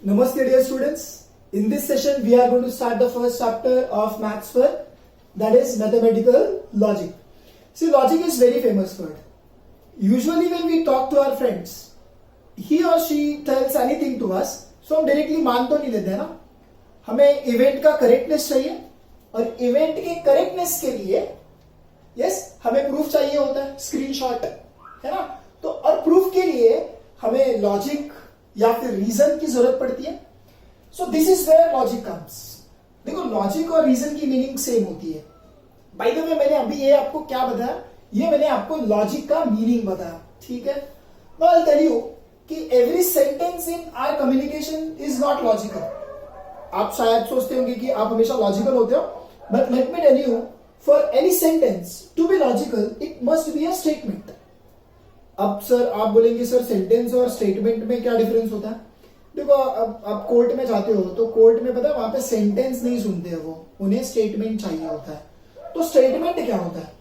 Namaste dear students. In this session we are going to start the first chapter of Maths 1, that is mathematical logic. See, logic is very famous word. Usually when we talk to our friends, he or she tells anything to us, so हम directly मान तो नहीं लेते हैं ना. हमें event का correctness चाहिए और इवेंट के करेक्टनेस के लिए हमें प्रूफ चाहिए होता है, स्क्रीनशॉट, है ना. तो और प्रूफ के लिए हमें लॉजिक या फिर रीजन की जरूरत पड़ती है. So this is where logic comes. देखो, लॉजिक और रीजन की मीनिंग सेम होती है. बाय द वे, मैंने अभी ये आपको क्या बताया, ये मैंने आपको लॉजिक का मीनिंग बताया, ठीक है. नाउ आई टेल यू कि every sentence in our communication is not logical. आप शायद सोचते होंगे कि आप हमेशा लॉजिकल होते हो, but let me tell you, for any sentence to be logical it must be a statement. अब सर आप बोलेंगे, सर सेंटेंस और स्टेटमेंट में क्या डिफरेंस होता है. देखो, अब आप कोर्ट में जाते हो तो कोर्ट में पता है वहां पे सेंटेंस नहीं सुनते हैं, वो उन्हें स्टेटमेंट चाहिए होता है. तो स्टेटमेंट क्या होता है?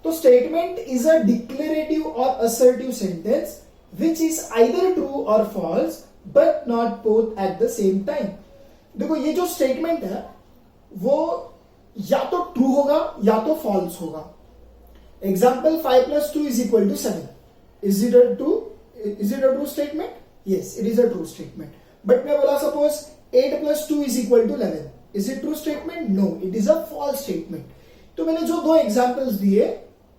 तो statement is a declarative or assertive sentence which is either true or false but not both at the same time. देखो, ये जो स्टेटमेंट है वो या तो ट्रू होगा या तो फॉल्स होगा. Example, 5 + 2 = 7. Is it a true statement? Yes, it is a true statement. But मैं बोला suppose 8 + 2 = 11. Is it true statement? No, it is a false statement. तो मैंने जो दो एग्जाम्पल्स दिए,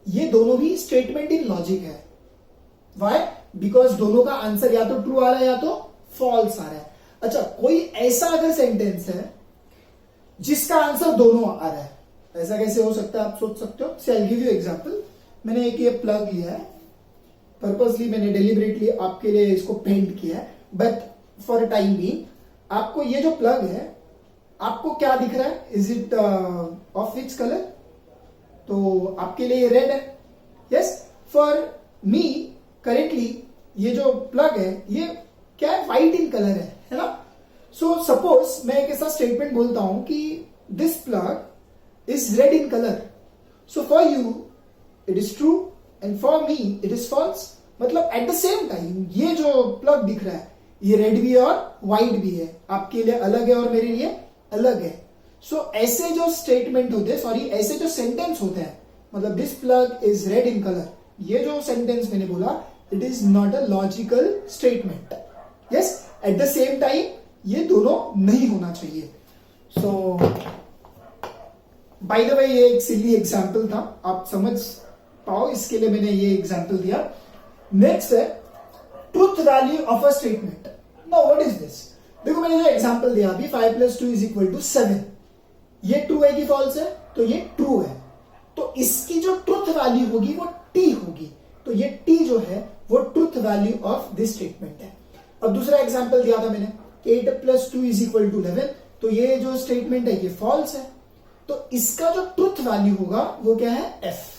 ये दोनों भी स्टेटमेंट इन लॉजिक है. Why? Because दोनों का आंसर या तो ट्रू आ रहा है या तो फॉल्स आ रहा है. अच्छा, कोई ऐसा अगर सेंटेंस है जिसका आंसर दोनों आ रहा है, ऐसा कैसे हो सकता है आप सोच सकते हो. से आई गिव यू एग्जाम्पल. मैंने एक ये प्लग लिया है, पर्पसली मैंने डेलिबरेटली आपके लिए इसको पेंट किया है, बट फॉर टाइम बीइंग आपको ये जो प्लग है आपको क्या दिख रहा है? Is it of which colour? तो आपके लिए रेड है. यस, फॉर मी करेंटली ये जो प्लग है ये क्या है? व्हाइट इन कलर है ना. सो सपोज मैं एक ऐसा स्टेटमेंट बोलता हूं कि this plug is red in colour. So for you it is true and for me it is false. मतलब एट द सेम टाइम ये जो प्लग दिख रहा है ये रेड भी है और व्हाइट भी है, आपके लिए अलग है और मेरे लिए अलग है. सो ऐसे जो स्टेटमेंट होते हैं, सॉरी ऐसे जो सेंटेंस होते हैं, मतलब this plug is red in colour, ये जो सेंटेंस मैंने बोला it is not a logical statement. Yes, eight the same time ये दोनों नहीं होना चाहिए. सो बाय द वे, ये एक सिली एग्जाम्पल था, आप समझ पाओ इसके लिए मैंने ये एग्जाम्पल दिया. नेक्स्ट है truth value of a statement. Now what is this? देखो, मैंने जो एग्जाम्पल दिया अभी, 5 + 2 = 7, ये ट्रू है कि फॉल्स है? तो ये ट्रू है. तो इसकी जो ट्रूथ वैल्यू होगी वो टी होगी. तो ये टी जो है वो truth value of this statement है. अब दूसरा एग्जाम्पल दिया था मैंने, 8 + 2 = 11, तो ये जो स्टेटमेंट है ये फॉल्स है. तो इसका जो ट्रूथ वैल्यू होगा वो क्या है? एफ.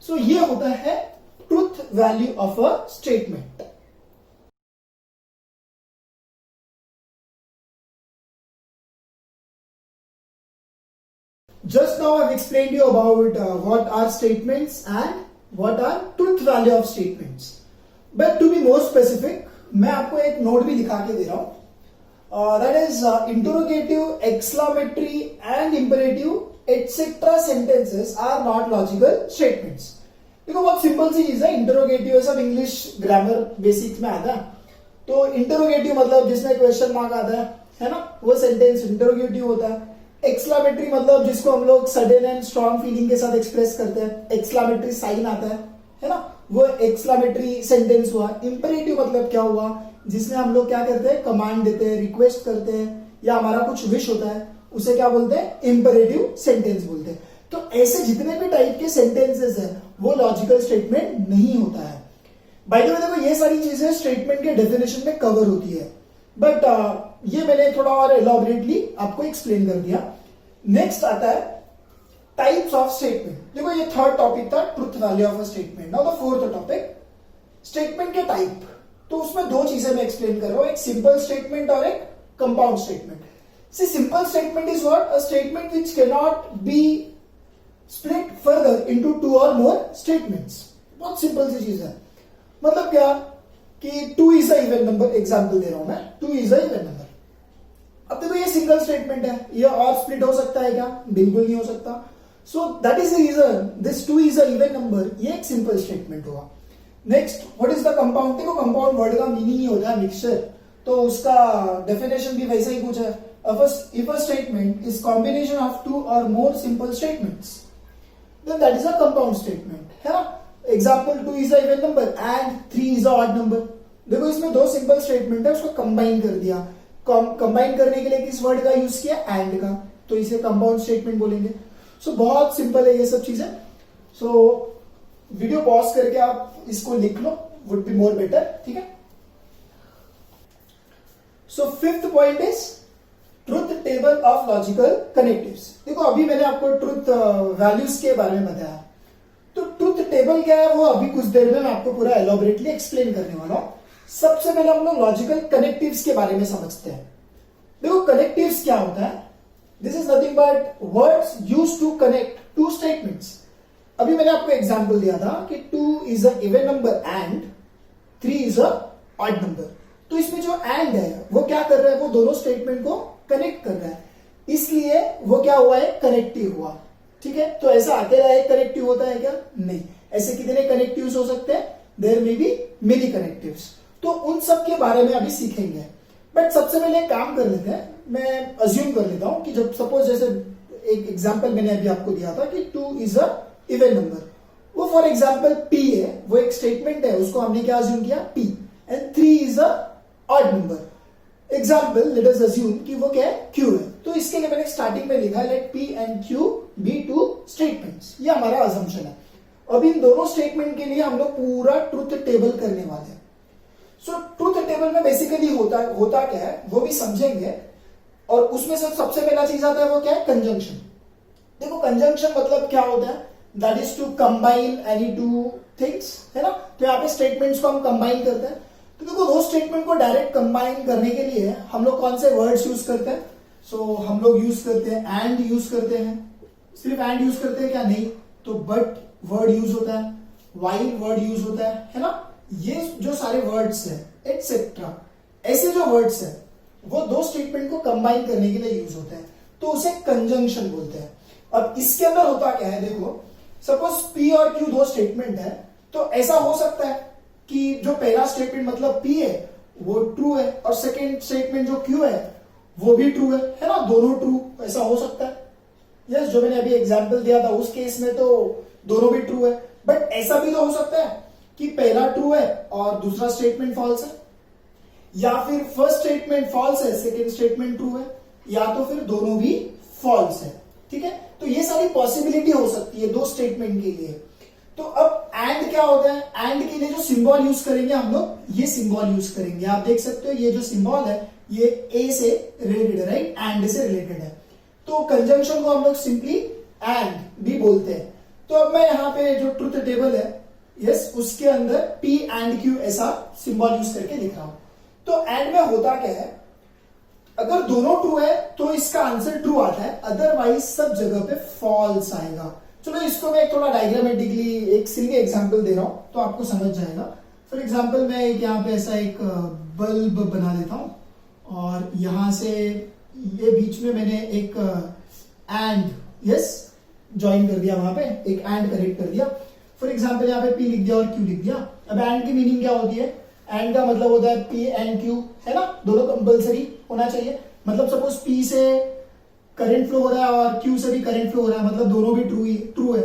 सो ये होता है truth value of a statement. Just now I've explained you about what are statements and what are truth value of statements. But to be more specific, मैं आपको एक नोट भी दिखा के दे रहा हूं. That is interrogative, exclamatory and imperative etc. sentences are not logical statements. देखो, बहुत सिंपल सी चीज है. इंटरोगेटिव सब इंग्लिश ग्रामर बेसिक्स में आता है. तो इंटरोगेटिव मतलब जिसमें क्वेश्चन मार्क आता है ना, वो सेंटेंस इंटरोगेटिव होता है. एक्सक्लामेटरी मतलब जिसको हम लोग सडन एंड स्ट्रॉन्ग फीलिंग के साथ एक्सप्रेस करते हैं, एक्सक्लामेटरी साइन आता है ना, वो एक्सक्लामेटरी सेंटेंस हुआ. इंपेरेटिव मतलब क्या हुआ? जिसमें हम लोग क्या करते हैं? कमांड देते हैं, रिक्वेस्ट करते हैं, या हमारा कुछ विश होता है, उसे क्या बोलते हैं? इंपेरेटिव सेंटेंस बोलते हैं. तो ऐसे जितने भी टाइप के सेंटेंसेस हैं वो लॉजिकल स्टेटमेंट नहीं होता है. बाय द वे, देखो ये सारी चीजें स्टेटमेंट के डेफिनेशन में कवर होती है, बट ये मैंने थोड़ा और एलॉबरेटली आपको एक्सप्लेन कर दिया. नेक्स्ट आता है टाइप्स ऑफ स्टेटमेंट. देखो, ये थर्ड टॉपिक था, truth value of a statement. Now the fourth topic, statement के टाइप. तो उसमें दो चीजें मैं एक्सप्लेन कर रहा हूं, एक सिंपल स्टेटमेंट और एक compound statement. See, simple statement is what? A statement which can not be split further into 2 और मोर स्टेटमेंट्स. बहुत सिंपल सी चीज है. मतलब क्या कि 2 is a even number. Example दे रहा हूं मैं, 2 इज अ इवन नंबर. अब देखो ये सिंगल स्टेटमेंट है, ये और स्प्लिट हो सकता है क्या? बिल्कुल नहीं हो सकता. So that is the reason this 2 is a even number. ये एक सिंपल स्टेटमेंट हुआ. Next, what is the compound? देखो कंपाउंड वर्ड का मीनिंग ही होता है मिक्सचर, तो उसका डेफिनेशन भी वैसा ही कुछ है. If a statement is combination of 2 or more simple statements, then that is a compound statement, है ना? Example 2 is a even number and 3 is a odd number. देखो इसमें दो सिंपल स्टेटमेंट है, उसको कंबाइन कर दिया. कंबाइन करने के लिए किस वर्ड का यूज किया? एंड का, तो इसे कंपाउंड स्टेटमेंट बोलेंगे. सो बहुत सिंपल है ये सब चीजें. सो वीडियो पॉज करके आप इसको लिख लो, वुड बी मोर बेटर. ठीक है. So fifth point is truth table of logical connectives. देखो अभी मैंने आपको ट्रुथ वैल्यूज के बारे में बताया, तो ट्रुथ टेबल क्या है वो अभी कुछ देर में मैं आपको पूरा एलॉबरेटली एक्सप्लेन करने वाला हूं. सबसे पहले हम लोग लॉजिकल कनेक्टिव्स के बारे में समझते हैं. देखो कनेक्टिव्स क्या होता है? This is nothing but words used to connect two statements. अभी मैंने आपको एग्जांपल दिया था कि 2 is a even number and 3 is a odd number. तो इसमें जो एंड है वो क्या कर रहा है? वो दोनों स्टेटमेंट को कनेक्ट कर रहा है, इसलिए वो क्या हुआ है? कनेक्टिव हुआ. ठीक है. तो ऐसा अकेला एक कनेक्टिव होता है क्या? नहीं. ऐसे कितने कनेक्टिव्स हो सकते हैं? There may be many connectives. तो उन सब के बारे में अभी सीखेंगे. बट सबसे पहले एक काम कर लेते हैं. मैं अज्यूम कर लेता हूं कि जब सपोज जैसे एक एग्जांपल मैंने अभी आपको दिया था कि 2 इज अ इवन नंबर, वो फॉर एग्जांपल p है, वो एक स्टेटमेंट है, उसको हमने क्या अज्यूम किया? p. And 3 is a odd number. Example let us assume कि वो क्या है? Q है. तो इसके लिए मैंने स्टार्टिंग में लिखा है let P and Q be 2 statements. ये हमारा अजम्पशन है. अब इन दोनों स्टेटमेंट के लिए हम लोग पूरा ट्रुथ टेबल करने वाले हैं. सो ट्रुथ टेबल में बेसिकली होता क्या है वो भी समझेंगे. और उसमें से सबसे पहला चीज आता है वो क्या है? कंजंक्शन. देखो कंजंक्शन मतलब क्या होता है? That is to combine any two things, है ना? तो यहाँ पे स्टेटमेंट्स को हम कंबाइन करते हैं. तो देखो दो स्टेटमेंट को डायरेक्ट कंबाइन करने के लिए हम लोग कौन से वर्ड्स यूज करते हैं? सो हम लोग यूज करते हैं एंड यूज करते हैं. सिर्फ एंड यूज करते हैं क्या? नहीं. तो बट वर्ड यूज होता है, व्हाइल वर्ड यूज होता है ना? ये जो सारे वर्ड्स हैं एटसेट्रा, ऐसे जो वर्ड्स हैं वो दो स्टेटमेंट को कंबाइन करने के लिए यूज होते हैं, तो उसे कंजंक्शन बोलते हैं. अब इसके अंदर होता क्या है? देखो सपोज P और Q दो स्टेटमेंट है, तो ऐसा हो सकता है कि जो पहला स्टेटमेंट मतलब P है वो ट्रू है और सेकेंड स्टेटमेंट जो Q है वो भी ट्रू है ना? दोनों ट्रू, ऐसा हो सकता है. यस, जो मैंने अभी एग्जांपल दिया था उस केस में तो दोनों भी ट्रू है. बट ऐसा भी तो हो सकता है कि पहला ट्रू है और दूसरा स्टेटमेंट फॉल्स है, या फिर फर्स्ट स्टेटमेंट फॉल्स है, सेकेंड स्टेटमेंट ट्रू है, या तो फिर दोनों भी फॉल्स है. ठीक है. तो ये सारी पॉसिबिलिटी हो सकती है दो स्टेटमेंट के लिए. तो अब एंड क्या होता है? एंड के लिए जो सिंबल यूज करेंगे हम लोग, ये सिंबल यूज करेंगे. आप देख सकते हो ये जो सिंबल है ये ए से रिलेटेड है, राइट? एंड से रिलेटेड है. तो कंजंक्शन को हम लोग सिंपली एंड भी बोलते हैं. तो अब मैं यहाँ पे जो ट्रुथ टेबल है यस उसके अंदर P एंड Q ऐसा सिंबल यूज करके लिख रहा हूं. तो एंड में होता क्या है? अगर दोनों ट्रू है तो इसका आंसर ट्रू आता है, अदरवाइज सब जगह पे फॉल्स आएगा. चलो इसको मैं थोड़ा डायग्रामेटिकली एक सिली एग्जांपल दे रहा हूं तो आपको समझ जाएगा. फॉर एग्जांपल मैं यहाँ पे ऐसा एक बल्ब बना देता हूं और यहां से ये बीच में मैंने एक एंड यस ज्वाइन कर दिया, वहां पे एक एंड कनेक्ट कर दिया. फॉर एग्जांपल यहाँ पे P लिख दिया और Q लिख दिया. अब एंड की मीनिंग क्या होती है? एंड का मतलब होता है P एंड Q, है ना? दोनों कंपलसरी होना चाहिए. मतलब सपोज P से करंट फ्लो हो रहा है और Q से भी करंट फ्लो हो रहा है, मतलब दोनों भी ट्रू है.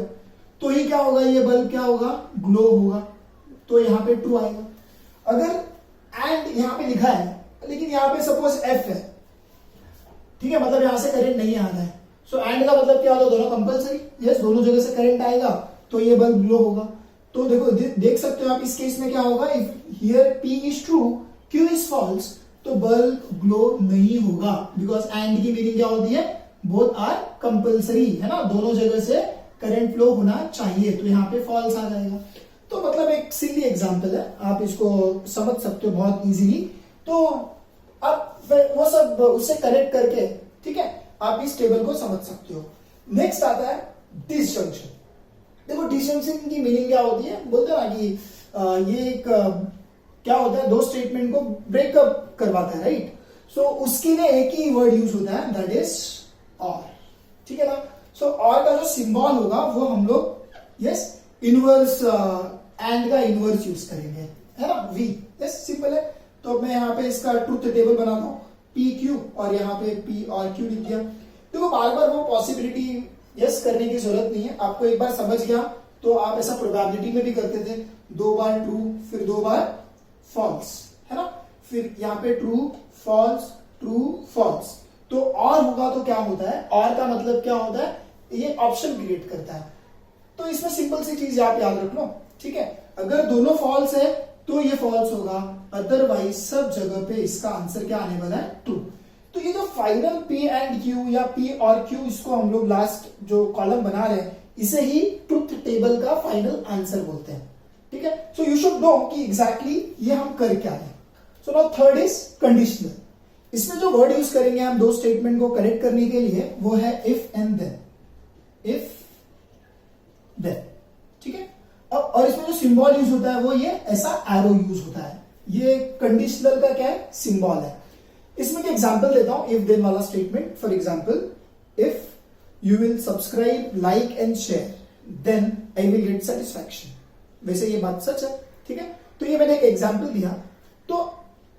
तो ही क्या होगा? ये बल्ब क्या होगा? ग्लो होगा. तो यहाँ पे ट्रू आएगा. अगर एंड यहाँ पे लिखा है लेकिन यहाँ पे सपोज F है, ठीक है, मतलब यहां से करंट नहीं आ रहा है. सो एंड का मतलब क्या होगा? दोनों कंपलसरी. यस, दोनों जगह से करंट आएगा तो ये बल्ब ग्लो होगा. तो देखो देख सकते हो आप इस केस में क्या होगा? If here P is true Q is false, तो बल्ब ग्लो नहीं होगा, बिकॉज एंड की मीनिंग क्या होती है? बोथ आर कंपलसरी, है ना? दोनों जगह से करंट फ्लो होना चाहिए, तो यहाँ पे फॉल्स आ जाएगा. तो मतलब एक सिली एग्जांपल है, आप इसको समझ सकते हो बहुत इजीली. तो आप वो सब उससे कनेक्ट करके, ठीक है, आप इस टेबल को समझ सकते हो. नेक्स्ट आता है डिसजंक्शन. देखो डिसजंक्शन की मीनिंग क्या होती है? बोलते हैं ना कि ये एक क्या होता है? दो स्टेटमेंट को ब्रेकअप करवाता है, राइट? सो उसके लिए एक ही वर्ड यूज होता है, दैट इज और, ठीक है ना। सो और का जो सिंबल होगा वो हम लोग यस इनवर्स एंड का इनवर्स यूज करेंगे, है ना, वी, यस सिंपल है। तो मैं यहाँ पे इसका ट्रुथ टेबल बनाता हूँ, पी क्यू, और यहाँ पे पी और क्यू लिख दिया। देखो बार बार वो पॉसिबिलिटी यस करने की जरूरत नहीं है, आपको एक बार समझ गया तो आप ऐसा प्रोबेबिलिटी में भी करते थे, 2 बार ट्रू फिर 2 बार फॉल्स, है ना, फिर यहाँ पे ट्रू फॉल्स। तो और होगा तो क्या होता है, और का मतलब क्या होता है, ये ऑप्शन क्रिएट करता है। तो इसमें सिंपल सी चीज आप याद रख लो, ठीक है। अगर दोनों फॉल्स है तो ये फॉल्स होगा, अदरवाइज सब जगह पे इसका आंसर क्या आने वाला है, ट्रू। तो ये जो फाइनल पी एंड क्यू या पी और क्यू, इसको हम लोग लास्ट जो कॉलम बना रहे हैं इसे ही ट्रुथ टेबल का फाइनल आंसर बोलते हैं, ठीक है। सो यू शुड नो कि एग्जैक्टली ये हम कर क्या है। So now third is conditional. इसमें जो वर्ड यूज करेंगे हम दो स्टेटमेंट को करेक्ट करने के लिए वो है if and then, if then, ठीक है। अब और इसमें जो सिंबल यूज होता है वो ये ऐसा एरो यूज होता है, ये कंडीशनल का क्या है, सिंबल है। इसमें क्या एग्जांपल देता हूं, इफ देन वाला statement. For example, if you will subscribe, like and share, then I will get satisfaction. वैसे ये बात सच है, ठीक है। तो ये मैंने एक एग्जांपल दिया। तो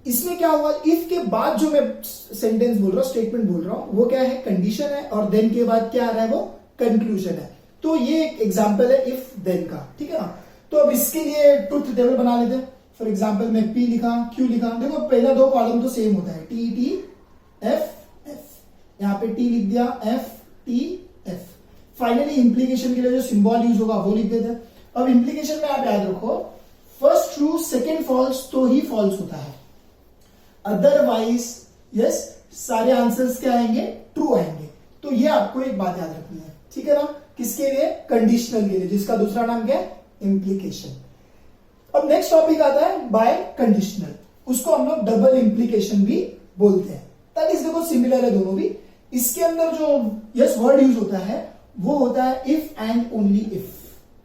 इसमें क्या हुआ, इफ के बाद जो मैं सेंटेंस बोल रहा हूं, स्टेटमेंट बोल रहा हूं, वो क्या है, कंडीशन है, और देन के बाद क्या आ रहा है, वो कंक्लूजन है। तो ये एक एग्जांपल है इफ देन का, ठीक है ना। तो अब इसके लिए ट्रुथ टेबल बना लेते हैं। फॉर एग्जांपल मैं P लिखा, Q लिखा, देखो पहला दो कॉलम तो सेम होता है, T T F F, यहाँ पे T लिख दिया, F T F। Finally implication के लिए जो सिंबल यूज होगा वो लिख देते हैं। अब इंप्लीकेशन में आप याद रखो, फर्स्ट ट्रू सेकेंड फॉल्स तो ही फॉल्स होता है, अदरवाइज यस सारे आंसर्स क्या आएंगे, ट्रू आएंगे। तो ये आपको एक बात याद रखनी है, ठीक है ना। किसके लिए, कंडीशनल के लिए, जिसका दूसरा नाम क्या है, इंप्लीकेशन। अब नेक्स्ट टॉपिक आता है बाय कंडीशनल, उसको हम लोग डबल इंप्लीकेशन भी बोलते हैं। दैट इज देखो सिमिलर है दोनों भी। इसके अंदर जो यस वर्ड यूज होता है वो होता है if and only if.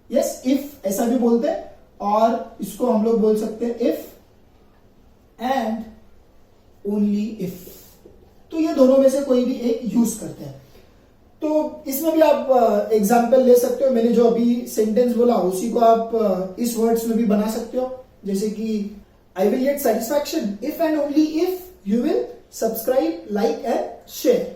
Yes if ऐसा भी बोलते हैं, और इसको हम लोग बोल सकते हैं इफ एंड ओनली इफ। तो ये दोनों में से कोई भी एक यूज करते हैं। तो इसमें भी आप एग्जाम्पल ले सकते हो, मैंने जो अभी सेंटेंस बोला उसी को आप इस वर्ड्स में भी बना सकते हो, जैसे कि आई will get satisfaction if and only if you will subscribe, like and share.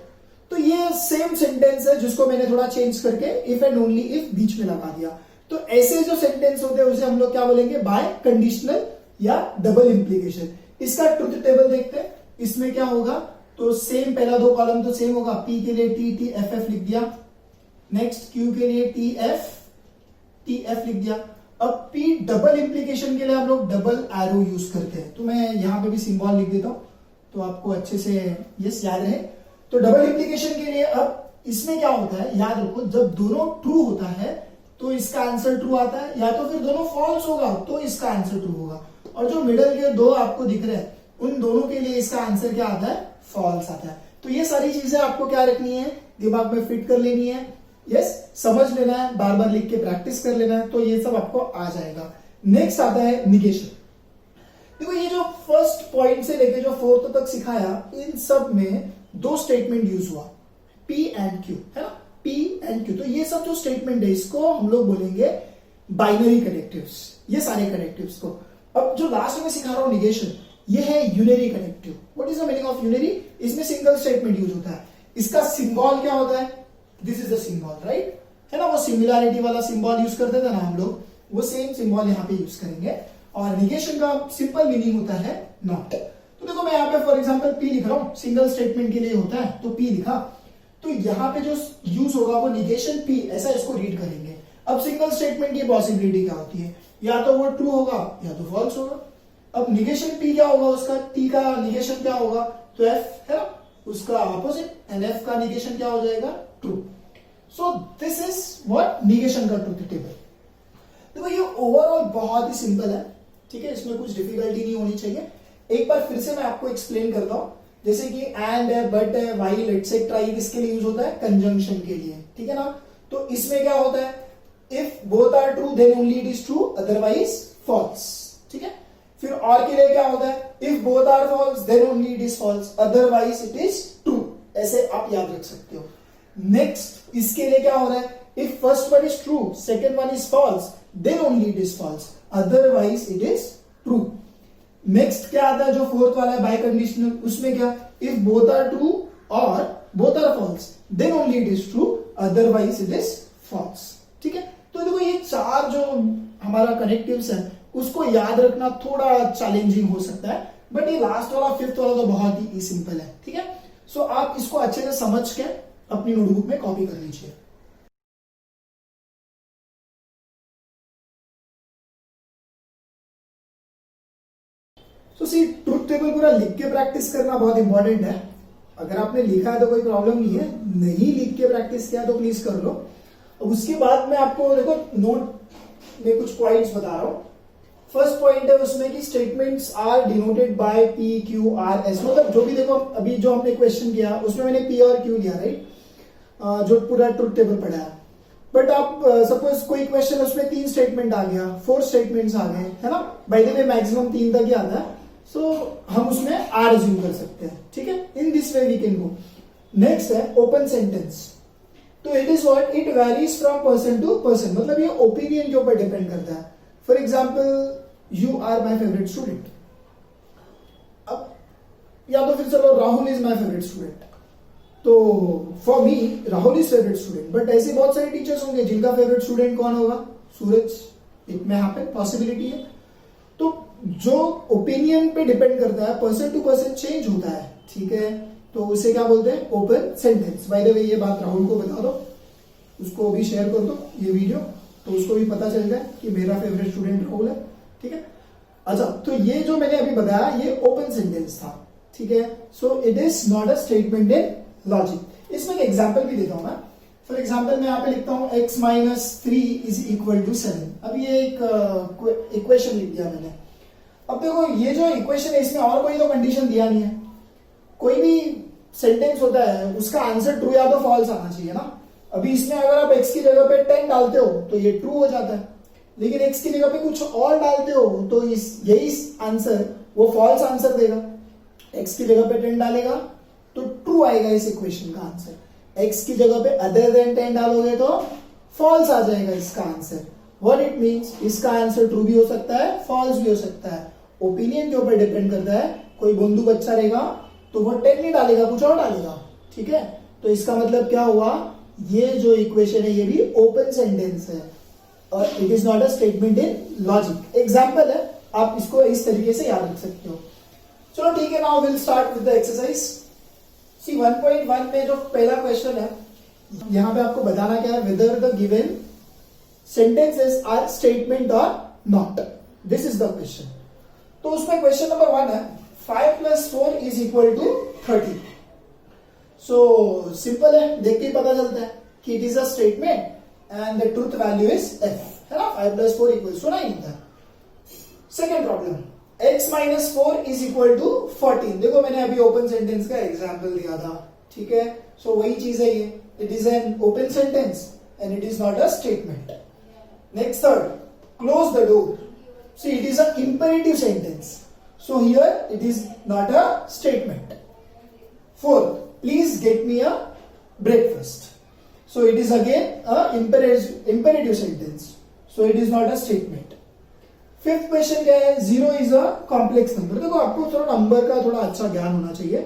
तो ये सेम सेंटेंस है जिसको मैंने थोड़ा चेंज करके इफ एंड ओनली इफ बीच में लगा दिया। तो ऐसे जो सेंटेंस होते हैं उसे हम लोग क्या बोलेंगे, बाय कंडीशनल या डबल इंप्लीकेशन। इसका ट्रुथ टेबल देखते हैं, इसमें क्या होगा, तो सेम पहला दो कॉलम तो सेम होगा, P के लिए T T F F लिख दिया, नेक्स्ट Q के लिए T F लिख दिया। अब P डबल इंप्लीकेशन के लिए हम लोग डबल एरो यूज करते हैं, तो मैं यहां पे भी सिंबल लिख देता हूं तो आपको अच्छे से यस याद रहे। तो डबल इंप्लीकेशन के लिए अब इसमें क्या होता है, याद रखो, जब दोनों ट्रू होता है तो इसका आंसर ट्रू आता है, या तो फिर दोनों फॉल्स होगा तो इसका आंसर ट्रू होगा, और जो मिडल के दो आपको दिख रहे हैं उन दोनों के लिए इसका आंसर क्या आता है, फॉल्स आता है। तो ये सारी चीजें आपको क्या रखनी है, दिमाग में फिट कर लेनी है, यस समझ लेना है, बार बार लिख के प्रैक्टिस कर लेना है, तो ये सब आपको आ जाएगा। नेक्स्ट आता है निगेशन। देखो ये जो फर्स्ट पॉइंट से लेके जो फोर्थ तक सिखाया, इन सब में दो स्टेटमेंट यूज हुआ, P एंड Q, है ना, P एंड Q। तो ये सब जो स्टेटमेंट है इसको हम लोग बोलेंगे बाइनरी कनेक्टिव्स, ये सारे कनेक्टिव्स को। अब जो लास्ट में सिखा रहा हूं निगेशन, ये है unary connective. What is the meaning of unary, इसमें सिंगल स्टेटमेंट यूज होता है। इसका सिंबल क्या होता है, this is the symbol, right, है ना। वो सिमिलैरिटी वाला सिंबल यूज करते थे ना हम लोग, वो सेम सिंबल यहाँ पे यूज करेंगे। और निगेशन का सिंपल मीनिंग होता है नॉट। तो देखो मैं यहाँ पे फॉर एग्जांपल P लिख रहा हूं, सिंगल स्टेटमेंट के लिए होता है, तो P लिखा, तो यहाँ पे जो यूज होगा वो निगेशन P, ऐसा इसको रीड करेंगे। अब सिंगल स्टेटमेंट की पॉसिबिलिटी क्या होती है, या तो वो ट्रू होगा या तो फॉल्स होगा। अब निगेशन P क्या होगा, उसका T का निगेशन क्या होगा, तो F है ना, उसका ऑपोजिट, एंड F का निगेशन क्या हो जाएगा, true. So this is what negation का ट्रुथ टेबल। देखो ये ओवरऑल बहुत ही सिंपल है, ठीक है, इसमें कुछ डिफिकल्टी नहीं होनी चाहिए। एक बार फिर से मैं आपको एक्सप्लेन करता हूं, जैसे कि एंड है, बट है, व्हाइल, एटसेट्रा, ये किसके लिए यूज होता है, कंजंक्शन के लिए, ठीक है ना। तो इसमें क्या होता है, if both are true then only it is true, otherwise false, ठीक है। फिर और के लिए क्या होता है, if both are false then only it is false, otherwise it is true, ऐसे आप याद रख सकते हो। नेक्स्ट इसके लिए क्या हो रहा है, if first one is true second one is false then only it is false, otherwise it is true. Next क्या आता है जो फोर्थ वाला है बाय कंडीशनल, उसमें क्या, इफ बोथ आर ट्रू और both are false then only it is true, otherwise it is false. ठीक है, तो देखो ये चार जो हमारा कनेक्टिव्स है उसको याद रखना थोड़ा चैलेंजिंग हो सकता है, बट ये लास्ट वाला फिफ्थ वाला तो बहुत ही सिंपल है। ठीक है, सो आप इसको अच्छे से समझ के अपनी नोटबुक में कॉपी कर लीजिए। तो सी ट्रुथ टेबल पूरा लिख के प्रैक्टिस करना बहुत इंपॉर्टेंट है। अगर आपने लिखा है तो कोई प्रॉब्लम नहीं है, नहीं लिख के प्रैक्टिस किया तो प्लीज कर लो। उसके बाद मैं आपको देखो नोट में कुछ पॉइंट्स बता रहा हूं। फर्स्ट पॉइंट है उसमें कि statements are denoted by P Q R S, मतलब जो भी देखो अभी जो हमने क्वेश्चन किया उसमें मैंने पी और क्यू लिया, राइट, जो पूरा ट्रुथ टेबल पढ़ा है। बट आप सपोज कोई क्वेश्चन उसमें 3 स्टेटमेंट आ गया, 4 स्टेटमेंट्स आ गए, है ना, बाय द वे मैक्सिमम 3 तक ही आता है, सो हम उसमें आर अज्यूम कर सकते हैं। ठीक है, in this way we can go. Next है ओपन सेंटेंस, तो it is what, it varies from person to person, मतलब ये ओपिनियन के ऊपर डिपेंड करता है। For example you are my favourite student, अब या तो फिर चलो Rahul is my favourite student, तो for me Rahul is favourite student, but ऐसे बहुत सारे टीचर्स होंगे जिनका फेवरेट स्टूडेंट कौन होगा, सूरज, इट मे हैपन, पॉसिबिलिटी है। तो जो ओपिनियन पे डिपेंड करता है, पर्सन टू पर्सन चेंज होता है। ठीक है, तो उसे क्या बोलते हैं, ओपन सेंटेंस। बाय द वे ये बात राहुल को बता दो, उसको भी शेयर कर दो ये वीडियो, तो उसको भी पता चल जाए कि मेरा फेवरेट स्टूडेंट राहुल है। ठीक है, अच्छा, तो ये जो मैंने अभी बताया ये ओपन सेंटेंस था। ठीक है, so it is not a statement in logic. इसमें एक एग्जाम्पल भी देता हूं मैं। फॉर एग्जाम्पल मैं यहाँ पे लिखता हूं x minus 3 is equal to 7। अब ये एक इक्वेशन लिख दिया मैंने। अब देखो ये जो इक्वेशन है इसमें और कोई तो कंडीशन दिया नहीं है। कोई भी सेंटेंस होता है उसका आंसर ट्रू या तो फॉल्स आना चाहिए ना। अभी इसमें अगर आप x की जगह पे 10 डालते हो तो ये ट्रू हो जाता है, लेकिन x की जगह पे कुछ और डालते हो तो यही आंसर वो फॉल्स आंसर देगा। x की जगह पे 10 डालेगा तो ट्रू आएगा इस इक्वेशन का आंसर, x की जगह पे अदर देन 10 डालोगे तो फॉल्स आ जाएगा इसका आंसर। व्हाट इट मींस, इसका आंसर ट्रू भी हो सकता है, फॉल्स भी हो सकता है, ओपिनियन के ऊपर डिपेंड करता है। कोई बोंदू बच्चा रहेगा तो वो 10 नहीं डालेगा, कुछ और डालेगा। ठीक है, तो इसका मतलब क्या हुआ, ये जो इक्वेशन है ये भी ओपन सेंटेंस है और it is not a statement in logic. Example है, आप इसको इस तरीके से याद रख सकते हो। चलो ठीक है, now will start with the exercise. C 1.1 में जो पहला क्वेश्चन है, यहां पे आपको बताना क्या है, whether the given sentences are statement or not, this is the question. तो उसमें क्वेश्चन नंबर 1 है 5 + 4 is equal to 30। So simple है, देख के ही पता चलता है कि it is a statement and the truth value is f, है ना। 5 + 4 इक्वल्स टू 9 होता है। Second problem, x - 4 is equal to 14। देखो मैंने अभी ओपन सेंटेंस का एग्जाम्पल दिया था। ठीक है, सो वही चीज है ये, it is an open sentence and it is not a statement. Next third, close the door. See it is a imperative sentence, so here it is not a statement. Fourth, please get me a breakfast. So it is again a imperative sentence, so it is not a statement. Fifth question क्या है, 0 is a complex number। देखो आपको थोड़ा number का थोड़ा अच्छा ज्ञान होना चाहिए।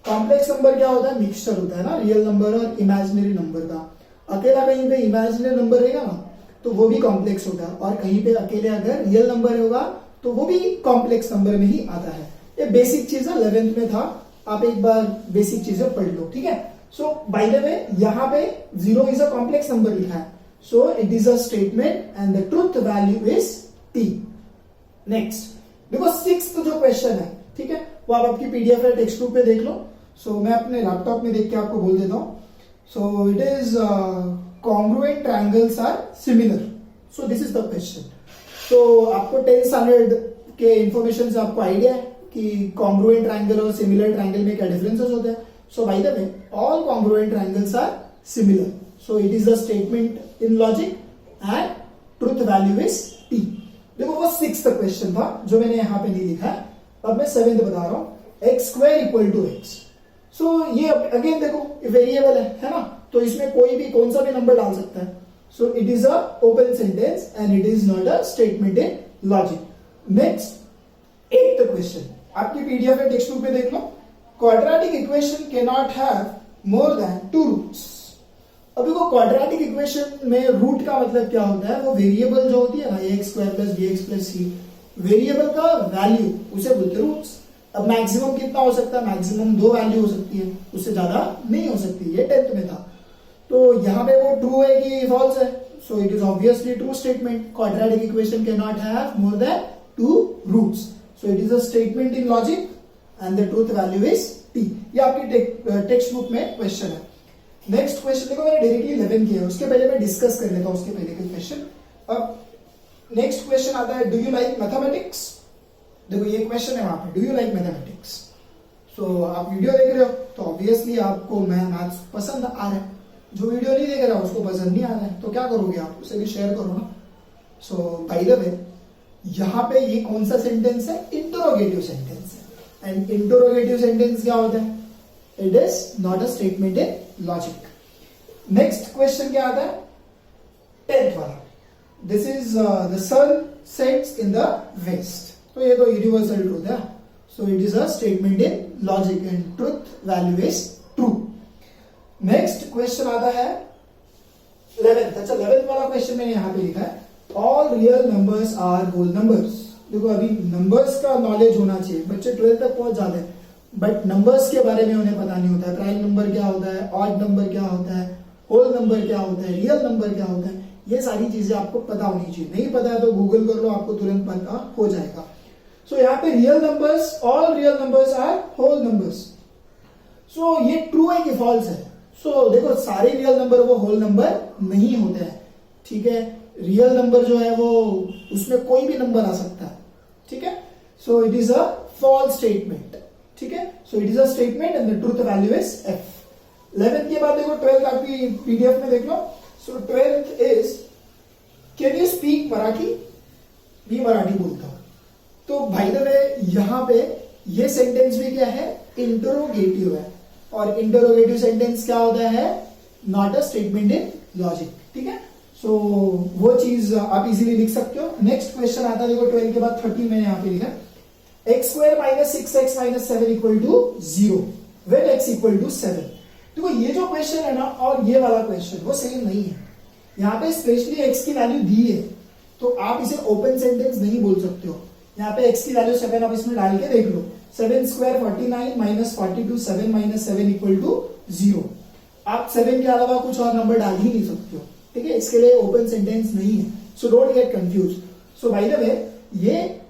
कॉम्प्लेक्स नंबर क्या होता है, मिक्सचर होता है ना रियल नंबर और इमेजिनरी नंबर का। अकेला कहीं पे इमेजिनरी नंबर रहेगा ना तो वो भी कॉम्प्लेक्स होता है, और कहीं पे अकेले अगर रियल नंबर होगा तो वो भी कॉम्प्लेक्स नंबर में ही आता है। ये बेसिक चीज है, 11th में था, आप एक बार बेसिक चीजें पढ़ लो। ठीक है, सो बाय द वे यहाँ पे 0 इज अ कॉम्प्लेक्स नंबर लिखा है, so it is a statement and the truth value is t। Next देखो 6th जो क्वेश्चन है, ठीक है, वो आप आपकी पीडीएफ या टेक्स्ट बुक पे देख लो। सो मैं अपने लैपटॉप में देख के आपको बोल देता हूं। So it is congruent triangles are similar, so this is the question. तो आपको 10th स्टैंडर्ड के इंफॉर्मेशन से आपको आइडिया है कि कॉन्ग्रुएंट ट्रायंगल और सिमिलर ट्रायंगल में क्या डिफरेंसेस होते हैं। So by the way all congruent triangles are similar, so it is a statement in logic and truth value is t। देखो वो वो 6th क्वेश्चन था जो मैंने यहां पे नहीं लिखा है, अब मैं 7th बता रहा हूं। X square equal to X. So ये अगेन देखो वेरिएबल है ना, तो इसमें कोई भी कौन सा भी नंबर डाल सकता है। So it is a open sentence and it is not a statement in logic. Next 8th question, आपकी पीडीएफ में टेक्स्ट बुक में देख लो। Quadratic equation can not have more than 2 roots. अभी को क्वाड्रेटिक इक्वेशन में रूट का मतलब क्या होता है, वो वेरिएबल जो होती है ना, X square plus B X plus C, variable का वैल्यू उसे बोलते हैं रूट्स। अब मैक्सिमम कितना हो सकता है, मैक्सिमम 2 वैल्यू हो सकती है, उससे ज्यादा नहीं हो सकती। ये 10th में था, तो यहाँ पे वो ट्रू है कि फॉल्स है। So it is obviously true statement. Quadratic equation can not have more than 2 roots. So it is a statement in logic and the truth value is T. ये आपकी टेक्स्ट बुक में question है। Next question देखो, मैंने directly 11 किया है, उसके पहले मैं डिस्कस कर लेता हूं उसके पहले के क्वेश्चन। अब नेक्स्ट क्वेश्चन आता है, डू यू लाइक मैथमेटिक्स। देखो ये क्वेश्चन है वहां पे, डू यू लाइक मैथमेटिक्स। सो आप वीडियो देख रहे हो तो ऑब्वियसली आपको मैथ्स पसंद आ रहा है, जो वीडियो नहीं देख रहा उसको पसंद नहीं आ रहा है, तो क्या करोगे आप, उसे भी शेयर करो ना। सो बाय द वे, यहां पे ये कौन सा सेंटेंस है, इंटरोगेटिव सेंटेंस है। एंड इंटरोगेटिव सेंटेंस क्या होता है, it is not a statement in logic. Next question क्या आता है, 10th वाला। This is the sun sets in the west. तो ये तो यूनिवर्सल ट्रूथ है, so it is a statement in logic and truth value is true. Next question आता है 11th। अच्छा 11th वाला क्वेश्चन मैंने यहां पे लिखा है, all real numbers are whole numbers. देखो अभी नंबर्स का नॉलेज होना चाहिए, बच्चे 12th तक पहुंच जाते हैं बट नंबर्स के बारे में उन्हें पता नहीं होता है। प्राइम नंबर क्या होता है, ऑड नंबर क्या होता है, होल नंबर क्या होता है, रियल नंबर क्या होता है, ये सारी चीजें आपको पता होनी चाहिए। नहीं पता है तो गूगल कर लो, आपको तुरंत पता हो जाएगा। सो यहाँ पे real numbers, all real numbers are whole numbers. So ये ट्रू है कि फॉल्स है। सो देखो सारे रियल नंबर वो होल नंबर नहीं होते हैं, ठीक है। रियल नंबर जो है वो उसमें कोई भी नंबर आ सकता है, ठीक है। So it is a false statement, ठीक है। So it is a statement and the truth value is F. 11th के बाद देखो 12th आपकी पीडीएफ में देख लो। So 12th is, can you speak Marathi. भी मराठी बोलता हूं। तो भाई द वे यहां पे ये सेंटेंस भी क्या है, इंटरोगेटिव है। और इंटरोगेटिव सेंटेंस क्या होता है, not a statement in logic, ठीक है। सो वो चीज आप इजीली लिख सकते हो। नेक्स्ट क्वेश्चन आता है देखो 12 के बाद 13 मैंने यहां पे लिखा, x square minus 6x minus 7 equal to 0 when x equal to 7। देखो ये जो क्वेश्चन है ना और ये वाला क्वेश्चन वो सेम नहीं है। यहाँ पे स्पेशली एक्स की वैल्यू दी है, तो आप इसे ओपन सेंटेंस नहीं बोल सकते हो। यहाँ पे एक्स की वैल्यू 7 आप इसमें डाल के देख लो, 7 square 49 minus 42 7 minus 7 equal to 0। आप 7 के अलावा कुछ और नंबर डाल ही नहीं सकते हो, ठीक है। इसके लिए ओपन सेंटेंस नहीं है, so don't get confuse. So by the वे ये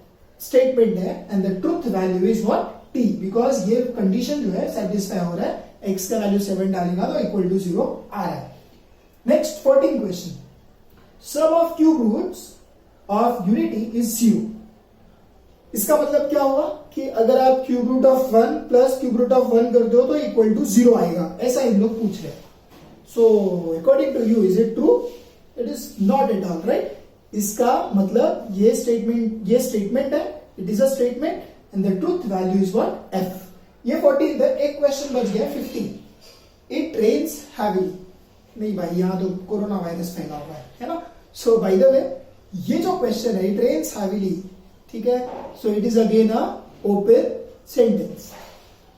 स्टेटमेंट है and the truth value is what, T, because ये कंडीशन जो है सेटिस्फाई हो रहा है, एक्स का वैल्यू 7 डालेगा तो इक्वल टू 0 आ रहा है। Next 14 question, sum of cube roots of unity is 0। इसका मतलब क्या हुआ कि अगर आप cube root of 1 plus cube root of 1 करते हो तो इक्वल टू 0 आएगा, ऐसा इन लोग पूछ रहे हैं। So according to you is it true, it is not at all right. इसका मतलब ये स्टेटमेंट है, it is a statement and the truth value is what, F. ये 14 एक क्वेश्चन बच गया 15, इट रेन्स हैवीली। नहीं भाई यहाँ तो कोरोना वायरस फैला हुआ है ना। सो बाय द वे ये जो क्वेश्चन है, इट रेन्स हैवीली, ठीक है। So it is again a open sentence.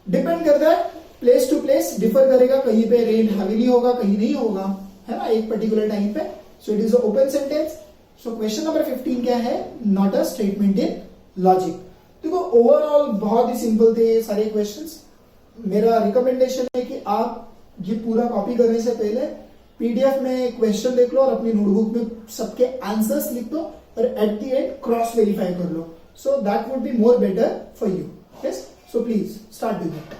Depend करता है प्लेस टू प्लेस, डिफर करेगा, कहीं पे रेन हैवीली होगा कहीं नहीं होगा, है ना, एक पर्टिकुलर टाइम पे। सो it is a open sentence. So question number 15 क्या है, not a statement in logic. देखो ओवरऑल बहुत ही सिंपल थे ये सारे क्वेश्चंस। मेरा रिकमेंडेशन है कि आप ये पूरा कॉपी करने से पहले पीडीएफ में क्वेश्चन देख लो और अपनी नोटबुक में सबके आंसर्स लिख दो और at the end cross verify कर लो, so that would be more better for you. Yes, so please start doing it.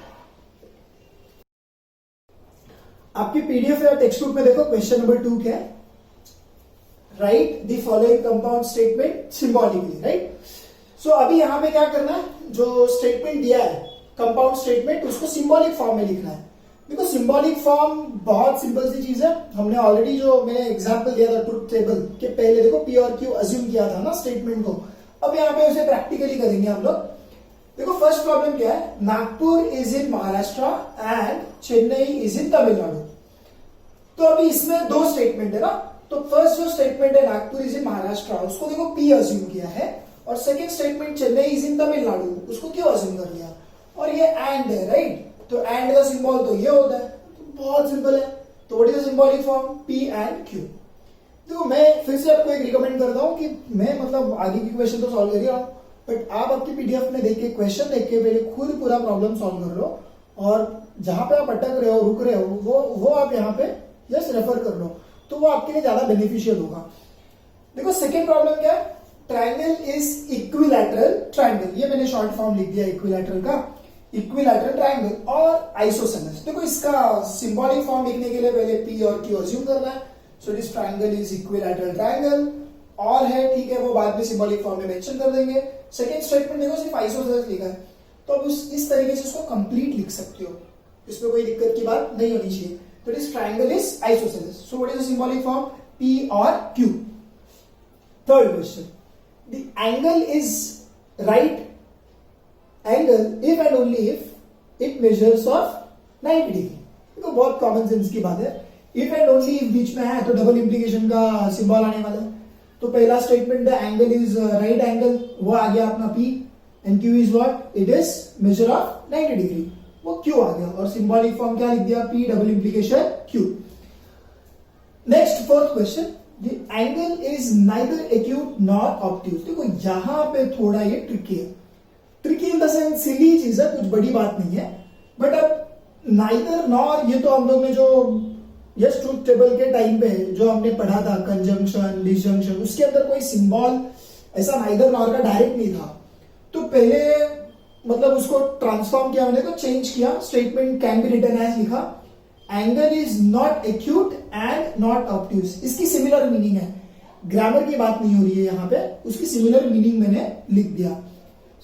आपकी पीडीएफ या टेक्स्ट बुक में देखो क्वेश्चन नंबर 2 क्या है, write the following compound statement symbolically, right. So अभी यहां पे क्या करना है, जो स्टेटमेंट दिया है कंपाउंड स्टेटमेंट, उसको सिंबॉलिक फॉर्म में लिखना है। देखो सिंबॉलिक फॉर्म बहुत सिंपल सी चीज है, हमने ऑलरेडी जो मैंने एग्जांपल दिया था ट्रुथ टेबल के पहले, देखो पी और क्यू अज्यूम किया था ना स्टेटमेंट को। अब यहाँ पे उसे प्रैक्टिकली करेंगे हम लोग। देखो फर्स्ट प्रॉब्लम क्या है, Nagpur is in Maharashtra and Chennai is in Tamil Nadu. तो अभी इसमें दो स्टेटमेंट है ना, तो फर्स्ट जो स्टेटमेंट है नागपुर इज इन महाराष्ट्र, उसको देखो पी अज्यूम किया है, और second statement Chennai is in Tamil Nadu, उसको क्यों अज्यूम कर लिया, और ये एंड है राइट, तो एंड का सिंबल तो ये होता है, तो बहुत सिंपल है। तो what is the symbolic form, P and Q. देखो मैं फिर से आपको एक रिकमेंड करता हूँ कि मैं मतलब आगे की क्वेश्चन तो सॉल्व कर ही रहा हूँ, बट आप आपकी पीडीएफ में देख के क्वेश्चन देख के पहले खुद पूरा प्रॉब्लम सॉल्व कर लो, और जहां पे आप अटक रहे हो रुक रहे हो वो आप यहाँ पे जस्ट रेफर कर लो, तो वो आपके लिए ज्यादा बेनिफिशियल होगा। देखो सेकेंड प्रॉब्लम क्या है, ट्राइंगल इज इक्विलैटरल ट्राइंगल, ये मैंने शॉर्ट फॉर्म लिख दिया इक्विलैटरल का, इक्विलैटरल ट्राइंगल और आइसोसेलेस। देखो इसका सिंबॉलिक फॉर्म लिखने के लिए पहले पी और क्यू अज्यूम करना है, so this triangle is equilateral triangle, और है ठीक है, वो बाद में सिंबॉलिक फॉर्म में मेंशन कर देंगे। सेकंड स्टेटमेंट देखो सिर्फ आइसोसेलेस लिखा है, तो अब इस तरीके से इसको कंप्लीट लिख सकते हो, इसमें कोई दिक्कत की बात नहीं होनी चाहिए। तो this triangle is isosceles, so what is the symbolic form, P और Q. Third question, the angle is right angle if and only if it measures of 90 degree. देखो बहुत कॉमन सेंस की बात है, इफ एंड ओनली इफ बीच में है तो डबल इंप्लीकेशन का सिंबल आने वाला है। तो पहला statement the angle is right angle, वो आ गया अपना P, and Q is what, it is measure of 90 degree, वो Q आ गया, और सिंबॉलिक फॉर्म क्या लिख दिया, P double implication Q। Next fourth question, the angle is neither acute nor obtuse. देखो यहां पे थोड़ा ये ट्रिकी है, ट्रिकी इन द सेंस सिली चीज है, कुछ बड़ी बात नहीं है, बट अब नाइदर नॉर ये तो हम लोग ने जो यस ट्रूथ टेबल के टाइम पे जो हमने पढ़ा था, कंजंक्शन डिसजंक्शन, उसके अंदर कोई सिंबल ऐसा नाइदर नॉर का डायरेक्ट नहीं था, तो पहले मतलब उसको ट्रांसफॉर्म किया हमने, तो चेंज किया, statement can be written as लिखा, angle is not acute and not obtuse. इसकी सिमिलर मीनिंग है, ग्रामर की बात नहीं हो रही है यहाँ पे, उसकी सिमिलर मीनिंग मैंने लिख दिया।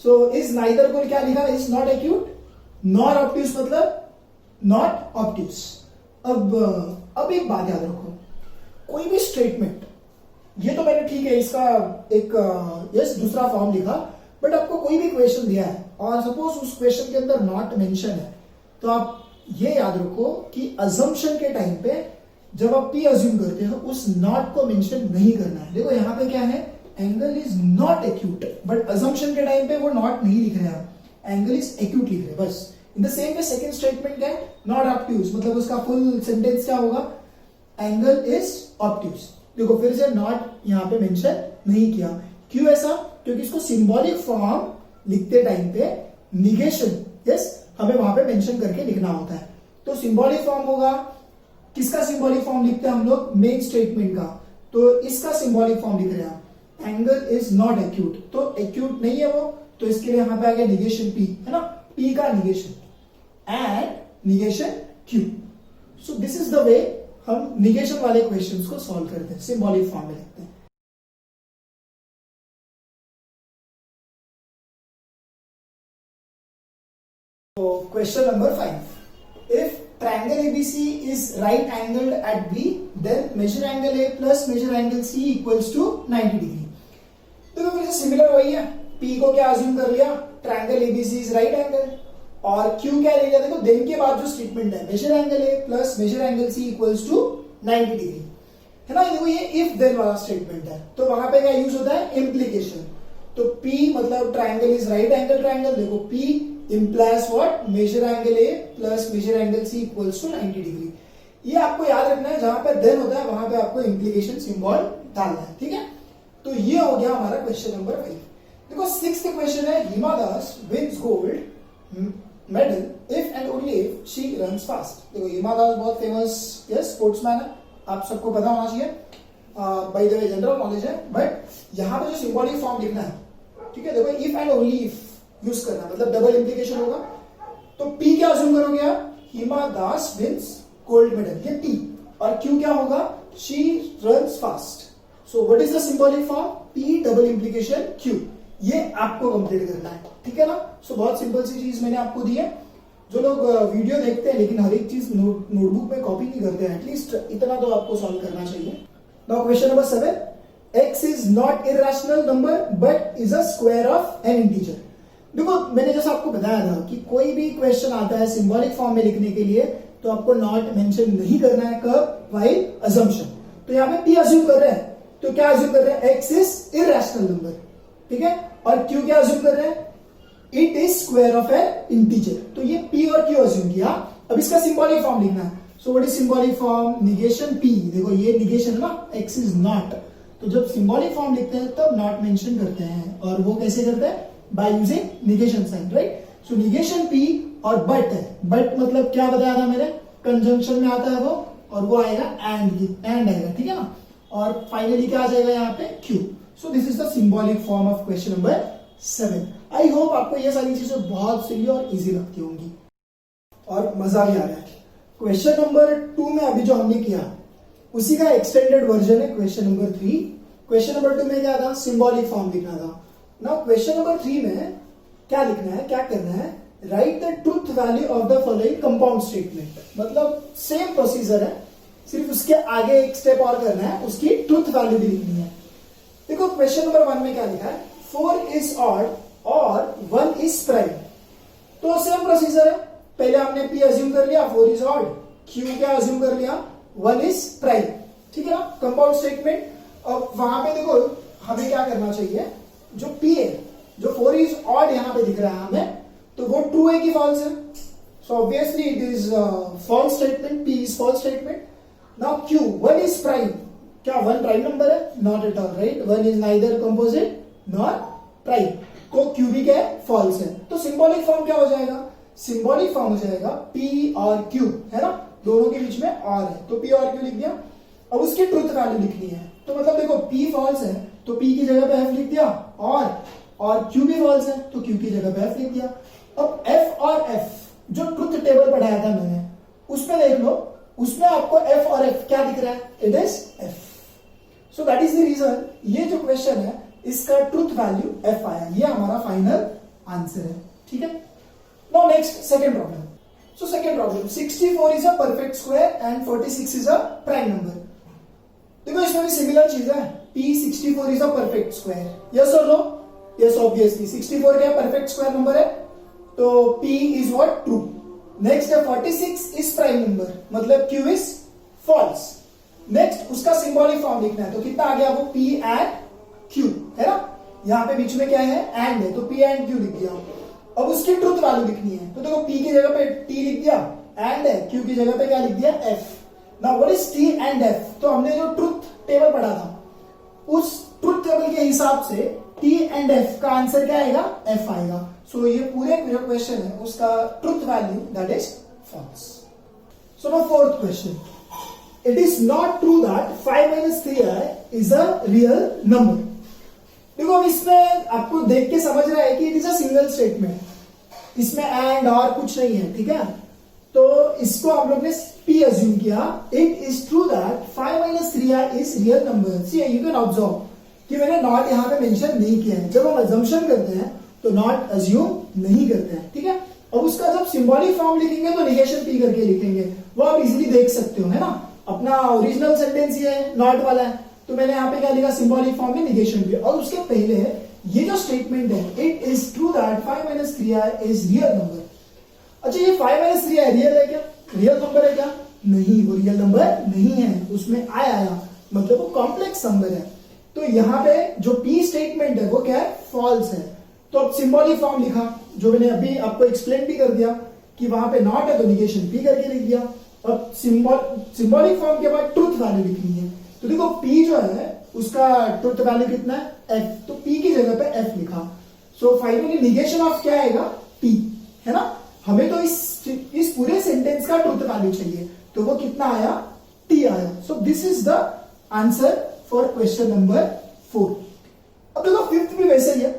सो इज नाइदर को क्या लिखा, is not acute nor obtuse, मतलब नॉट ऑब्ट्यूज। अब एक बात याद रखो, कोई भी स्टेटमेंट, ये तो मैंने ठीक है इसका एक यस दूसरा फॉर्म लिखा, बट आपको कोई भी क्वेश्चन दिया है और सपोज उस क्वेश्चन के अंदर नॉट मेंशन है, तो आप ये याद रखो कि अजम्पशन के टाइम पे जब आप पी अज्यूम करते हो उस नॉट को मेंशन नहीं करना है। देखो यहाँ पे क्या है, angle is not acute, but assumption के टाइम पे वो नॉट नहीं लिख रहे हैं, एंगल इज एक्यूट लिख रहे हैं बस। In the same way second statement क्या है, नॉट ऑब्ट्यूज, मतलब उसका फुल सेंटेंस क्या होगा, एंगल इज ऑब्ट्यूज। देखो फिर से नॉट यहाँ पे मेंशन नहीं किया, क्यों ऐसा, क्योंकि इसको सिंबॉलिक फॉर्म लिखते टाइम पे निगेशन यस हमें वहां पे मेंशन करके लिखना होता है। तो सिंबॉलिक फॉर्म होगा, किसका सिंबॉलिक फॉर्म लिखते हैं हम लोग, मेन स्टेटमेंट का, तो इसका सिंबॉलिक फॉर्म लिख रहे हैं, एंगल इज नॉट एक्यूट, तो एक्यूट नहीं है वो, तो इसके लिए यहां पे आ गया निगेशन P, है ना, P का negation and negation Q। So this is the way हम निगेशन वाले क्वेश्चंस को सॉल्व करते हैं, सिंबॉलिक फॉर्म में लिखते हैं। तो question number 5, if triangle ABC is right angled at B, then measure angle A plus measure angle C equals to 90 degree। देखो फिर से सिमिलर वही है, P को क्या अज्यूम कर लिया, triangle ABC is right angle, और Q क्या ले लिया, देखो देन के बाद जो स्टेटमेंट है major angle A plus major angle C equals to 90 degree, है ना। देखो ये इफ देन वाला स्टेटमेंट है, तो वहां पे क्या यूज होता है, इम्प्लीकेशन। तो P मतलब triangle is right angle triangle, देखो P implies what, measure angle A plus measure angle C equals to 90 degree. ये आपको याद रखना है, जहां पे देन होता है वहां पे आपको इम्प्लीकेशन सिंबल डालना है, ठीक है। तो ये हो गया हमारा क्वेश्चन नंबर 5। देखो सिक्स्थ क्वेश्चन है, Hima Das wins gold medal if and only if she runs fast. देखो हिमा दास बहुत फेमस स्पोर्ट्समैन है, आप सबको पता होना चाहिए, bye the way general knowledge है, बट यहाँ पे जो सिंबॉलिक फॉर्म लिखना है, ठीक है। देखो if and only if use करना, मतलब डबल इंप्लीकेशन होगा, तो P क्या अज्यूम करोगे आप, हिमा दास विंस गोल्ड मेडल, ये P, और Q क्या होगा, she runs fast. So what is the symbolic form, P double implication Q, ये आपको कंप्लीट करना है, ठीक है ना। सो बहुत सिंपल सी चीज मैंने आपको दी है। जो लोग वीडियो देखते हैं लेकिन हर एक चीज नोटबुक में कॉपी नहीं करते हैं, एटलीस्ट इतना तो आपको सॉल्व करना चाहिए। Now question number 7, x is not irrational number but is a square of N integer. देखो मैंने जैसा आपको बताया था कि कोई भी क्वेश्चन आता है सिंबॉलिक फॉर्म में लिखने के लिए तो आपको नॉट मेंशन नहीं करना है, कब? While assumption. तो यहाँ पे p अज्यूम कर रहे हैं, तो क्या अज्यूम कर रहे हैं? x इज इरेशनल नंबर, ठीक है। और q क्या अज्यूम कर रहे हैं? It is square of N integer. तो ये p और q अज्यूम किया। अब इसका सिंबॉलिक फॉर्म लिखना है। सो what is symbolic form? Negation p। देखो ये निगेशन ना, x इज नॉट। तो जब सिंबॉलिक फॉर्म लिखते हैं तब नॉट मेंशन करते हैं, और वो कैसे करते हैं? By using negation sign, right. So negation p और बट है। बट मतलब क्या बताया था मैंने? कंजंक्शन में आता है वो, और वो आएगा एंड आएगा, ठीक है ना। और फाइनली क्या आ जाएगा यहाँ पे? q। So this is the symbolic form of question number 7। I hope आपको ये सारी चीजें बहुत सिली और इजी लगती होंगी और मजा भी आ रहा है। क्वेश्चन नंबर 2 में अभी जो हमने किया उसी का एक्सटेंडेड वर्जन है क्वेश्चन नंबर 3। क्वेश्चन नंबर 2 में क्या था? सिंबॉलिक फॉर्म लिखना था। नाउ क्वेश्चन नंबर 3 में क्या लिखना है, क्या करना है? Write the truth value of the following compound statement. मतलब सेम प्रोसीजर है, सिर्फ उसके आगे एक स्टेप और करना है, उसकी ट्रूथ वैल्यू भी लिखनी है। देखो क्वेश्चन नंबर 1 में क्या लिखा है? 4 इज ऑड और 1 इज प्राइम। तो सेम प्रोसीजर है, पहले हमने p अज्यूम कर लिया, 4 इज ऑड, q क्या अज्यूम कर लिया? 1 इज प्राइम, ठीक है ना। Compound statement. अब वहां पे देखो हमें क्या करना चाहिए? जो p है, जो 4 इज ऑड यहां पे दिख रहा है हमें, तो वो ट्रू है कि फॉल्स है? So obviously it is false statement, p is false statement. Now q 1 is prime, क्या 1 प्राइम नंबर है? Not at all, right. 1 is neither composite nor prime, तो q भी क्या है? फॉल्स है। तो सिंबॉलिक फॉर्म क्या हो जाएगा? सिंबॉलिक फॉर्म हो जाएगा p और q, है ना, दोनों के बीच में और है, तो p और q लिख दिया। अब उसकी ट्रूथ वैल्यू लिखनी है, तो मतलब देखो p फॉल्स है तो p की जगह पे f लिख दिया, और q भी फॉल्स है तो q की जगह पे f लिख दिया। अब f और f जो ट्रूथ टेबल पढ़ाया था मैंने, उसमें देख लो, उसमें आपको f और f क्या दिख रहा है? It is f। So that is the reason ये जो क्वेश्चन है इसका ट्रूथ वैल्यू f आया, ये हमारा फाइनल आंसर है, ठीक है। Now next second problem. So second problem, 64 is a perfect square and 46 is a prime number. देखो इसमें भी सिमिलर चीज है, p 64 is a perfect square, yes और नो? यस ऑब्वियसली 64 क्या परफेक्ट स्क्वायर नंबर है, तो p is what? True. Next है 46 इज प्राइम नंबर, मतलब q इज फॉल्स। नेक्स्ट उसका सिंबॉलिक फॉर्म लिखना है, तो कितना आ गया वो? p एंड q, है ना। यहाँ पे बीच में क्या है? एंड है, तो p एंड q लिख दिया। अब उसकी ट्रूथ वैल्यू लिखनी है, तो देखो p की जगह पे t लिख दिया, एंड है, q की जगह पे क्या लिख दिया? f। Now what is t and f? तो हमने जो ट्रूथ टेबल पढ़ा था उस ट्रूथ टेबल के हिसाब से t एंड f का आंसर क्या आएगा? f आएगा। सो ये पूरे जो क्वेश्चन है उसका truth value that is false. So now fourth question, it is not true that 5 - 3i is a real number. देखो अब इसमें आपको देख के समझ रहा है कि it is a single statement, इसमें एंड और कुछ नहीं है, ठीक है। तो इसको हम लोग ने p अज्यूम किया, it is true that 5 - 3i is real number. See you can observe कि मैंने नॉट यहाँ पे मेंशन नहीं किया है। जब हम अजम्पशन करते हैं तो नॉट अज्यूम नहीं करते हैं, ठीक है। अब उसका जब सिंबॉलिक फॉर्म लिखेंगे तो निगेशन p करके लिखेंगे, वो आप इजीली देख सकते हो, है ना। अपना ओरिजिनल सेंटेंस ये नॉट वाला है, तो मैंने यहाँ पे क्या लिखा? सिंबॉलिक फॉर्म में निगेशन भी। और उसके पहले ये जो स्टेटमेंट है, it is true that 5 - 3i is real number. अच्छा ये 5 - 3i रियल है क्या? रियल नंबर है क्या? नहीं, वो रियल नंबर नहीं है, उसमें आया मतलब वो कॉम्प्लेक्स नंबर है। तो यहाँ पे जो p स्टेटमेंट है वो क्या है? फॉल्स है। तो अब सिंबॉलिक फॉर्म लिखा, जो मैंने अभी आपको एक्सप्लेन भी कर दिया कि वहां पे नॉट है तो निगेशन p करके लिख दिया। अब सिंबॉलिक फॉर्म के बाद ट्रूथ वैल्यू लिखनी है, तो देखो p जो है उसका ट्रूथ वैल्यू कितना है? f, तो p की जगह पे f लिखा। सो फाइनली निगेशन ऑफ क्या आएगा? t, है ना। हमें तो इस पूरे सेंटेंस का ट्रूथ वैल्यू चाहिए, तो वो कितना आया? t आया। So this is the answer for question number 4। अब देखो फिफ्थ भी वैसे ही है,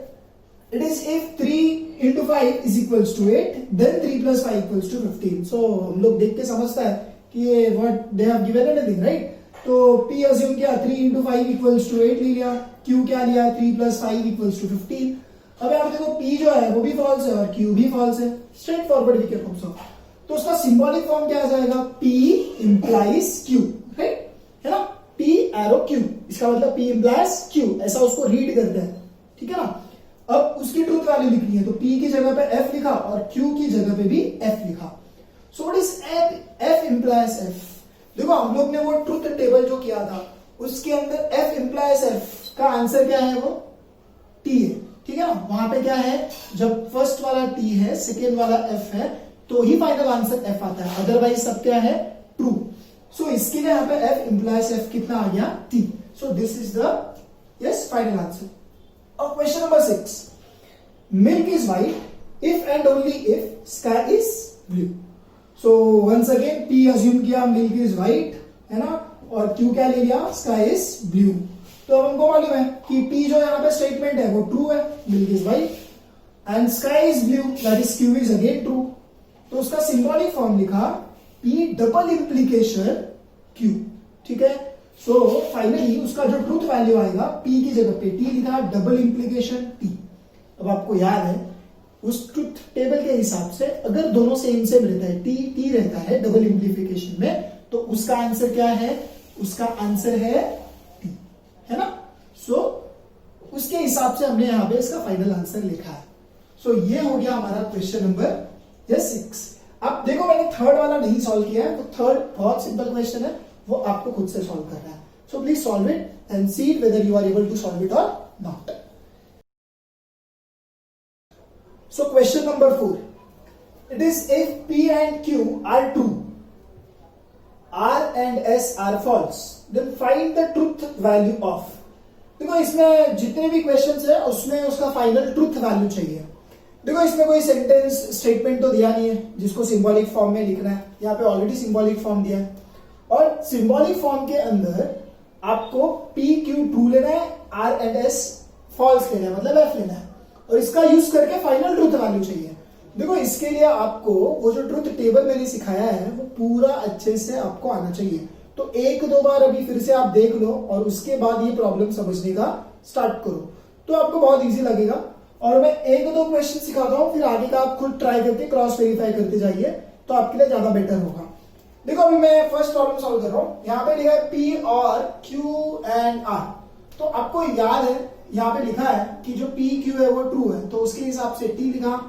it is if 3 × 5 is equals to 8 then 3 + 5 equals to 15। So हम लोग देख के समझता है कि ये what they have given anything, right. तो p अज्यूम किया, 3 × 5 इक्वल्स टू 8 ले लिया, q क्या लिया? 3 + 5 इक्वल्स टू 15। अब यहाँ पे देखो p जो है वो भी फॉल्स है और q भी फॉल्स है, straight forward we can observe. तो उसका सिंबॉलिक फॉर्म क्या आ जाएगा? p implies q, राइट, है ना। p एरो Q, इसका मतलब P implies Q, ऐसा उसको रीड करते हैं, ठीक है ना। अब उसकी ट्रूथ वैल्यू लिखनी है, तो P की जगह पे F लिखा और Q की जगह पे भी F लिखा। सो what is F implies F? देखो हम लोग ने वो ट्रूथ टेबल जो किया था उसके अंदर F implies F का आंसर क्या है, वो T है, ठीक है ना। वहां पे क्या है, जब फर्स्ट वाला T है, सेकेंड वाला F है, तो ही फाइनल आंसर F आता है, अदरवाइज सब क्या है, ट्रू। सो इसके लिए यहाँ पे F implies F कितना आ गया, T। So this is the yes final answer. अब question number 6, milk is white if and only if sky is blue. So once again P assume किया मिल्क इज व्हाइट, है ना, और Q क्या ले लिया, स्काई इज ब्लू। तो अब हमको मालूम है कि P जो यहाँ पे स्टेटमेंट है वो ट्रू है, milk is white, and sky is blue, that is Q is again true. तो उसका सिंबॉलिक फॉर्म लिखा P डबल इंप्लीकेशन Q, ठीक है। सो फाइनली उसका जो ट्रूथ वैल्यू आएगा P की जगह पे T लिखा, डबल इंप्लीकेशन T। अब आपको याद है उस ट्रूथ टेबल के हिसाब से अगर दोनों सेम सेम रहता है, T रहता है डबल इंप्लीकेशन में, तो उसका आंसर क्या है, उसका आंसर है T, है ना। सो उसके हिसाब से हमने यहां पे इसका फाइनल आंसर लिखा है। सो ये हो गया हमारा क्वेश्चन नंबर 6। अब देखो मैंने थर्ड वाला नहीं सॉल्व किया है, तो थर्ड बहुत सिंपल क्वेश्चन है, वो आपको खुद से सॉल्व करना है। So please solve it and see whether you are able to solve it और not. So question number 4, it is if P and Q are true, R and S are false, then find the truth value of। देखो इसमें जितने भी questions है उसमें उसका final truth value चाहिए। देखो इसमें कोई सेंटेंस स्टेटमेंट तो दिया नहीं है जिसको सिंबॉलिक फॉर्म में लिखना है, यहाँ पे ऑलरेडी सिंबॉलिक फॉर्म दिया है, और सिंबॉलिक फॉर्म के अंदर आपको P Q ट्रू लेना है, R and S फॉल्स लेना है, मतलब F लेना है, और इसका यूज करके फाइनल ट्रूथ वैल्यू चाहिए। देखो इसके लिए आपको वो जो ट्रूथ टेबल मैंने सिखाया है वो पूरा अच्छे से आपको आना चाहिए। तो एक दो बार अभी फिर से आप देख लो और उसके बाद ये प्रॉब्लम समझने का स्टार्ट करो, तो आपको बहुत इजी लगेगा। और मैं एक दो क्वेश्चन सिखाता हूं, फिर आगे का आप खुद ट्राई करके क्रॉस वेरीफाई करते जाइए, तो आपके लिए ज्यादा बेटर होगा। देखो अभी मैं फर्स्ट प्रॉब्लम सॉल्व कर रहा हूं, यहाँ पे लिखा है P और Q एंड R। तो आपको याद है यहाँ पे लिखा है कि जो P Q है वो ट्रू है, तो उसके हिसाब से T लिखा,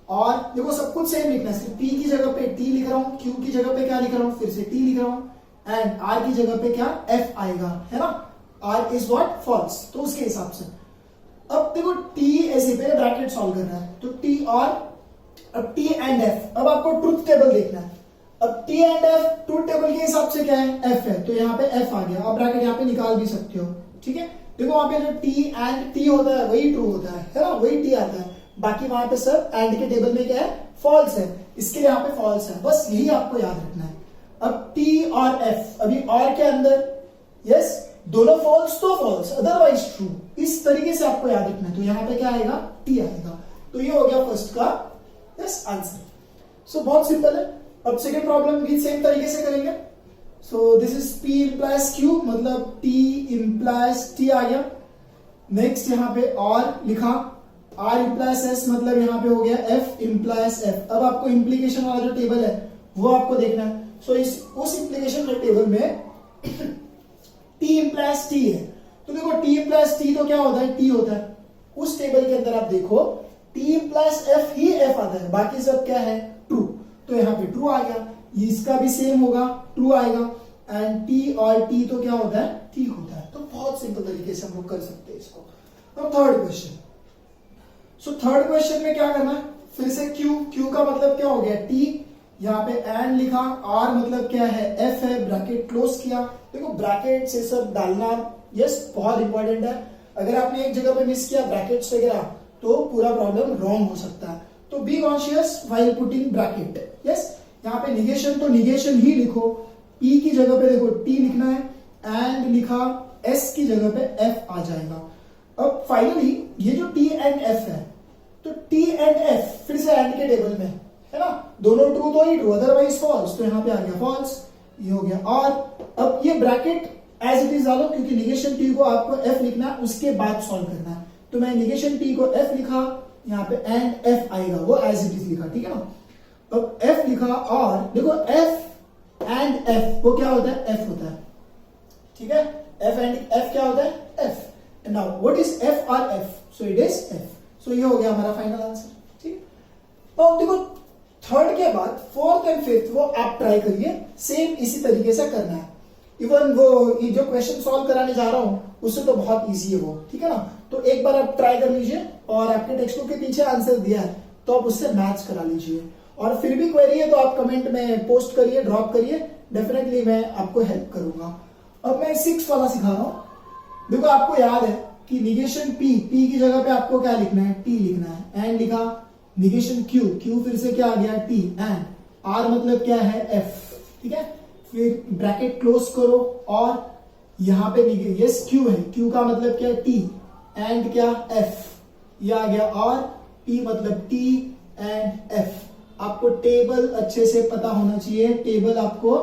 और देखो सब कुछ सेम लिखना है, सिर्फ P की जगह पे T लिख रहा हूं, Q की जगह पे क्या लिख रहा हूं, फिर से T लिख रहा हूं, एंड R की जगह पे क्या F आएगा, है ना। R इज व्हाट, फॉल्स, तो उसके हिसाब से अब देखो T ऐसे पे ब्रैकेट सॉल्व करना है, तो T और अब T एंड F। अब आपको ट्रूथ टेबल देखना है, अब T and F truth table के हिसाब से क्या है, F है, तो यहाँ पे F आ गया। आप ब्रैकेट यहाँ पे निकाल भी सकते हो, ठीक है। देखो वहां पे जो T एंड T होता है वही ट्रू होता है ना, वही T आता है, बाकी वहां पे सब एंड के टेबल में क्या है, फॉल्स है, इसके लिए यहाँ पे फॉल्स है, बस यही आपको याद रखना है। अब T और F, अभी और के अंदर यस दोनों फॉल्स तो फॉल्स, अदरवाइज ट्रू, इस तरीके से आपको याद रखना है। तो यहाँ पे क्या आएगा, T आएगा। तो ये हो गया फर्स्ट का यस आंसर। सो बहुत सिंपल है। अब सेकेंड प्रॉब्लम भी सेम तरीके से करेंगे। सो this is P implies Q, मतलब T implies T आ गया। नेक्स्ट यहाँ पे और लिखा, R implies S, मतलब यहाँ पे हो गया F implies F। अब आपको इंप्लीकेशन वाला जो टेबल है वो आपको देखना है। सो उस इंप्लीकेशन के टेबल में T implies T है, तो देखो T implies T तो क्या होता है, T होता है। उस टेबल के अंदर आप देखो T implies F ही F आता है, बाकी सब क्या है, ट्रू, तो यहाँ पे ट्रू आ गया। इसका भी सेम होगा, ट्रू आएगा, एंड T और T तो क्या होता है, ठीक होता है। तो बहुत सिंपल तरीके से हम लोग कर सकते हैं इसको। अब third question. So third question में क्या करना है, फिर से Q का मतलब क्या हो गया, T, यहाँ पे एंड लिखा, R मतलब क्या है, F है, ब्रैकेट क्लोज किया। देखो ब्रैकेट से सब डालना यस बहुत इंपॉर्टेंट है, अगर आपने एक जगह पे मिस किया ब्रैकेट्स वगैरह तो पूरा प्रॉब्लम रॉन्ग हो सकता है। तो be conscious while putting bracket, yes. यहाँ पे निगेशन तो निगेशन ही लिखो, E की जगह पे देखो T लिखना है, एंड लिखा, S की जगह पे F आ जाएगा। अब फाइनली ये जो T एंड F है, तो T एंड F फिर से एंड के टेबल में है ना, दोनों ट्रू तो ही ट्रू, अदरवाइज फॉल्स, तो यहाँ पे आ गया फॉल्स, ये हो गया। और अब ये ब्रैकेट एज इट इज डालो, क्योंकि निगेशन T को आपको F लिखना है, उसके बाद सॉल्व करना है। तो मैं निगेशन T को F लिखा, यहाँ पे एंड F आएगा, वो एज इट इज लिखा, ठीक है ना। अब F लिखा, और देखो F एंड F वो क्या होता है, F होता है, ठीक है। एफ एंड एफ क्या होता है, F. Now what is F और F, so it is F. So ये हो गया हमारा फाइनल आंसर. ठीक. तो देखो थर्ड के बाद फोर्थ एंड फिफ्थ वो आप ट्राई करिए, सेम इसी तरीके से करना है. इवन वो ये जो क्वेश्चन सॉल्व कराने जा रहा हूं उससे तो बहुत इजी है वो, ठीक है ना. तो एक बार आप ट्राई कर लीजिए और आपके टेक्स्ट बुक के पीछे आंसर दिया है तो आप उससे मैच करा लीजिए. और फिर भी क्वेरी है तो आप कमेंट में पोस्ट करिए, ड्रॉप करिए, डेफिनेटली मैं आपको हेल्प करूंगा. अब मैं 6 वाला सिखा रहा हूं. देखो आपको याद है कि निगेशन पी, पी की जगह पे आपको क्या लिखना है, टी लिखना है. एंड लिखा, निगेशन क्यू, क्यू फिर से क्या आ गया, टी. एंड आर मतलब क्या है, एफ. ठीक है. फिर ब्रैकेट क्लोज करो और यहां पे यस क्यू है, क्यू का मतलब क्या है, टी. एंड क्या, एफ. ये आ गया. और पी मतलब टी एंड एफ. आपको टेबल अच्छे से पता होना चाहिए. टेबल आपको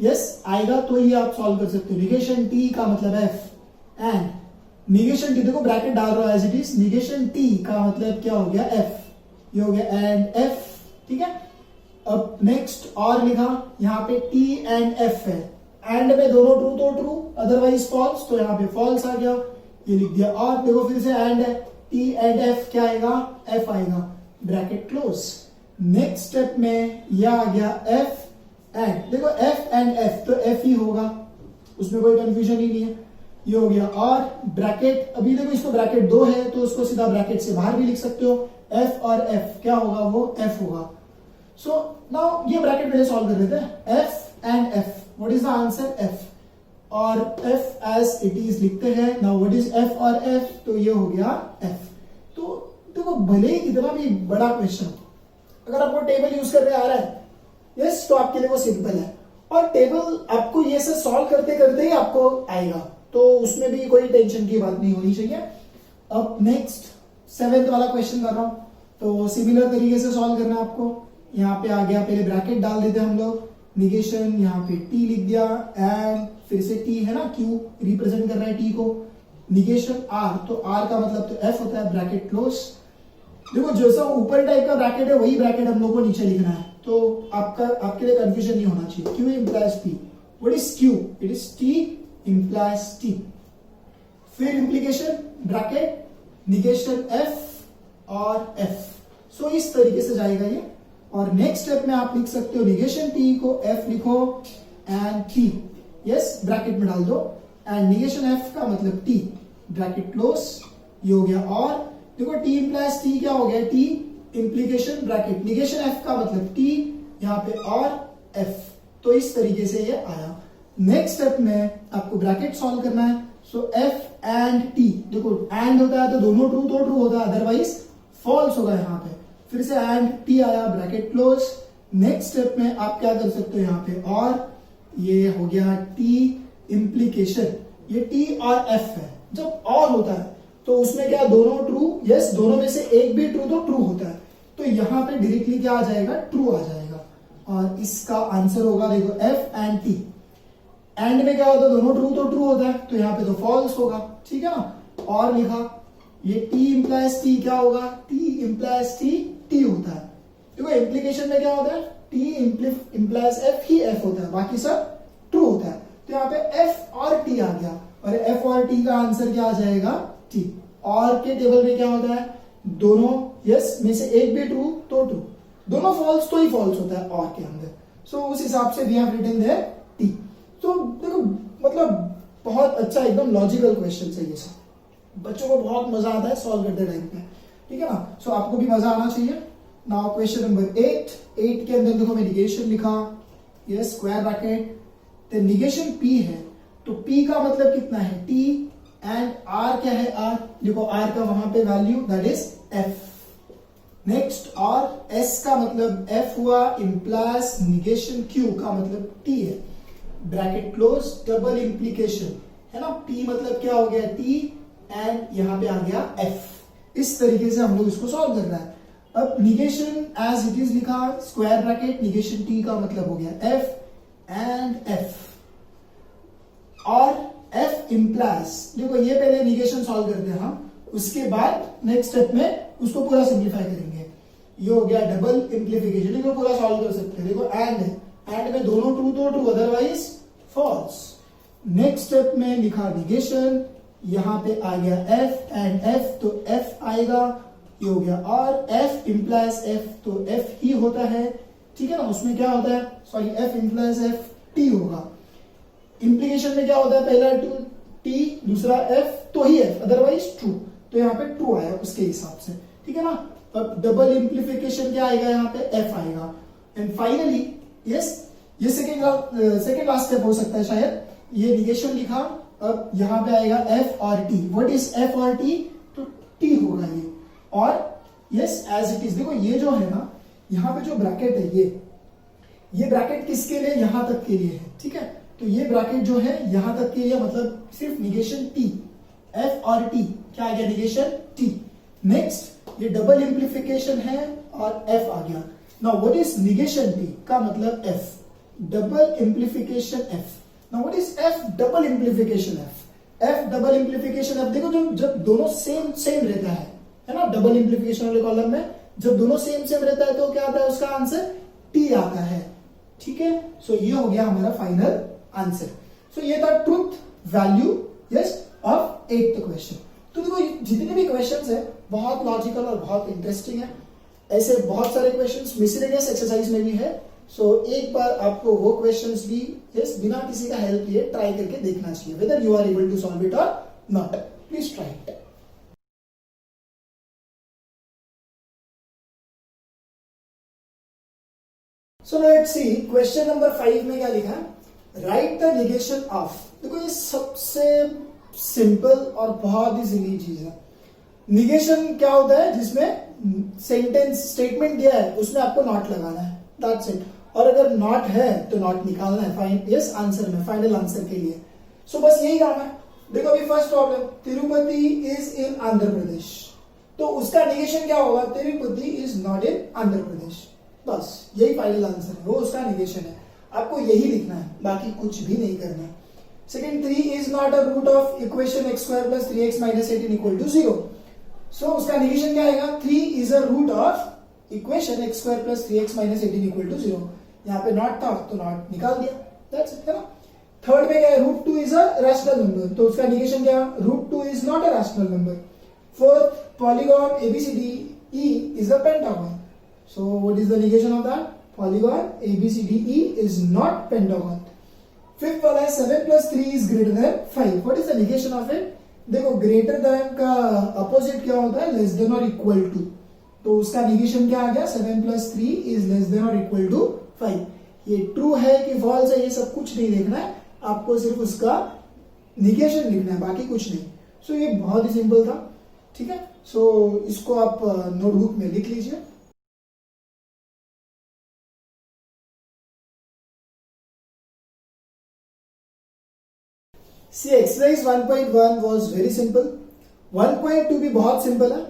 यस आएगा तो ही आप सॉल्व कर सकते हो. निगेशन टी का मतलब एफ एंड निगेशन टी, देखो ब्रैकेट डाल रहा है as it is. Negation T का मतलब क्या हो गया, एफ. ये हो गया एंड एफ. ठीक है. अब नेक्स्ट और लिखा, यहाँ पे टी एंड एफ है. एंड में दोनों ट्रू तो ट्रू, अदरवाइज फॉल्स, तो यहाँ पे फॉल्स आ गया. ये लिख दिया. और देखो फिर से एंड है, टी एंड एफ क्या आएगा, एफ आएगा. Bracket close. नेक्स्ट स्टेप में यह आ गया एफ एंड, देखो एफ एंड एफ तो एफ ही होगा, उसमें कोई कंफ्यूजन ही नहीं है. ये हो गया. और ब्रैकेट, अभी देखो इसको ब्रैकेट 2 है तो उसको सीधा ब्रैकेट से बाहर भी लिख सकते हो. एफ और एफ क्या होगा, वो एफ होगा. सो नाउ ये ब्रैकेट पहले सॉल्व कर लेते हैं. F and F, what is the answer, F. और एफ एज इट इज लिखते हैं. नाउ व्हाट इज एफ और एफ, तो ये हो गया एफ. तो देखो भले ही कितना भी बड़ा क्वेश्चन, अगर आपको टेबल यूज करने आ रहा है यस तो आपके लिए वो सिंपल है. और टेबल आपको ये सब सॉल्व करते करते ही आपको आएगा, तो उसमें भी कोई टेंशन की बात नहीं होनी चाहिए. अब नेक्स्ट 7th वाला क्वेश्चन कर रहा हूं, तो सिमिलर तरीके से सॉल्व करना है आपको. यहाँ पे आ गया, पहले ब्रैकेट डाल देते हैं हम लोग. निगेशन यहाँ पे टी लिख दिया एंड फिर से टी है ना, क्यू रिप्रेजेंट कर रहा है टी को. निगेशन आर, तो आर का मतलब तो एफ होता है. Bracket close. देखो जैसा ऊपर टाइप का ब्रैकेट है वही ब्रैकेट हम लोग को नीचे लिखना है, तो आपके लिए कंफ्यूजन नहीं होना चाहिए. Q implies P. What is Q, it is T implies T. फिर इंप्लीकेशन ब्रैकेट, निगेशन एफ और एफ. सो इस तरीके से जाएगा ये. और नेक्स्ट स्टेप में आप लिख सकते हो निगेशन टी को एफ लिखो एंड टी यस ब्रैकेट में डाल दो. एंड निगेशन एफ का मतलब टी, ब्रैकेट क्लोज. ये हो गया. और देखो टी इंप्लाइज टी क्या हो गया, T implication bracket, negation F का मतलब टी, यहाँ पे और एफ. तो इस तरीके से ये आया. नेक्स्ट स्टेप में आपको ब्रैकेट सॉल्व करना है. सो एफ एंड टी, देखो एंड होता है तो दोनों ट्रू तो ट्रू होता है, अदरवाइज फॉल्स होगा. यहाँ पे फिर से एंड टी आया, ब्रैकेट क्लोज. नेक्स्ट स्टेप में आप क्या कर सकते हो, यहाँ पे और ये हो गया टी इंप्लीकेशन. ये टी और एफ है. जब और होता है तो उसमें क्या दोनों ट्रू, यस दोनों में से एक भी ट्रू तो ट्रू होता है, तो यहां पे डायरेक्टली क्या आ जाएगा, ट्रू आ जाएगा. और इसका आंसर होगा देखो एफ एंड टी. एंड में क्या होता है, दोनों ट्रू तो ट्रू होता है, तो यहाँ पे तो फॉल्स होगा. ठीक है ना. और लिखा ये टी इंप्लाइज टी क्या होगा, टी इंप्लाइज टी, टी होता है. देखो इंप्लीकेशन में क्या होता है, टी इंप्लाइज एफ ही एफ होता है, बाकी सब ट्रू होता है. तो यहाँ पे एफ और टी आ गया. और एफ और टी का आंसर क्या आ जाएगा, टी. और के टेबल में क्या होता है, दोनों यस में से एक भी ट्रू तो ट्रू, दोनों फॉल्स तो ही फॉल्स होता है और के अंदर. सो उस हिसाब से we have written there T. तो देखो मतलब बहुत अच्छा एकदम लॉजिकल क्वेश्चन है ये सब. बच्चों को बहुत मजा आता है सॉल्व करते टाइम पे. ठीक है ना. सो आपको भी मजा आना चाहिए. नाउ क्वेश्चन नंबर 8 के अंदर देखो मैं निगेशन लिखा, यस स्क्वायर ब्रैकेट. तो निगेशन पी है तो पी का मतलब कितना है, टी. एंड आर क्या है, आर. देखो आर का वहां पे value that is F. Next और एस का मतलब एफ हुआ, इंप्लाइज निगेशन क्यू का मतलब टी है. Bracket close. डबल इंप्लीकेशन है ना, टी मतलब क्या हो गया, टी. एंड यहां पे आ गया एफ. इस तरीके से हम लोग इसको सॉल्व कर रहा है. अब निगेशन एज इट इज लिखा, स्क्वायर ब्रैकेट, निगेशन टी का मतलब हो गया एफ एंड एफ. और एफ इंप्लाइज, देखो ये पहले निगेशन सॉल्व करते हैं हम, उसके बाद नेक्स्ट स्टेप में उसको पूरा सिंप्लीफाई करेंगे. ये हो गया डबल इंप्लीफिकेशन. देखो पूरा सॉल्व कर सकते हैं. देखो एंड है, एंड में दोनों ट्रू तो true, otherwise false. Next step में लिखा निगेशन, यहां पे आ गया एफ एंड एफ, तो एफ आएगा, ये हो गया और एफ इंप्लाइज एफ, तो एफ ही होता है, ठीक है ना। उसमें क्या होता है, sorry F implies F T होगा। इंप्लीकेशन में क्या होता है, पहला टी दूसरा एफ तो ही एफ, अदरवाइज ट्रू, तो यहाँ पे ट्रू आया उसके हिसाब से, ठीक है ना। अब डबल इंप्लीफिकेशन क्या आएगा, यहाँ पे एफ आएगा। एंड फाइनली यस, ये सेकेंड लास्ट स्टेप हो सकता है शायद, ये निगेशन लिखा, अब यहाँ पे आएगा एफ और टी। व्हाट इज एफ और टी, तो टी होगा ये, और यस एज इट इज। देखो ये जो है ना, यहाँ पे जो ब्रैकेट है ये ब्रैकेट किसके लिए, यहां तक के लिए है, ठीक है। तो ये ब्रैकेट जो है यहां तक के लिए, मतलब सिर्फ निगेशन टी, एफ और टी क्या आ गया, निगेशन टी। नेक्स्ट ये डबल इंप्लीफिकेशन है और एफ आ गया। Now what is negation T का मतलब F, double implication F. Now what is F double implication F, F double implication F. देखो जब दोनों सेम रहता है ना, डबल इंप्लीफिकेशन वाले कॉलम में जब दोनों सेम रहता है तो क्या आता है, उसका आंसर टी आता है, ठीक है। सो ये हो गया हमारा फाइनल आंसर। सो ये था truth value yes of 8th question. तो देखो जितने भी क्वेश्चंस है बहुत लॉजिकल और बहुत इंटरेस्टिंग है, ऐसे बहुत सारे क्वेश्चंस मिसलेनियस एक्सरसाइज में भी है। सो एक बार आपको वो क्वेश्चंस भी यस बिना किसी का हेल्प लिए ट्राई करके देखना चाहिए, whether you are able to solve it और not, please try it. So let's see question number 5 में क्या लिखा है, राइट द निगेशन ऑफ। देखो ये सबसे सिंपल और बहुत ही सिली चीज है। निगेशन क्या होता है, जिसमें सेंटेंस स्टेटमेंट दिया है उसमें आपको नॉट लगाना है, दैट्स इट। और अगर नॉट है तो नॉट निकालना है फाइन यस आंसर में, फाइनल आंसर के लिए। सो बस यही काम है। देखो अभी first problem, Tirupati is in Andhra Pradesh, तो उसका निगेशन क्या होगा, Tirupati is not in Andhra Pradesh, बस यही फाइनल आंसर है, वो उसका निगेशन है। आपको यही लिखना है, बाकी कुछ भी नहीं करना है। Second, 3 is not a root of equation x square plus 3x minus 18 equal to 0। So उसका निगेशन क्या आएगा, 3 is a root of equation x square plus 3x minus 18 equal to 0। यहाँ पे नॉट था तो नॉट निकाल दिया, दैट्स इट, है ना। थर्ड में क्या है, root 2 is a rational number, तो उसका निगेशन क्या, root 2 is not a rational number. Fourth, polygon ABCDE is a pentagon, so what is the negation of that, polygon ABCDE is not pentagon। Fifth वाला है 7 plus 3 is greater than 5, what is the negation of it। देखो greater than का opposite क्या होता है, less than और equal to, तो उसका निगेशन क्या आ गया, 7 plus 3 is less than or equal to 5। ये ट्रू है कि फॉल्स है ये सब कुछ नहीं देखना है, आपको सिर्फ उसका निगेशन लिखना है, बाकी कुछ नहीं। सो ये बहुत ही सिंपल था, ठीक है। सो इसको आप नोटबुक में लिख लीजिए। See, exercise 1.1 was very simple। 1.2 भी बहुत सिंपल है।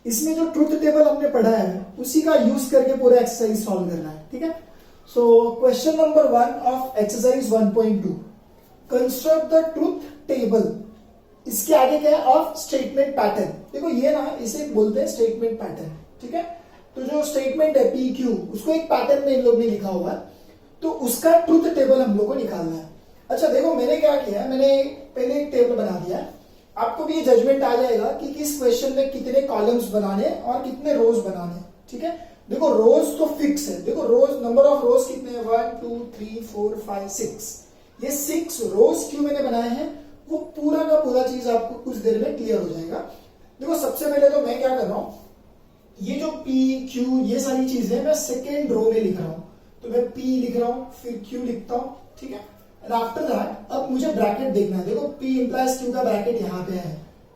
इसमें जो ट्रुथ टेबल हमने पढ़ा है उसी का यूज करके पूरा एक्सरसाइज सॉल्व करना है, ठीक है। सो question number 1 of exercise 1.2, construct the truth table. इसके आगे क्या है, ऑफ स्टेटमेंट पैटर्न। देखो ये ना, इसे बोलते हैं स्टेटमेंट पैटर्न, ठीक है। तो जो स्टेटमेंट है PQ, उसको एक पैटर्न में इन लोग ने लिखा हुआ है, तो उसका ट्रुथ टेबल हम लोग को निकालना है। अच्छा देखो मैंने क्या किया, मैंने पहले एक टेबल बना दिया, आपको भी ये जजमेंट आ जाएगा कि किस क्वेश्चन में कितने कॉलम्स बनाने और कितने रोज बनाने, ठीक है। देखो रोज तो फिक्स है, देखो रोज नंबर ऑफ रोज कितने हैं, 1 2 3 4 5 6, ये 6 रोज क्यों मैंने बनाए हैं, वो पूरा का पूरा चीज आपको कुछ देर में क्लियर हो जाएगा। देखो सबसे पहले तो मैं क्या कर रहा हूं, ये जो P Q ये सारी चीजें मैं सेकेंड रो में लिख रहा हूं, तो मैं P लिख रहा हूं फिर Q लिखता हूं, ठीक है। आफ्टर दैट अब मुझे ब्रैकेट देखना है, देखो P इंप्लाइज Q का ब्रैकेट यहाँ पे है,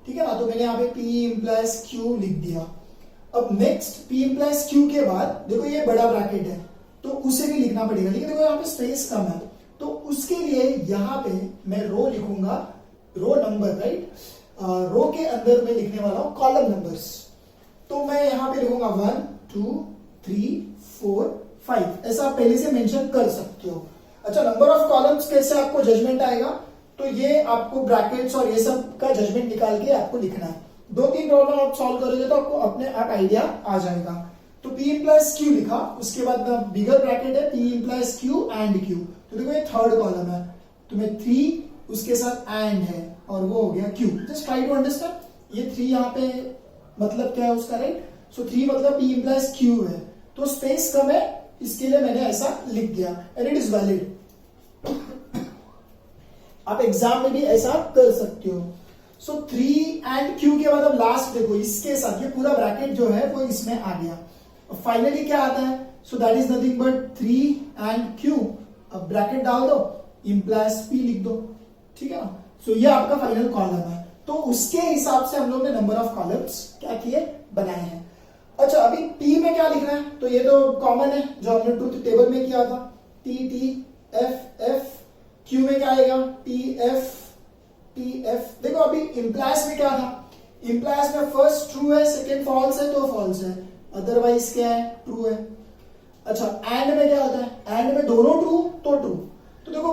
ठीक है ना, तो मैंने यहाँ पे P इंप्लाइज Q लिख दिया। अब नेक्स्ट P इंप्लाइज Q के बाद देखो ये बड़ा ब्रैकेट है तो उसे भी लिखना पड़ेगा, लेकिन देखो यहाँ पे स्पेस कम है, तो उसके लिए यहाँ पे मैं रो लिखूंगा, रो नंबर, राइट। रो के अंदर मैं लिखने वाला हूं कॉलम नंबर्स, तो मैं यहाँ पे लिखूंगा 1 2 3 4 5, ऐसा आप पहले से मेंशन कर सकते हो। अच्छा नंबर ऑफ कॉलम्स कैसे आपको जजमेंट आएगा, तो ये आपको ब्रैकेट्स और ये सब का जजमेंट निकाल के आपको लिखना है। 2-3 प्रॉब्लम आप सॉल्व करोगे तो आपको अपने आप आइडिया आ जाएगा। तो P इंप्लाइज Q लिखा, उसके बाद बिगर ब्रैकेट है P implies Q and Q, तो देखो ये थर्ड कॉलम है, तो मैं 3 उसके साथ एंड है और वो हो गया Q. Just try to understand. ये 3 यहाँ पे मतलब क्या है उसका, राइट? सो 3 मतलब P implies Q है, तो स्पेस कम है, इसके लिए मैंने ऐसा लिख दिया एंड इट इज वैलिड। आप एग्जाम में भी ऐसा कर सकते हो। सो 3 एंड Q के बाद अब लास्ट देखो, इसके साथ ये पूरा ब्रैकेट जो है वो इसमें आ गया। अब फाइनली क्या आता है? सो that is nothing but 3 and Q। अब ब्रैकेट डाल दो, implies P लिख दो, ठीक है ना? सो ये आपका फाइनल कॉलम है। तो उसके हिसाब से हम लोग ने नंबर ऑफ कॉलम्स क्या किए, बनाए हैं। अच्छा, अभी P में क्या लिखना है? तो ये तो कॉमन है जो हमने ट्रुथ टेबल में किया था, T T F F। Q में क्या आएगा? T F T F। देखो अभी implies में क्या था? implies में फर्स्ट ट्रू है, सेकंड फॉल्स है तो फॉल्स है, अदरवाइज क्या है? ट्रू है। अच्छा, एंड में क्या होता है? एंड में दोनों ट्रू तो ट्रू। तो देखो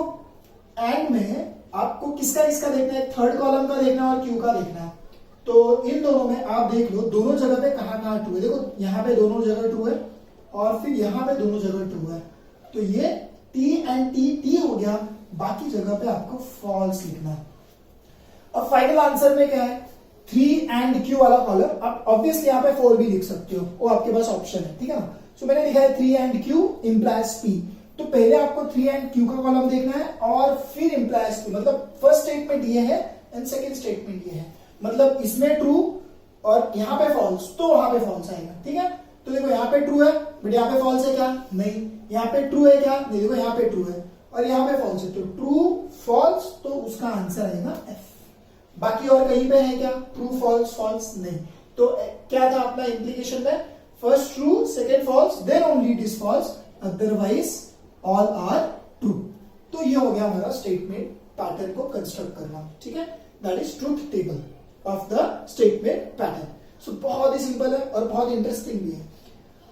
एंड में आपको किसका किसका देखना है? थर्ड कॉलम का देखना है और क्यू का देखना है। तो इन दोनों में आप देख लो दोनों जगह पे कहां ट्रू है। देखो यहाँ पे दोनों जगह ट्रू है और फिर यहाँ पे दोनों जगह ट्रू है। तो ये T एंड T हो गया, बाकी जगह पे आपको फॉल्स लिखना है। अब फाइनल आंसर में क्या है? 3 एंड Q वाला कॉलम। आप ऑब्वियसली यहाँ पे 4 भी लिख सकते हो, वो आपके पास ऑप्शन है, ठीक है ना? सो मैंने लिखा है 3 एंड Q implies P। तो पहले आपको 3 एंड Q का कॉलम देखना है और फिर implies P। मतलब फर्स्ट स्टेटमेंट ये है एंड सेकंड स्टेटमेंट ये है, मतलब इसमें ट्रू और यहाँ पे फॉल्स, तो वहां पे फॉल्स आएगा, ठीक है? तो देखो यहाँ पे ट्रू है बट यहाँ पे फॉल्स है क्या? नहीं। यहाँ पे ट्रू है क्या? नहीं। देखो यहाँ पे ट्रू है और यहाँ पे फॉल्स है, तो ट्रू फॉल्स, तो उसका आंसर आएगा F। बाकी और कहीं पे है क्या? ट्रू फॉल्स फॉल्स नहीं। तो क्या था अपना इंप्लीकेशन में? First true, second false, then only it is false, otherwise all are true. तो ये हो गया हमारा स्टेटमेंट पैटर्न को कंस्ट्रक्ट करना, ठीक है? That is truth table of the statement pattern. So बहुत ही सिंपल है और बहुत इंटरेस्टिंग भी है।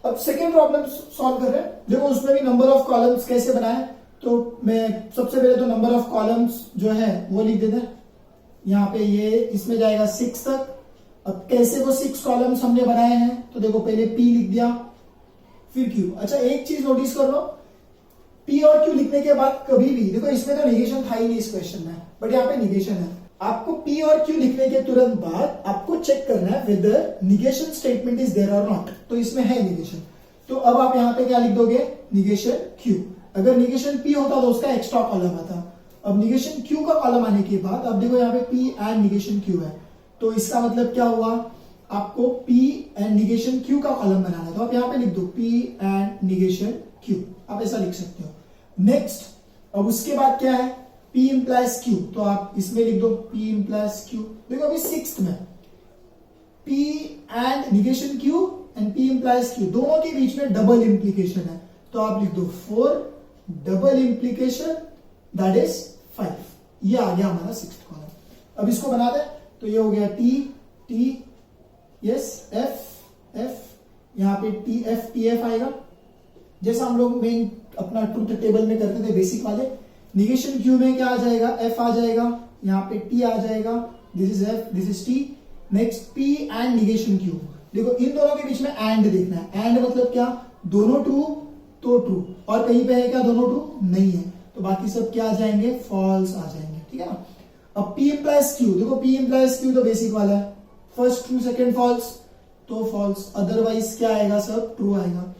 अब सेकेंड प्रॉब्लम सॉल्व कर रहे हैं। देखो उसमें भी नंबर ऑफ कॉलम्स कैसे बनाए, तो मैं सबसे पहले तो नंबर ऑफ कॉलम्स जो है वो लिख देते हैं। यहाँ पे ये इसमें जाएगा 6 तक। अब कैसे वो 6 कॉलम्स हमने बनाए हैं, तो देखो पहले P लिख दिया फिर Q। अच्छा, एक चीज नोटिस कर लो, P और Q लिखने के बाद कभी भी, देखो इसमें तो निगेशन था ही नहीं इस क्वेश्चन में, बट यहाँ पे निगेशन है। आपको P और Q लिखने के तुरंत बाद आपको चेक करना है whether negation statement is there और नॉट। तो इसमें है निगेशन, तो अब आप यहाँ पे क्या लिख दोगे? Negation Q। अगर निगेशन P होता तो उसका एक्स्ट्रा कॉलम आता। अब निगेशन Q का कॉलम आने के बाद अब देखो यहाँ पे P एंड निगेशन Q है, तो इसका मतलब क्या हुआ? आपको P एंड निगेशन Q का कॉलम बनाना है, तो आप यहाँ पे लिख दो P एंड निगेशन Q। आप ऐसा लिख सकते हो। नेक्स्ट, अब उसके बाद क्या है? P implies Q, तो आप इसमें लिख दो P implies Q। देखो अभी 6th में P and negation Q and P implies Q, दोनों के बीच में डबल इंप्लीकेशन है, तो आप लिख दो 4 डबल इंप्लीकेशन दैट इज 5। ये आ गया हमारा 6th कॉलम। अब इसको बना दे, तो ये हो गया T T yes F F, यहाँ पे T F T F आएगा जैसा हम लोग मेन अपना ट्रूथ टेबल में करते थे बेसिक वाले। निगेशन Q में क्या आ जाएगा? F आ जाएगा, यहाँ पे T आ जाएगा, this is F this is T। Next P and negation Q। देखो इन दोनों के बीच में एंड देखना है। एंड मतलब क्या? दोनों ट्रू तो ट्रू, और कहीं पे है क्या? दोनों ट्रू नहीं है, तो बाकी सब क्या आ जाएंगे? फॉल्स आ जाएंगे, ठीक है ना? अब P implies Q, देखो P implies Q तो बेसिक वाला है, फर्स्ट ट्रू सेकंड फॉल्स तो फॉल्स, अदरवाइज क्या आएगा? सब ट्रू आएगा।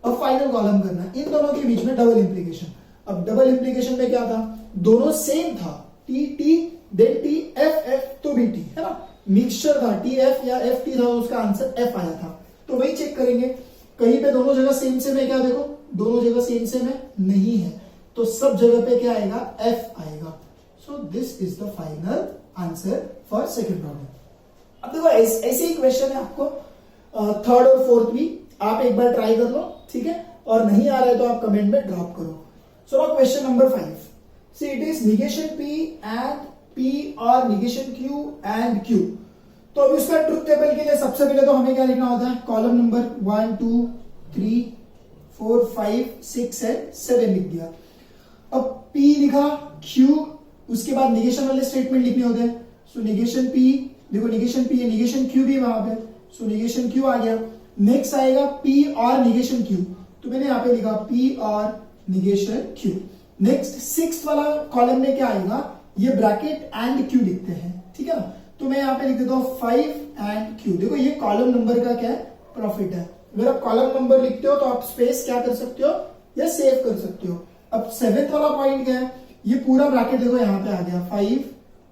अब फाइनल कॉलम करना है, इन दोनों के बीच में डबल इंप्लीकेशन। अब डबल इंप्लीकेशन में क्या था? दोनों सेम था, T T then T F F, तो भी T है ना, मिक्सचर था, T F या F T था, उसका आंसर F आया था। तो वही चेक करेंगे, कहीं पे दोनों जगह सेम सेम है क्या? देखो दोनों जगह सेम सेम है, नहीं है, तो सब जगह पे क्या आएगा? F आएगा। सो this is the final answer for second problem. अब देखो ऐसे ही क्वेश्चन है आपको थर्ड और फोर्थ भी, आप एक बार ट्राई कर लो, ठीक है? और नहीं आ रहा है तो आप कमेंट में ड्रॉप करो। So now question number 5, see it is negation P and P और निगेशन Q एंड Q। तो अभी उसका ट्रुथ टेबल के लिए सबसे पहले तो हमें क्या लिखना होता है? कॉलम नंबर 1 2 3 4 5 6 एंड 7 लिख दिया। अब P लिखा, Q, उसके बाद निगेशन वाले स्टेटमेंट लिखने होते हैं। सो निगेशन P, देखो निगेशन P है, निगेशन Q भी वहां पे, सो निगेशन Q आ गया। नेक्स्ट आएगा P और निगेशन Q, तो मैंने यहाँ पे लिखा P और निगेशन Q। नेक्स्ट 6th वाला कॉलम में क्या आएगा? ये ब्रैकेट एंड क्यू लिखते हैं, ठीक है ना। तो मैं यहाँ पे लिख देता हूँ 5 एंड क्यू। देखो ये कॉलम नंबर का क्या है, प्रॉफिट है। अगर आप कॉलम नंबर लिखते हो तो आप स्पेस क्या कर सकते हो, या सेव कर सकते हो। अब 7th वाला पॉइंट क्या है, ये पूरा ब्रैकेट देखो यहाँ पे आ गया 5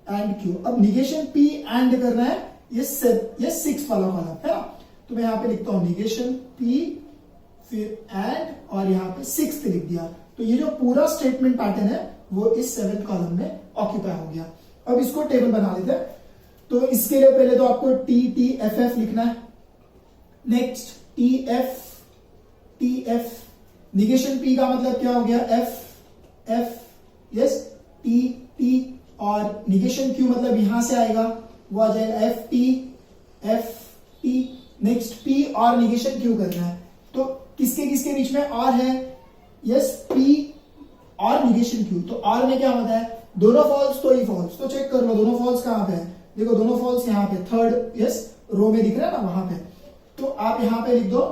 एंड क्यू। अब निगेशन पी एंड करना है, ये 6th वाला कॉलम है ना। तो मैं यहाँ पे लिखता हूँ निगेशन पी फिर एंड और यहाँ पे 6th लिख दिया। तो ये जो पूरा स्टेटमेंट पैटर्न है वो इस 7th कॉलम में ऑक्यूपाई हो गया। अब इसको टेबल बना लेते हैं। तो इसके लिए पहले तो आपको टी टी एफ एफ लिखना है। Next T F negation P का मतलब क्या हो गया, F F, yes T T, और निगेशन क्यू मतलब यहां से आएगा वो आ जाएगा एफ टी। नेक्स्ट पी और निगेशन क्यू करना है। तो किसके किसके बीच में और है, यस पी और निगेशन क्यू। तो और में क्या होता है, दोनों फॉल्स तो ही फॉल्स। तो चेक कर लो दोनों फॉल्स कहां पे है, देखो दोनों फॉल्स यहाँ पे 3rd यस रो में दिख रहा है ना वहां पे। तो आप यहाँ पे लिख दो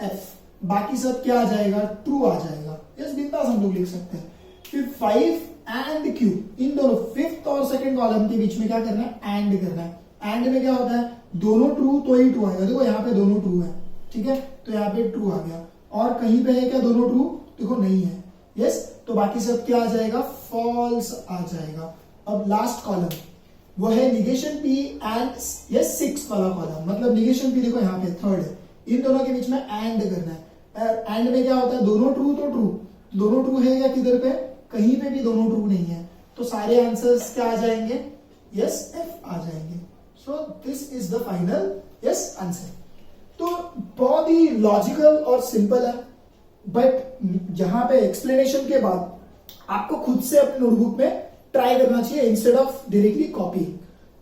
एफ, बाकी सब क्या आ जाएगा, ट्रू आ जाएगा। यस बिंदास हम लोग लिख सकते हैं। फिर 5 एंड क्यू, इन दोनों 5th और 2nd कॉलम के बीच में क्या करना है, एंड करना है। एंड में क्या होता है, दोनों ट्रू तो ही ट्रू आएगा। देखो यहाँ पे दोनों ट्रू है, ठीक है, तो यहाँ पे ट्रू आ गया। और कहीं पे है क्या दोनों ट्रू, देखो नहीं है, यस तो बाकी सब क्या आ जाएगा, फॉल्स आ जाएगा। अब लास्ट कॉलम वो है negation P and yes 6th वाला कॉलम, मतलब निगेशन पी देखो यहाँ पे 3rd है, इन दोनों के बीच में एंड करना है। एंड में क्या होता है, दोनों ट्रू तो ट्रू, दोनों ट्रू है या किधर पे, कहीं पे भी दोनों ट्रू नहीं है। तो सारे आंसर्स क्या आ जाएंगे, यस एफ आ जाएंगे। सो this is the final yes answer. तो बहुत ही लॉजिकल और सिंपल है, बट जहां पे एक्सप्लेनेशन के बाद आपको खुद से अपनी नोटबुक में ट्राई करना चाहिए इंस्टेड ऑफ डायरेक्टली कॉपी।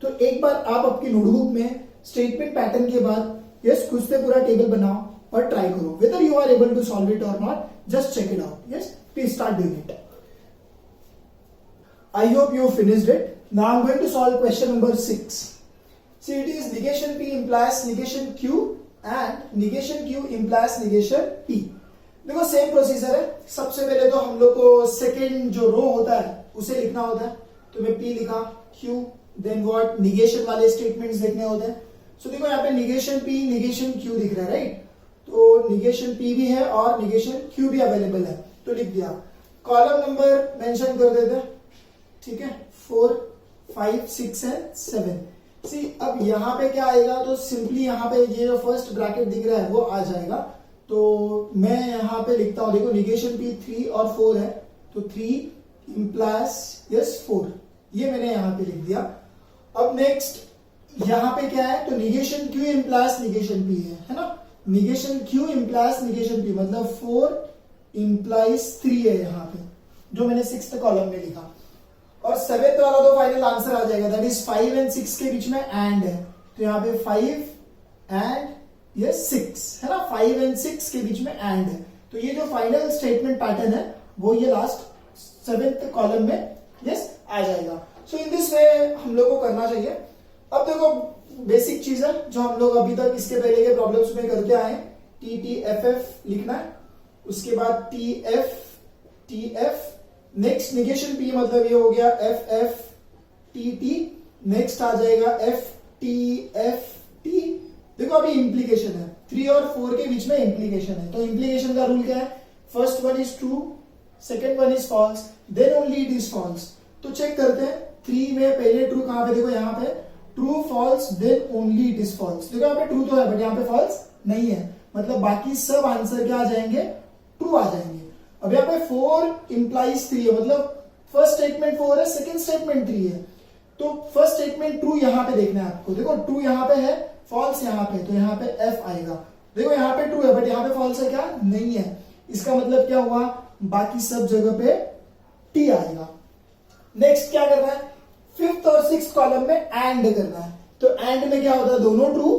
तो एक बार आप अपनी नोटबुक में स्टेटमेंट पैटर्न के बाद यस खुद से पूरा टेबल बनाओ और ट्राई करो, whether you are able to solve it और not, just check it out. Yes please start doing it. I hope you finished it. Now I'm going to solve question number 6. See, it is negation P implies negation Q and negation Q implies negation P. देखो same procedure है। सबसे पहले तो हम लोग को second जो रो होता है उसे लिखना होता है। तो मैं P लिखा, Q, देन व्हाट, निगेशन वाले स्टेटमेंट्स लिखने होते हैं। सो देखो यहाँ पे निगेशन P निगेशन Q दिख रहा है, राइट। तो निगेशन P भी है और निगेशन Q भी अवेलेबल है, तो लिख दिया। कॉलम नंबर मेंशन कर देते हैं, ठीक है, 4, 5, 6 एंड 7। सी अब यहाँ पे क्या आएगा, तो सिंपली यहाँ पे ये जो फर्स्ट ब्रैकेट दिख रहा है वो आ जाएगा। तो मैं यहाँ पे लिखता हूँ, देखो निगेशन पी 3 और 4 है, तो 3 इम्प्लास यस 4, ये मैंने यहाँ पे लिख दिया। अब नेक्स्ट यहाँ पे क्या है, तो निगेशन क्यू इम्प्लास निगेशन पी है ना। निगेशन क्यू इम्प्लास निगेशन पी मतलब 4 इम्प्लाइज 3 है यहाँ पे, जो मैंने 6th कॉलम में लिखा। और 7th वाला तो फाइनल आंसर आ जाएगा, दैट इज 5 एंड 6 के बीच में एंड है। तो यहाँ पे 5 एंड ये 6 है ना, 5 एंड 6 के बीच में एंड है। तो ये जो फाइनल स्टेटमेंट पैटर्न है वो ये लास्ट 7th कॉलम में यस आ जाएगा। सो इन दिस वे हम लोग को करना चाहिए। अब देखो बेसिक चीज है जो हम लोग अभी तक इसके पहले के प्रॉब्लम्स में करते आए, टी टी एफ एफ लिखना है, उसके बाद T F, next negation P मतलब ये हो गया F F T T, next आ जाएगा एफ टी। देखो अभी इंप्लीकेशन है, 3 और 4 के बीच में इंप्लीकेशन है। तो इंप्लीकेशन का रूल क्या है, first one is true, second one is false, then only it is false. तो चेक करते हैं 3 में पहले ट्रू कहां पे, देखो यहाँ पे true false then only it is false. देखो यहाँ पे ट्रू तो है बट यहाँ पे फॉल्स नहीं है, मतलब बाकी सब आंसर क्या आ जाएंगे, ट्रू आ जाएंगे। अब यहाँ पे 4 इंप्लाइज 3 है, मतलब फर्स्ट स्टेटमेंट 4 है, सेकंड स्टेटमेंट 3 है। तो फर्स्ट स्टेटमेंट ट्रू यहाँ पे देखना है आपको, देखो ट्रू यहाँ पे है, फॉल्स यहाँ पे, तो यहाँ पे एफ आएगा। देखो यहाँ पे ट्रू है बट यहाँ पे फॉल्स है क्या, नहीं है। इसका मतलब क्या हुआ, बाकी सब जगह पे टी आएगा। नेक्स्ट क्या करना है, 5th और 6th कॉलम में एंड करना है। तो एंड में क्या होता है, दोनों ट्रू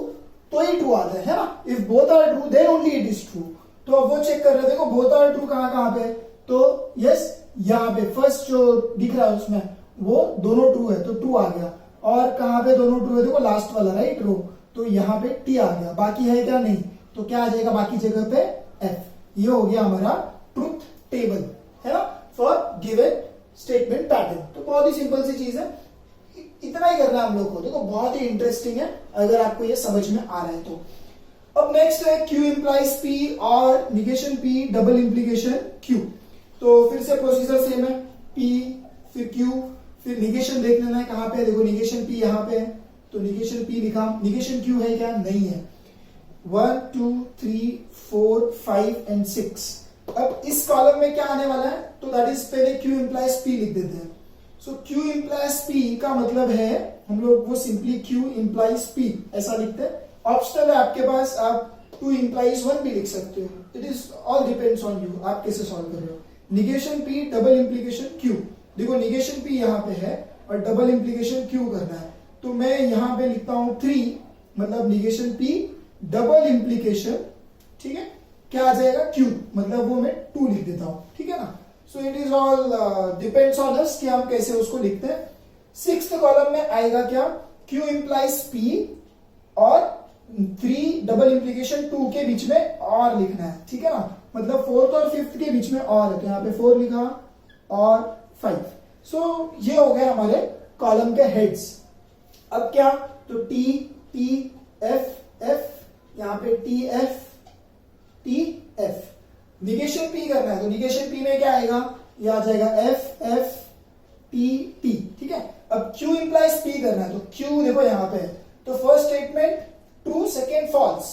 तो ही ट्रू आता है ना। If both are true then only it is true. तो अब वो चेक कर रहे हैं, देखो बोथ आर ट्रू कहां पे, तो यस यहाँ पे फर्स्ट जो दिख रहा है उसमें वो दोनों ट्रू है, तो ट्रू आ गया। और कहां पे दोनों ट्रू है, देखो लास्ट वाला राइट रो, तो यहाँ पे टी आ गया, बाकी है क्या नहीं, तो क्या आ जाएगा बाकी जगह पे एफ। ये हो गया हमारा ट्रुथ टेबल है ना फॉर गिवन स्टेटमेंट पैटर्न। तो बहुत ही सिंपल सी चीज है, इतना ही करना है हम लोग को। देखो बहुत ही इंटरेस्टिंग है अगर आपको ये समझ में आ रहा है तो। अब नेक्स्ट है Q इंप्लाइज P और negation P double implication Q। तो फिर से प्रोसीजर सेम है, P फिर Q फिर निगेशन देख लेना है कहां पे है। देखो निगेशन P यहां पे है तो निगेशन P लिखा, निगेशन Q है क्या, नहीं है। 1 2 3 4 5 एंड 6। अब इस कॉलम में क्या आने वाला है, तो दैट इज पहले Q इंप्लाइज P लिख देते हैं। सो Q इंप्लाइज P का मतलब है हम लोग वो सिंपली Q इंप्लाइज P ऐसा लिखते हैं। ऑप्शनल है आपके पास, आप 2 इंप्लाइज 1 भी लिख सकते हो, it is all depends on you, आप कैसे सॉल्व कर रहे हो। Negation P double implication Q, देखो निगेशन P यहाँ पे है और डबल इंप्लीकेशन Q करना है, तो मैं यहाँ पे लिखता हूं 3, मतलब निगेशन P डबल इंप्लीकेशन, ठीक है, क्या आ जाएगा Q, मतलब वो मैं 2 लिख देता हूं, ठीक है ना। सो it is all depends on us कि हम कैसे उसको लिखते हैं। 6th कॉलम में आएगा क्या, Q इंप्लाइज P और 3 डबल इंप्लीकेशन 2 के बीच में और लिखना है, ठीक है ना, मतलब 4th और 5th के बीच में और है, तो यहाँ पे 4 लिखा और 5। सो ये हो गए हमारे कॉलम के हेड्स। अब क्या, तो T T F F, यहाँ पे T F T F। Negation P करना है तो निगेशन P में क्या आएगा, ये आ जाएगा F F T T, ठीक है। अब Q इंप्लाइज P करना है तो Q देखो यहाँ पे है, तो first statement true second false,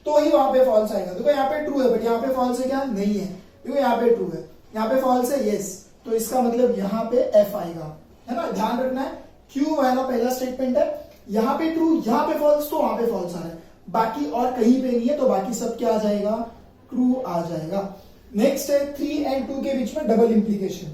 तो ही वहां पे फॉल्स आएगा। देखो यहाँ पे ट्रू है बट यहाँ पे फॉल्स है क्या, नहीं है। देखो यहाँ पे ट्रू है, यहाँ पे फॉल्स है, यस, तो इसका मतलब यहाँ पे F आएगा, है ना, ध्यान रखना है। Q वाला पहला स्टेटमेंट है, यहाँ पे ट्रू यहाँ पे फॉल्स, तो वहां पे फॉल्स आ रहा है, बाकी और कहीं पे नहीं है, तो बाकी सब क्या आ जाएगा, ट्रू आ जाएगा। नेक्स्ट है 3 एंड 2 के बीच में डबल इंप्लीकेशन,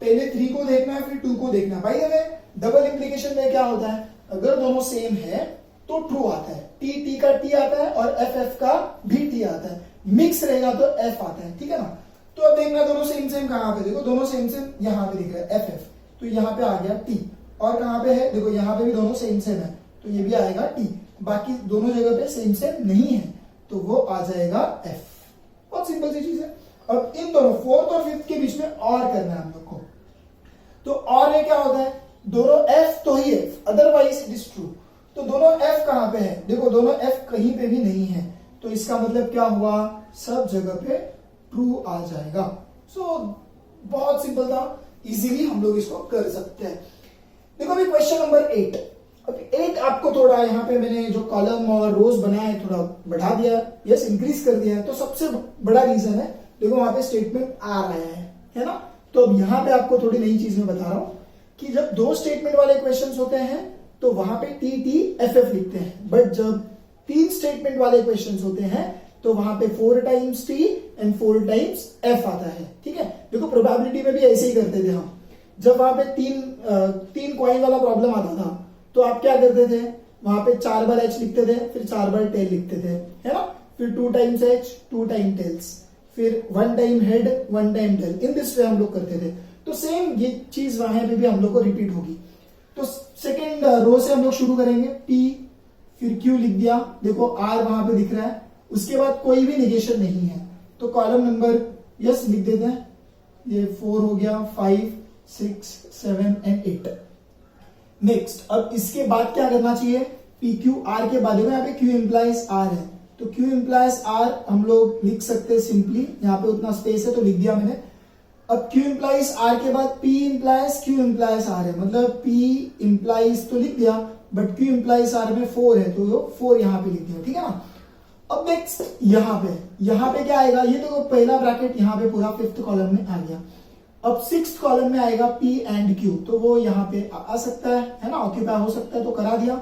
पहले 3 को देखना है फिर 2 को देखना है। भाई अगर डबल इंप्लीकेशन में क्या होता है, अगर दोनों सेम है तो ट्रू आता है, T T का T आता है और F F का भी T आता है, मिक्स रहेगा तो F आता है, ठीक है ना। तो अब देखना दोनों सेम सेम कहां पे, देखो दोनों सेम सेम यहाँ पे दिख रहा है F F, तो यहाँ पे आ गया T, और कहां पे है, देखो यहाँ पे भी दोनों सेम सेम है, तो ये भी आएगा T, बाकी दोनों जगह पे सेम सेम नहीं है, तो वो आ जाएगा F। बहुत सिंपल सी चीज है। अब इन दोनों 4th और 5th के बीच में और करना है हम लोग को, तो और ये क्या होता है, दोनों F तो ही है, अदरवाइज इट इज ट्रू। तो दोनों F कहां पे है, देखो दोनों F कहीं पे भी नहीं है, तो इसका मतलब क्या हुआ, सब जगह पे ट्रू आ जाएगा। सो बहुत सिंपल था, इजीली हम लोग इसको कर सकते हैं। देखो अभी क्वेश्चन नंबर 8। अब 8 आपको थोड़ा यहाँ पे मैंने जो कॉलम और रोज बनाया है थोड़ा बढ़ा दिया, यस इंक्रीज कर दिया है, तो सबसे बड़ा रीजन है देखो वहां पे स्टेटमेंट आ रहा है ना। तो अब यहाँ पे आपको थोड़ी नई चीज में बता रहा हूं कि जब 2 स्टेटमेंट वाले क्वेश्चंस होते हैं तो वहां पे T T F F लिखते हैं, बट जब 3 स्टेटमेंट वाले क्वेश्चंस होते हैं तो वहां पे 4 times T and 4 times F आता है, ठीक है। देखो प्रोबेबिलिटी में भी ऐसे ही करते थे हम, जब वहां पे तीन कॉइन वाला प्रॉब्लम आता था तो आप क्या करते थे, वहां पे 4 बार H लिखते थे, फिर 4 बार टेल लिखते थे, है ना, फिर 2 टाइम्स H 2 टाइम टेल्स, फिर 1 time head 1 time tail, in this way हम लोग करते थे। तो सेम ये चीज वहां पे भी हम लोग को रिपीट होगी। तो सेकेंड रो से हम लोग शुरू करेंगे, P फिर Q लिख दिया, देखो R वहां पे दिख रहा है, उसके बाद कोई भी निगेशन नहीं है, तो कॉलम नंबर यस लिख देते हैं, ये 4 हो गया, 5 6 7 एंड 8। नेक्स्ट अब इसके बाद क्या करना चाहिए, P Q R के बाद यहाँ पे Q इंप्लाइज R है, तो Q इंप्लाइज R हम लोग लिख सकते हैं सिंपली, यहाँ पे उतना स्पेस है तो लिख दिया मैंने। अब Q इंप्लाइज R के बाद P implies Q implies R है, मतलब P इंप्लाइज तो लिख दिया बट Q इंप्लाइज R में 4 है तो 4 यहाँ पे लिख दिया, ठीक है ना। अब नेक्स्ट यहाँ पे क्या आएगा, ये तो पहला ब्रैकेट यहाँ पे पूरा 5th कॉलम में आ गया। अब 6th कॉलम में आएगा P एंड Q, तो वो यहाँ पे आ सकता है ना, ऑक्यूपाई हो सकता है, तो करा दिया।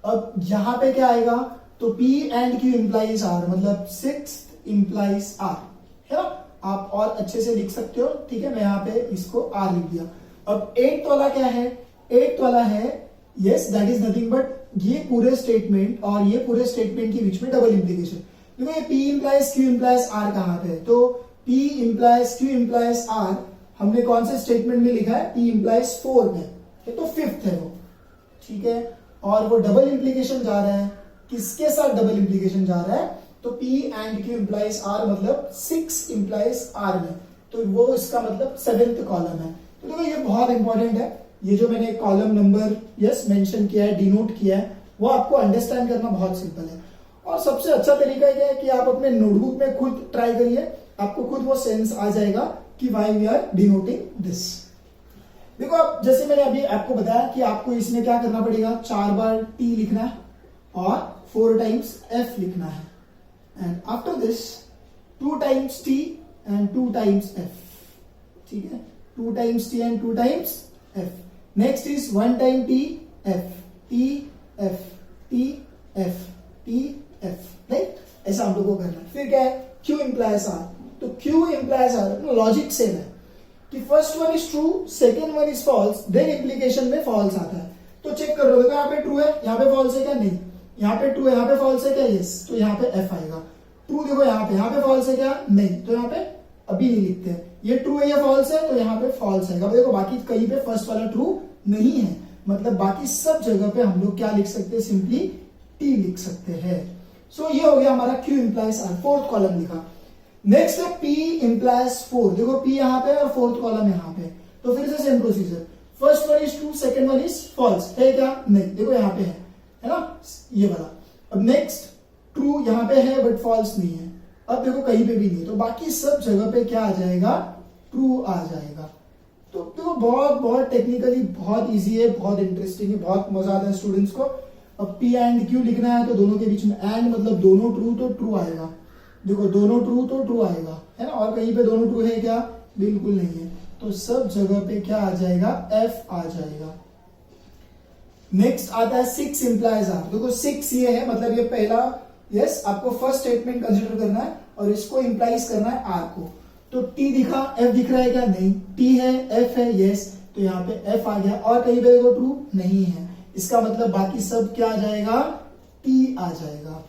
अब यहाँ पे क्या आएगा, तो P and Q implies R, मतलब 6th इंप्लाइज R, है ना, आप और अच्छे से लिख सकते हो, ठीक है, मैं यहाँ पे इसको R लिख दिया। अब 8th वाला क्या है, 8th वाला है yes that is nothing but ये पूरे स्टेटमेंट और ये पूरे स्टेटमेंट के बीच में डबल इंप्लीकेशन। देखो ये P implies Q implies R कहां पे है, तो P implies Q implies R हमने कौन से स्टेटमेंट में लिखा है, P इंप्लाइज 4 में, ये तो 5th है वो, ठीक है, और वो डबल इंप्लीकेशन जा रहा है, किसके साथ डबल इंप्लीकेशन जा रहा है, तो P and Q implies R मतलब 6 इंप्लाइज R में, तो वो इसका मतलब 7th कॉलम है। तो देखो ये बहुत इंपॉर्टेंट है, ये जो मैंने कॉलम नंबर यस मेंशन किया है, डिनोट किया है, वो आपको अंडरस्टैंड करना बहुत सिंपल है। और सबसे अच्छा तरीका क्या है कि आप अपने नोटबुक में खुद ट्राई करिए, आपको खुद वो सेंस आ जाएगा कि why we are denoting this. देखो आप, जैसे मैंने अभी आपको बताया कि आपको इसमें क्या करना पड़ेगा, 4 बार टी लिखना है और 4 टाइम्स एफ लिखना है, and after this 2 times T and 2 times F, ठीक है, 2 times T and 2 times F. Next is 1 time T F, T F, T F, T F, right, ऐसा हम लोग को करना है। फिर क्या है, क्यू इंप्लाइज आर, तो Q implies R, logic same है कि first one is true, second one is false, then implication में फॉल्स आता है। तो चेक कर लो, देखो यहाँ पे ट्रू है, यहाँ पे फॉल्स है क्या, नहीं, यहाँ पे ट्रू है, यहाँ पे फॉल्स है क्या, यस, तो यहाँ पे एफ आएगा। ट्रू देखो यहाँ पे फॉल्स है क्या, नहीं, तो यहाँ पे अभी नहीं लिखते हैं। ये ट्रू है या फॉल्स है, तो यहाँ पे फॉल्स आएगा। देखो बाकी कहीं पे फर्स्ट वाला ट्रू नहीं है, मतलब बाकी सब जगह पे हम लोग क्या लिख सकते हैं, सिंपली टी लिख सकते हैं। सो ये हो गया हमारा Q implies R, fourth column लिखा। नेक्स्ट है पी इंप्लाइज 4, देखो पी यहाँ पे और फोर्थ कॉलम यहाँ पे, तो फिर से same procedure, first one is true, second one is false, है क्या, नहीं, देखो यहाँ पे है ना, ये वाला। अब नेक्स्ट ट्रू यहाँ पे है बट फॉल्स नहीं है, अब देखो कहीं पे भी नहीं है, तो बाकी सब जगह पे क्या आ जाएगा, ट्रू आ जाएगा। तो देखो बहुत बहुत टेक्निकली बहुत इजी है, बहुत इंटरेस्टिंग है, बहुत मजा आता है स्टूडेंट्स को। अब पी एंड क्यू लिखना है तो दोनों के बीच में एंड, मतलब दोनों ट्रू तो ट्रू आएगा, देखो दोनों ट्रू तो ट्रू आएगा, है ना, और कहीं पे दोनों ट्रू है क्या, बिल्कुल नहीं है, तो सब जगह पे क्या आ जाएगा, एफ आ जाएगा। नेक्स्ट आता है 6 इंप्लाइज आर, देखो 6 ये है, मतलब ये पहला यस आपको फर्स्ट स्टेटमेंट कंसीडर करना है और इसको इंप्लाइज करना है आर को। तो टी दिखा, एफ दिख रहा है क्या, नहीं, टी है, एफ है, यस, तो यहाँ पे एफ आ गया, और कहीं पे देखो ट्रू नहीं है, इसका मतलब बाकी सब क्या आ जाएगा, टी आ जाएगा,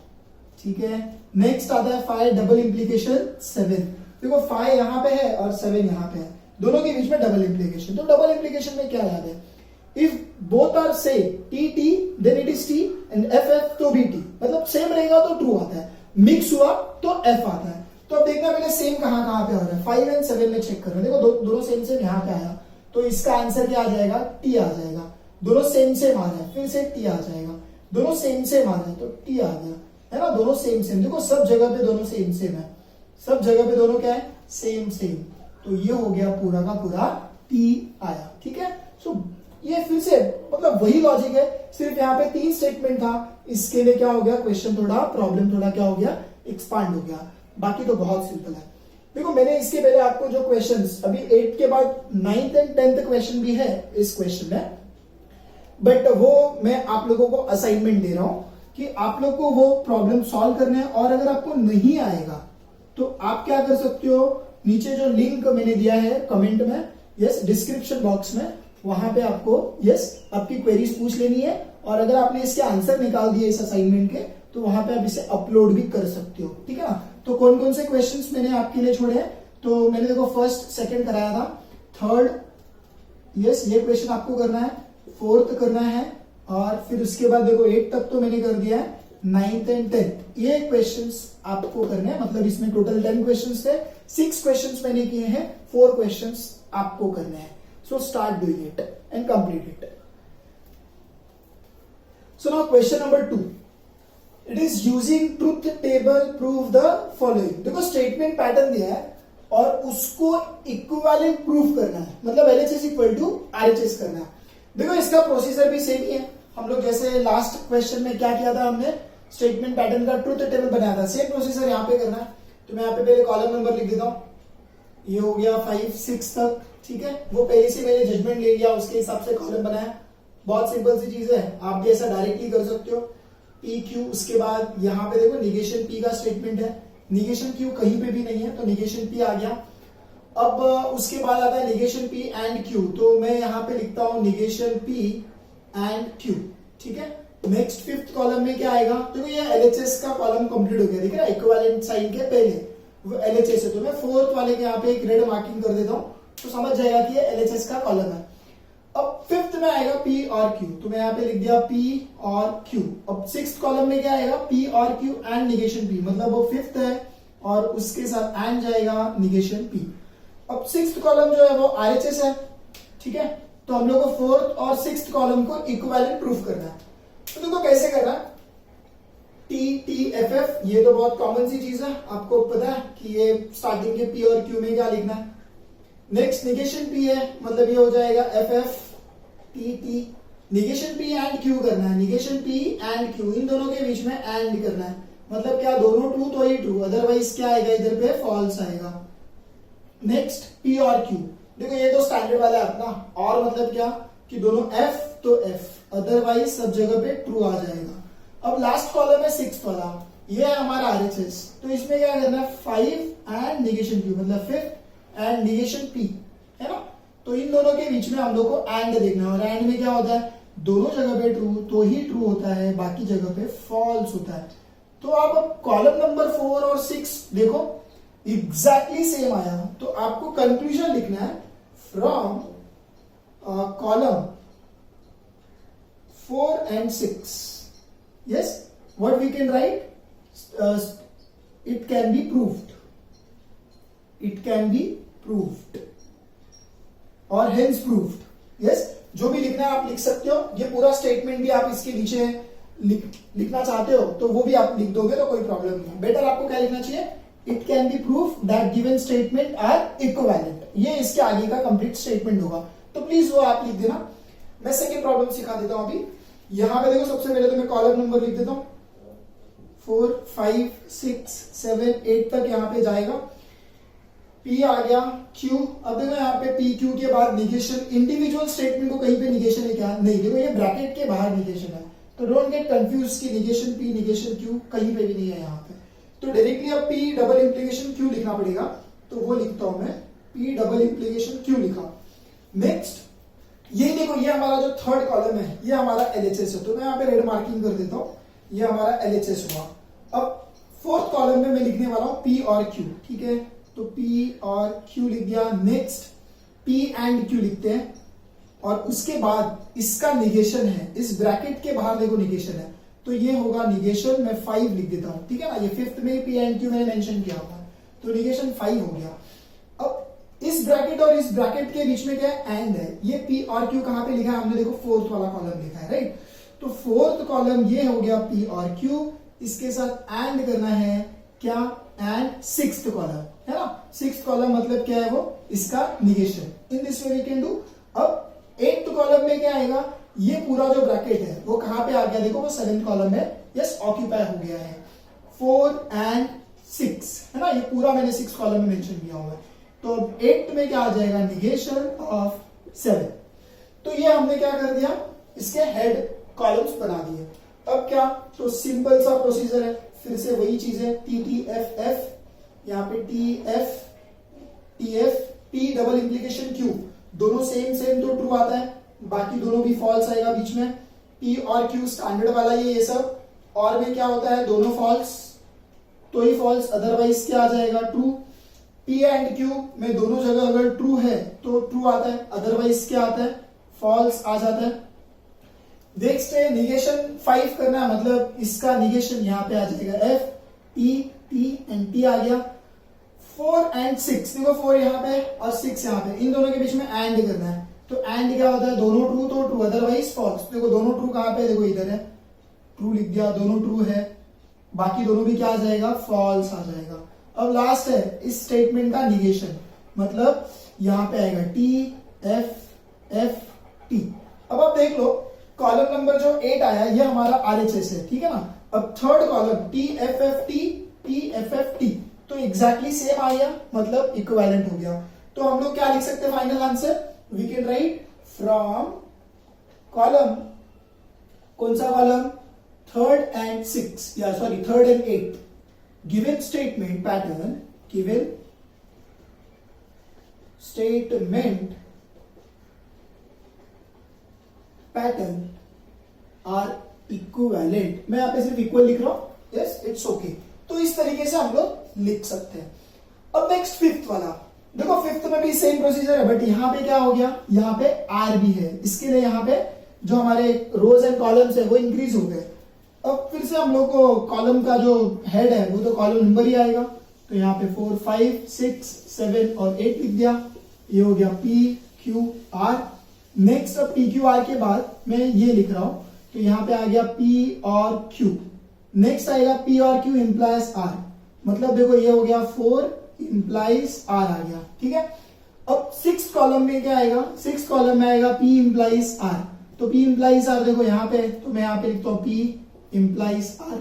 ठीक है। नेक्स्ट आता है 5 डबल इंप्लीकेशन 7, देखो 5 यहाँ पे है और 7 यहाँ पे है, दोनों के बीच में डबल इंप्लीकेशन। तो डबल इंप्लीकेशन में क्या याद है, if both are same, T T then it is T and F F तो भी टी, मतलब सेम रहेगा तो ट्रू आता है, मिक्स हुआ तो एफ आता है। तो अब देखना मैंने सेम कहां पे हो रहा है, 5 एंड 7 में चेक कर रहे हैं, देखो दोनों सेम सेम यहाँ पे आया, तो इसका आंसर क्या आ जाएगा, टी आ जाएगा। दोनों सेम सेम आ रहा है, फिर से टी आ जाएगा, दोनों सेम सेम आ रहा है तो टी आ गया, है ना, दोनों सेम सेम, देखो सब जगह पे दोनों सेम सेम है, सब जगह पे दोनों क्या है, सेम सेम, तो ये हो गया पूरा का पूरा टी आया, ठीक है। सो ये फिर से मतलब वही लॉजिक है, सिर्फ यहाँ पे 3 स्टेटमेंट था, इसके लिए क्या हो गया, क्वेश्चन थोड़ा प्रॉब्लम थोड़ा क्या हो गया, एक्सपांड हो गया, बाकी तो बहुत सिंपल है। देखो मैंने इसके पहले आपको जो क्वेश्चंस, अभी 8 के बाद 9th एंड 10th क्वेश्चन भी है इस क्वेश्चन में, बट वो मैं आप लोगों को असाइनमेंट दे रहा हूं कि आप लोग को वो प्रॉब्लम सॉल्व करना है, और अगर आपको नहीं आएगा तो आप क्या कर सकते हो, नीचे जो लिंक मैंने दिया है कमेंट में, यस डिस्क्रिप्शन बॉक्स में, वहां पे आपको यस आपकी क्वेरीज पूछ लेनी है, और अगर आपने इसके आंसर निकाल दिए इस असाइनमेंट के तो वहां पे आप इसे अपलोड भी कर सकते हो, ठीक है ना। तो कौन कौन से क्वेश्चंस मैंने आपके लिए छोड़े हैं, तो मैंने देखो फर्स्ट सेकंड कराया था, थर्ड यस ये क्वेश्चन आपको करना है, फोर्थ करना है, और फिर उसके बाद देखो 8 तक तो मैंने कर दिया है, 9th एंड 10th ये क्वेश्चंस आपको करने हैं, मतलब इसमें टोटल 10 क्वेश्चंस थे, 6 क्वेश्चंस मैंने किए हैं, 4 क्वेश्चंस आपको करने हैं। So start doing it and complete it. So now question number 2. It is using truth table prove the following. देखो स्टेटमेंट पैटर्न दिया है और उसको इक्विवेलेंट प्रूफ करना है, मतलब LHS इक्वल टू RHS करना है। देखो इसका प्रोसीजर भी सेम ही है, हम लोग जैसे लास्ट क्वेश्चन में क्या किया था, हमने स्टेटमेंट पैटर्न का ट्रूथ टेबल बनाया था, सेम प्रोसीजर यहाँ पे करना है। तो मैं यहाँ पे पहले कॉलम नंबर लिख देता हूँ, ये हो गया 5 6 तक, ठीक है, वो पहले से मैंने जजमेंट ले लिया, उसके हिसाब से कॉलम बनाया, बहुत सिंपल सी चीज है, आप भी ऐसा डायरेक्टली कर सकते हो। पी क्यू, उसके बाद यहाँ पे देखो निगेशन पी का स्टेटमेंट है, निगेशन क्यू कहीं पे भी नहीं है तो निगेशन पी आ गया। अब उसके बाद आता है निगेशन पी एंड क्यू, तो मैं यहाँ पे लिखता हूँ निगेशन पी एंड क्यू, ठीक है। नेक्स्ट 5th कॉलम में क्या आएगा, देखो ये LHS का कॉलम कंप्लीट हो गया, ठीक है, इक्विवेलेंट साइन के पहले वो LHS है, तो मैं 4th वाले के यहाँ पे एक रेड मार्किंग कर देता हूँ, तो समझ जाएगा कि ये LHS का कॉलम है। अब 5th में आएगा P और Q, तो मैं यहाँ पे लिख दिया P और Q। अब 6th कॉलम में क्या आएगा, P और Q एंड निगेशन P, मतलब वो 5th है और उसके साथ एंड जाएगा निगेशन P। अब 6th कॉलम जो है वो RHS है, ठीक है, तो हम लोग को फोर्थ और सिक्स्थ कॉलम को इक्विवेलेंट प्रूफ करना है। तो देखो कैसे करना है, टी टी एफ एफ, ये तो बहुत कॉमन सी चीज है, आपको पता है कि ये स्टार्टिंग के पी और क्यू में क्या लिखना है। नेक्स्ट निगेशन पी है, मतलब ये हो जाएगा F F T T. Negation P and Q करना है, निगेशन पी एंड क्यू, इन दोनों के बीच में एंड करना है, मतलब क्या दोनों ट्रू तो ही ट्रू, अदरवाइज क्या आएगा इधर पे फॉल्स आएगा। नेक्स्ट पी और क्यू, देखो ये तो स्टैंडर्ड वाला है अपना, और मतलब क्या कि दोनों एफ तो एफ, अदरवाइज सब जगह पे ट्रू आ जाएगा। अब लास्ट कॉलम है सिक्स्थ वाला, ये है हमारा आरएचएस, तो इसमें क्या करना है 5 एंड निगेशन क्यू, मतलब 5 एंड निगेशन पी, है ना। तो इन दोनों के बीच में हम लोग को एंड देखना है, और एंड में क्या होता है, दोनों जगह पे ट्रू तो ही ट्रू होता है, बाकी जगह पे फॉल्स होता है। तो आप अब कॉलम नंबर 4 और 6 देखो एग्जैक्टली सेम आया, तो आपको कंक्लूजन लिखना है from column 4 and 6. Yes, what we can write? It can be proved. It can be proved. और hence proved. Yes, जो भी लिखना है आप लिख सकते हो, ये पूरा स्टेटमेंट भी आप इसके नीचे लिखना चाहते हो तो वो भी आप लिख दोगे, तो कोई प्रॉब्लम नहीं है। बेटर आपको क्या लिखना चाहिए, it can be proof that given statement are equivalent, ये इसके आगे का कंप्लीट स्टेटमेंट होगा, तो प्लीज वो आप लिख देना। मैं सेकेंड प्रॉब्लम सिखा देता हूं अभी। यहां पे देखो सबसे पहले तो मैं कॉलम नंबर लिख देता हूं, 4 5 6 7 8 तक यहां पे जाएगा, P आ गया, Q। अब देखो यहाँ पे P Q के बाद निगेशन, इंडिविजुअल स्टेटमेंट को कहीं पे निगेशन है क्या, नहीं, देखो ये ब्रैकेट के बाहर निगेशन है, तो डोंट गेट कंफ्यूज कि निगेशन P निगेशन Q कहीं पे भी नहीं है यहाँ पे, तो डायरेक्टली अब P डबल इंप्लीकेशन Q लिखना पड़ेगा, तो वो लिखता हूं मैं, P डबल इंप्लीकेशन Q लिखा। नेक्स्ट ये देखो, ये हमारा जो थर्ड कॉलम है ये हमारा LHS है, तो मैं यहाँ पे रेड मार्किंग कर देता हूं, ये हमारा LHS हुआ। अब फोर्थ कॉलम में मैं लिखने वाला हूं P और Q, ठीक है, तो P और Q लिख दिया। नेक्स्ट P एंड Q लिखते हैं, और उसके बाद इसका निगेशन है, इस ब्रैकेट के बाहर देखो निगेशन है, तो ये होगा निगेशन, मैं 5 लिख देता हूं, ठीक है ना, ये फिफ्थ में P एंड Q मैंने मेंशन किया था, तो निगेशन 5 हो गया। अब इस ब्रैकेट और इस ब्रैकेट के बीच में क्या है, एंड है, ये P और Q कहां पे लिखा है हमने, देखो फोर्थ वाला कॉलम लिखा है, राइट, तो फोर्थ कॉलम ये हो गया P और Q, इसके साथ एंड करना है क्या, एंड सिक्स्थ कॉलम, है ना, सिक्स्थ कॉलम मतलब क्या है वो, इसका negation, in this way we can do. अब एट्थ कॉलम में क्या आएगा, ये पूरा जो ब्रैकेट है वो कहां पे आ गया, देखो वो सेवेंथ कॉलम में, यस ऑक्यूपाई हो गया है, 4 and 6, है ना, ये पूरा मैंने 6 कॉलम में मेंशन किया हुआ है, तो एट्थ में क्या आ जाएगा, निगेशन ऑफ 7। तो ये हमने क्या कर दिया, इसके हेड कॉलम्स बना दिए। अब क्या, तो सिंपल सा प्रोसीजर है, फिर से वही चीज है, टी टी एफ एफ, यहाँ पे T F P double implication Q, दोनों सेम सेम तो ट्रू आता है, बाकी दोनों भी फॉल्स आएगा बीच में, पी और क्यू स्टैंडर्ड वाला ये सब, और में क्या होता है, दोनों फॉल्स तो ही फॉल्स, अदरवाइज क्या आ जाएगा, ट्रू। पी एंड क्यू में दोनों जगह अगर ट्रू है तो ट्रू आता है, अदरवाइज क्या आता है, फॉल्स आ जाता है। नेक्स्ट है निगेशन 5 करना है, मतलब इसका निगेशन यहाँ पे आ जाएगा, F T T and T आ गया। 4 and 6, देखो 4 यहाँ पे और 6 यहाँ पे, इन दोनों के बीच में एंड करना है, तो एंड क्या होता है, दोनों ट्रू तो ट्रू, अदरवाइज फॉल्स। देखो दोनों ट्रू कहाँ पे, देखो इधर है, ट्रू लिख दिया, दोनों ट्रू है, बाकी दोनों भी क्या आ जाएगा, फॉल्स आ जाएगा। अब लास्ट है इस स्टेटमेंट का निगेशन, मतलब यहाँ पे आएगा टी एफ एफ टी। अब आप देख लो कॉलम नंबर जो 8 आया ये हमारा आरएचएस है, ठीक है ना। अब third column T F F T, तो एग्जैक्टली सेम आया, मतलब इक्विवेलेंट हो गया। तो हम लोग क्या लिख सकते हैं final answer, we can write from column, कौन सा कॉलम, 3rd and 6th, या sorry 3rd and 8th, given statement pattern, given statement pattern are equivalent। मैं यहां पे सिर्फ इक्वल लिख रहा हूं, यस इट्स ओके। तो इस तरीके से हम लोग लिख सकते हैं। अब नेक्स्ट फिफ्थ वाला, देखो फिफ्थ में भी सेम प्रोसीजर है, बट यहां पे क्या हो गया, यहां पे आर भी है, इसके लिए यहां पे जो हमारे रोज एंड कॉलम्स है वो इंक्रीज हो गए। अब फिर से हम लोग को कॉलम का जो हेड है वो तो कॉलम नंबर ही आएगा, तो यहाँ पे 4 5 6 7 और 8 लिख दिया, ये हो गया P Q R। नेक्स्ट अब पी क्यू आर के बाद मैं ये लिख रहा हूं, तो यहां पे आ गया पी और क्यू। नेक्स्ट आएगा पी और क्यू इंप्लाइज आर, मतलब देखो ये हो गया 4 इंप्लाइज आर आ गया, ठीक है। अब 6th कॉलम में क्या आएगा, 6th कॉलम में आएगा P इंप्लाइज R, तो P इंप्लाइज R देखो यहाँ पे, तो मैं यहाँ पे लिखता हूँ P implies R।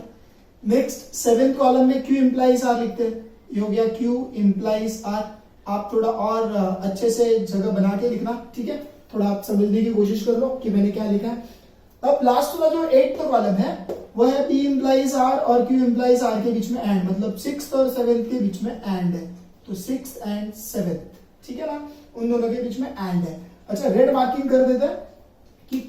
Next 7th column में Q इंप्लाइज R लिखते हैं, ये हो गया Q इंप्लाइज R। आप थोड़ा और अच्छे से जगह बना के लिखना, ठीक है, थोड़ा आप समझने की कोशिश कर लो कि मैंने क्या लिखा है। अब लास्ट वाला जो 8th कॉलम है वो है P इंप्लाइज R और Q इंप्लाइज R के बीच में एंड, मतलब 6th और 7th के बीच में एंड है, तो 6th एंड 7th, ठीक है ना, उन दोनों के बीच में एंड है। अच्छा, रेड मार्किंग कर देते हैं कि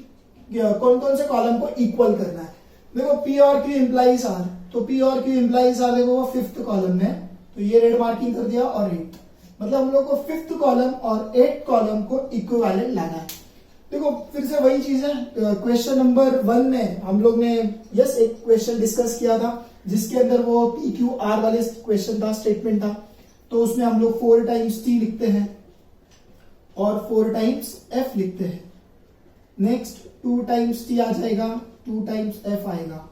कौन कौन से कॉलम को इक्वल करना है। देखो P और Q इंप्लाइज R, तो P और Q इंप्लाइज R देखो वो 5th कॉलम में, तो ये रेड मार्किंग कर दिया, और 8th, मतलब हम लोग को 5th कॉलम और 8th कॉलम को इक्विवेलेंट लाना है। देखो फिर से वही चीज है, क्वेश्चन नंबर 1 में हम लोग ने यस एक क्वेश्चन डिस्कस किया था जिसके अंदर वो पी क्यू आर वाले क्वेश्चन था, स्टेटमेंट था, तो उसमें हम लोग 4 टाइम्स टी लिखते हैं और 4 टाइम्स एफ लिखते हैं। नेक्स्ट 2 टाइम्स टी आ जाएगा, 2 टाइम्स एफ आएगा,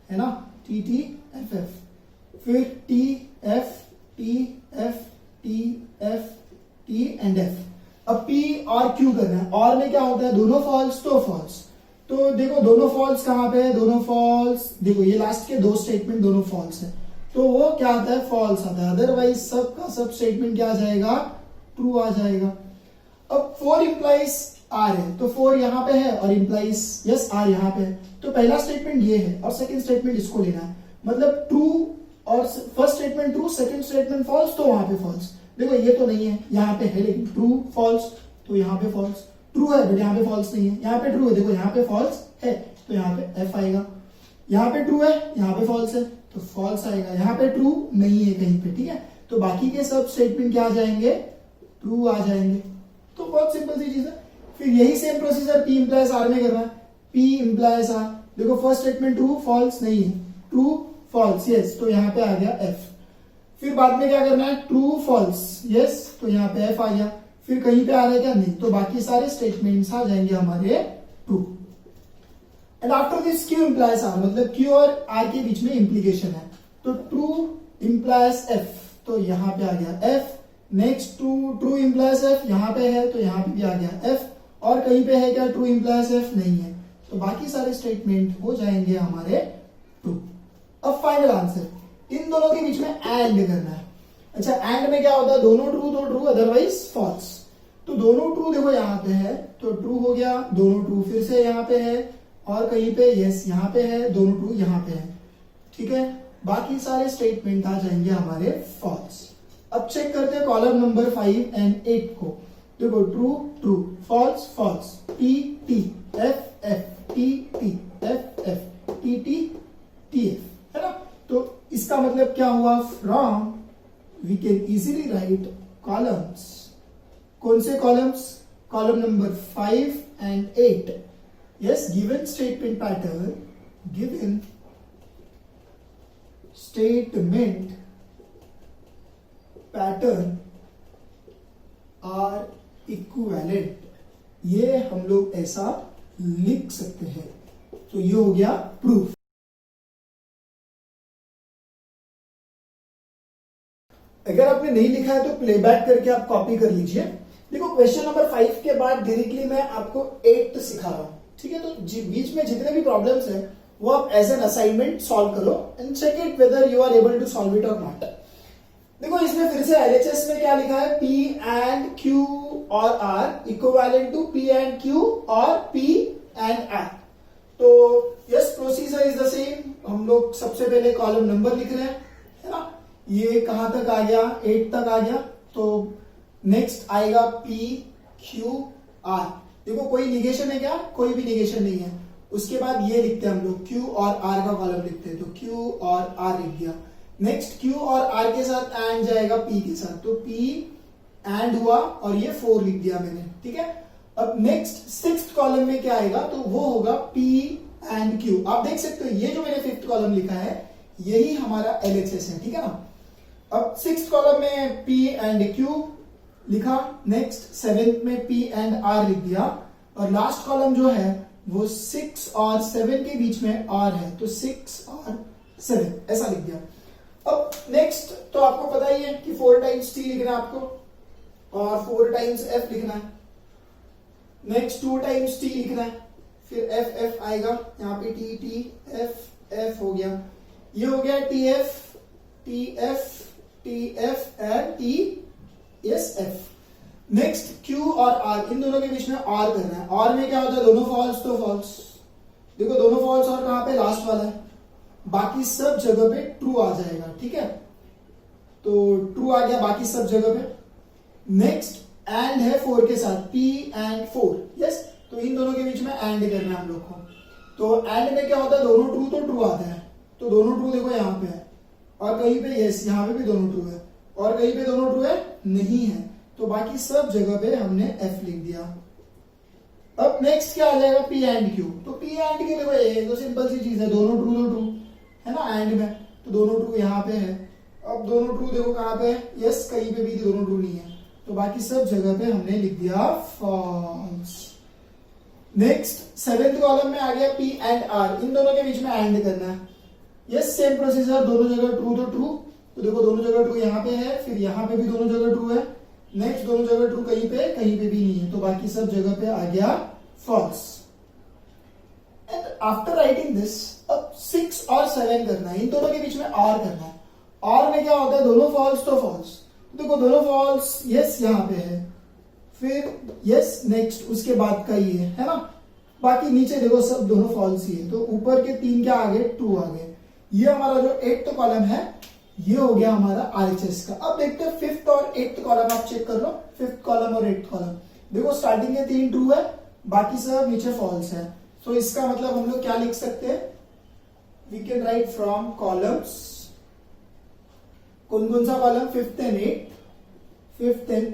है ना, टी टी एफ एफ, फिर T F T F T F T and F. अब P और Q करना है, और में क्या होता है, दोनों फॉल्स तो फॉल्स, तो देखो दोनों फॉल्स कहां पे है, दोनों फॉल्स, देखो ये लास्ट के 2 स्टेटमेंट दोनों फॉल्स है, तो वो क्या आता है, फॉल्स आता है, अदरवाइज सब का सब स्टेटमेंट क्या आ जाएगा, ट्रू आ जाएगा। अब 4 इंप्लाइज आर है, तो 4 यहां पे है और इंप्लाइज यस आर यहां पे है, तो पहला स्टेटमेंट ये है और सेकंड स्टेटमेंट इसको लेना है, मतलब ट्रू और first statement true, second statement false, तो वहां पे फॉल्स। देखो ये तो नहीं है, यहाँ पे है लेकिन ट्रू फॉल्स, तो यहाँ पे फॉल्स, ट्रू है बट यहाँ पे फॉल्स नहीं है, यहाँ पे ट्रू है, देखो यहाँ पे फॉल्स है तो यहाँ पे एफ आएगा, यहाँ पे ट्रू है यहाँ पे फॉल्स है तो फॉल्स आएगा, यहाँ पे ट्रू नहीं है कहीं पे, ठीक है, तो बाकी के सब स्टेटमेंट क्या आ जाएंगे, ट्रू आ जाएंगे। तो बहुत सिंपल सी चीज है। फिर यही same procedure P implies R में करना है, P इंप्लाइज R, देखो फर्स्ट स्टेटमेंट ट्रू फॉल्स नहीं है, ट्रू फॉल्स यस, तो यहाँ पे आ गया एफ। फिर बाद में क्या करना है, ट्रू फॉल्स यस, तो यहाँ पे एफ आ गया, फिर कहीं पे आ रहा है क्या, नहीं, तो बाकी सारे स्टेटमेंट्स आ जाएंगे हमारे true. And after this Q implies R, मतलब Q और R के बीच में इंप्लीकेशन है, तो ट्रू इंप्लाइज एफ, तो यहाँ पे आ गया F. Next true implies F, यहाँ पे है तो यहाँ पे भी आ गया एफ, और कहीं पे है क्या, ट्रू इंप्लाइज एफ नहीं है, तो बाकी सारे स्टेटमेंट हो जाएंगे हमारे ट्रू। अब फाइनल आंसर, इन दोनों के बीच में एंड करना है। अच्छा, एंड में क्या होता है, दोनों ट्रू तो ट्रू, अदरवाइज फॉल्स, तो दोनों ट्रू देखो यहाँ पे है तो ट्रू हो गया, दोनों ट्रू फिर से यहाँ पे है, और कहीं पे यस यहाँ पे है, दोनों ट्रू यहाँ पे है, ठीक है, बाकी सारे स्टेटमेंट आ जाएंगे हमारे फॉल्स। अब चेक करते हैं कॉलम नंबर 5 एंड 8 को, देखो true true, false false, T T F F, T T F F, T T T F, है ना, तो इसका मतलब क्या हुआ, from we can easily write columns, कौन से columns, column number 5 and 8, yes, given statement pattern, given statement pattern are equivalent, ये हम लोग ऐसा लिख सकते हैं, तो ये हो गया प्रूफ। अगर आपने नहीं लिखा है तो प्लेबैक करके आप कॉपी कर लीजिए। देखो क्वेश्चन नंबर 5 के बाद डायरेक्टली मैं आपको 8 सिखा रहा हूं, ठीक है, तो बीच में जितने भी प्रॉब्लम्स हैं वो आप एज एन असाइनमेंट सॉल्व करो and check it whether you are able to solve it और नॉट। देखो इसमें फिर से एलएचएस में क्या लिखा है, P एंड Q और R equivalent to P and Q और P एंड R, तो yes procedure is the same, हम लोग सबसे पहले कॉलम नंबर लिख रहे हैं, है ना, ये कहां तक आ गया, 8 तक आ गया, तो नेक्स्ट आएगा P Q R, देखो कोई निगेशन है क्या, कोई भी निगेशन नहीं है, उसके बाद ये लिखते हैं हम लोग Q और R का कॉलम लिखते हैं, तो Q और R लिख दिया। नेक्स्ट Q और R के साथ एंड जाएगा P के साथ, तो P एंड हुआ और ये 4 लिख दिया मैंने, ठीक है। अब नेक्स्ट 6th कॉलम में क्या आएगा, तो वो होगा P एंड Q, आप देख सकते हो ये जो मैंने 5th कॉलम लिखा है यही हमारा LHS है, ठीक है ना। अब 6th कॉलम में P एंड Q लिखा, नेक्स्ट 7th में P एंड R लिख दिया, और लास्ट कॉलम जो है वो 6 और 7 के बीच में और है, तो 6 और 7 ऐसा लिख दिया। अब नेक्स्ट तो आपको पता ही है कि 4 टाइम्स टी लिखना है आपको और 4 टाइम्स एफ लिखना है। नेक्स्ट 2 टाइम्स टी लिखना है, फिर एफ एफ आएगा, यहाँ पे टी टी एफ एफ हो गया, ये हो गया T F and T S F. Next Q और आर, इन दोनों के बीच में और करना है। और में क्या होता है, दोनों फॉल्स तो फॉल्स, देखो दोनों फॉल्स और कहां पे, लास्ट वाला है, बाकी सब जगह पे ट्रू आ जाएगा, ठीक है, तो ट्रू आ गया बाकी सब जगह पे। नेक्स्ट एंड है 4 के साथ, P एंड 4, यस, तो इन दोनों के बीच में एंड करना है हम लोग को। तो एंड में क्या होता है, दोनों ट्रू तो ट्रू आता है, तो दोनों ट्रू देखो यहाँ पे है, और कहीं पे यस यहाँ पे भी दोनों ट्रू है, और कहीं पे दोनों ट्रू है नहीं है, तो बाकी सब जगह पे हमने F लिख दिया। अब नेक्स्ट क्या आ जाएगा, P एंड Q, तो P एंड Q देखो ये तो सिंपल सी चीज है, दोनों ट्रू तो ट्रू है ना एंड में, तो दोनों ट्रू यहाँ पे है। अब दोनों ट्रू देखो कहाँ पे है, यस कहीं पे भी दोनों ट्रू नहीं है, तो बाकी सब जगह पे हमने लिख दिया फॉल्स। नेक्स्ट 7th कॉलम में आ गया P एंड R, इन दोनों के बीच में एंड करना है, यस सेम प्रोसीजर, दोनों जगह ट्रू तो ट्रू, तो देखो दोनों जगह ट्रू यहाँ पे है, फिर यहाँ पे भी दोनों जगह ट्रू है, नेक्स्ट दोनों जगह ट्रू कहीं पे भी नहीं है, तो बाकी सब जगह पे आ गया false. And after writing this, अब 6 और 7 करना है, इन दोनों के बीच में और करना है। और में क्या होता है, दोनों फॉल्स तो फॉल्स, देखो दोनों फॉल्स, यस यहाँ पे है, फिर यस नेक्स्ट उसके बाद का ये है ना, बाकी नीचे देखो सब दोनों फॉल्स ही है, तो ऊपर के 3 क्या आ गए, 2 आ गए। ये हमारा जो 8th कॉलम है ये हो गया हमारा आरएचएस का। अब देखते हैं 5th और 8th कॉलम, आप चेक कर लो 5th कॉलम और 8th कॉलम, देखो स्टार्टिंग के 3 ट्रू है, बाकी सब नीचे फॉल्स है, तो इसका मतलब हम लोग क्या लिख सकते हैं, we can write from columns, कौन कौन सा column, 5th and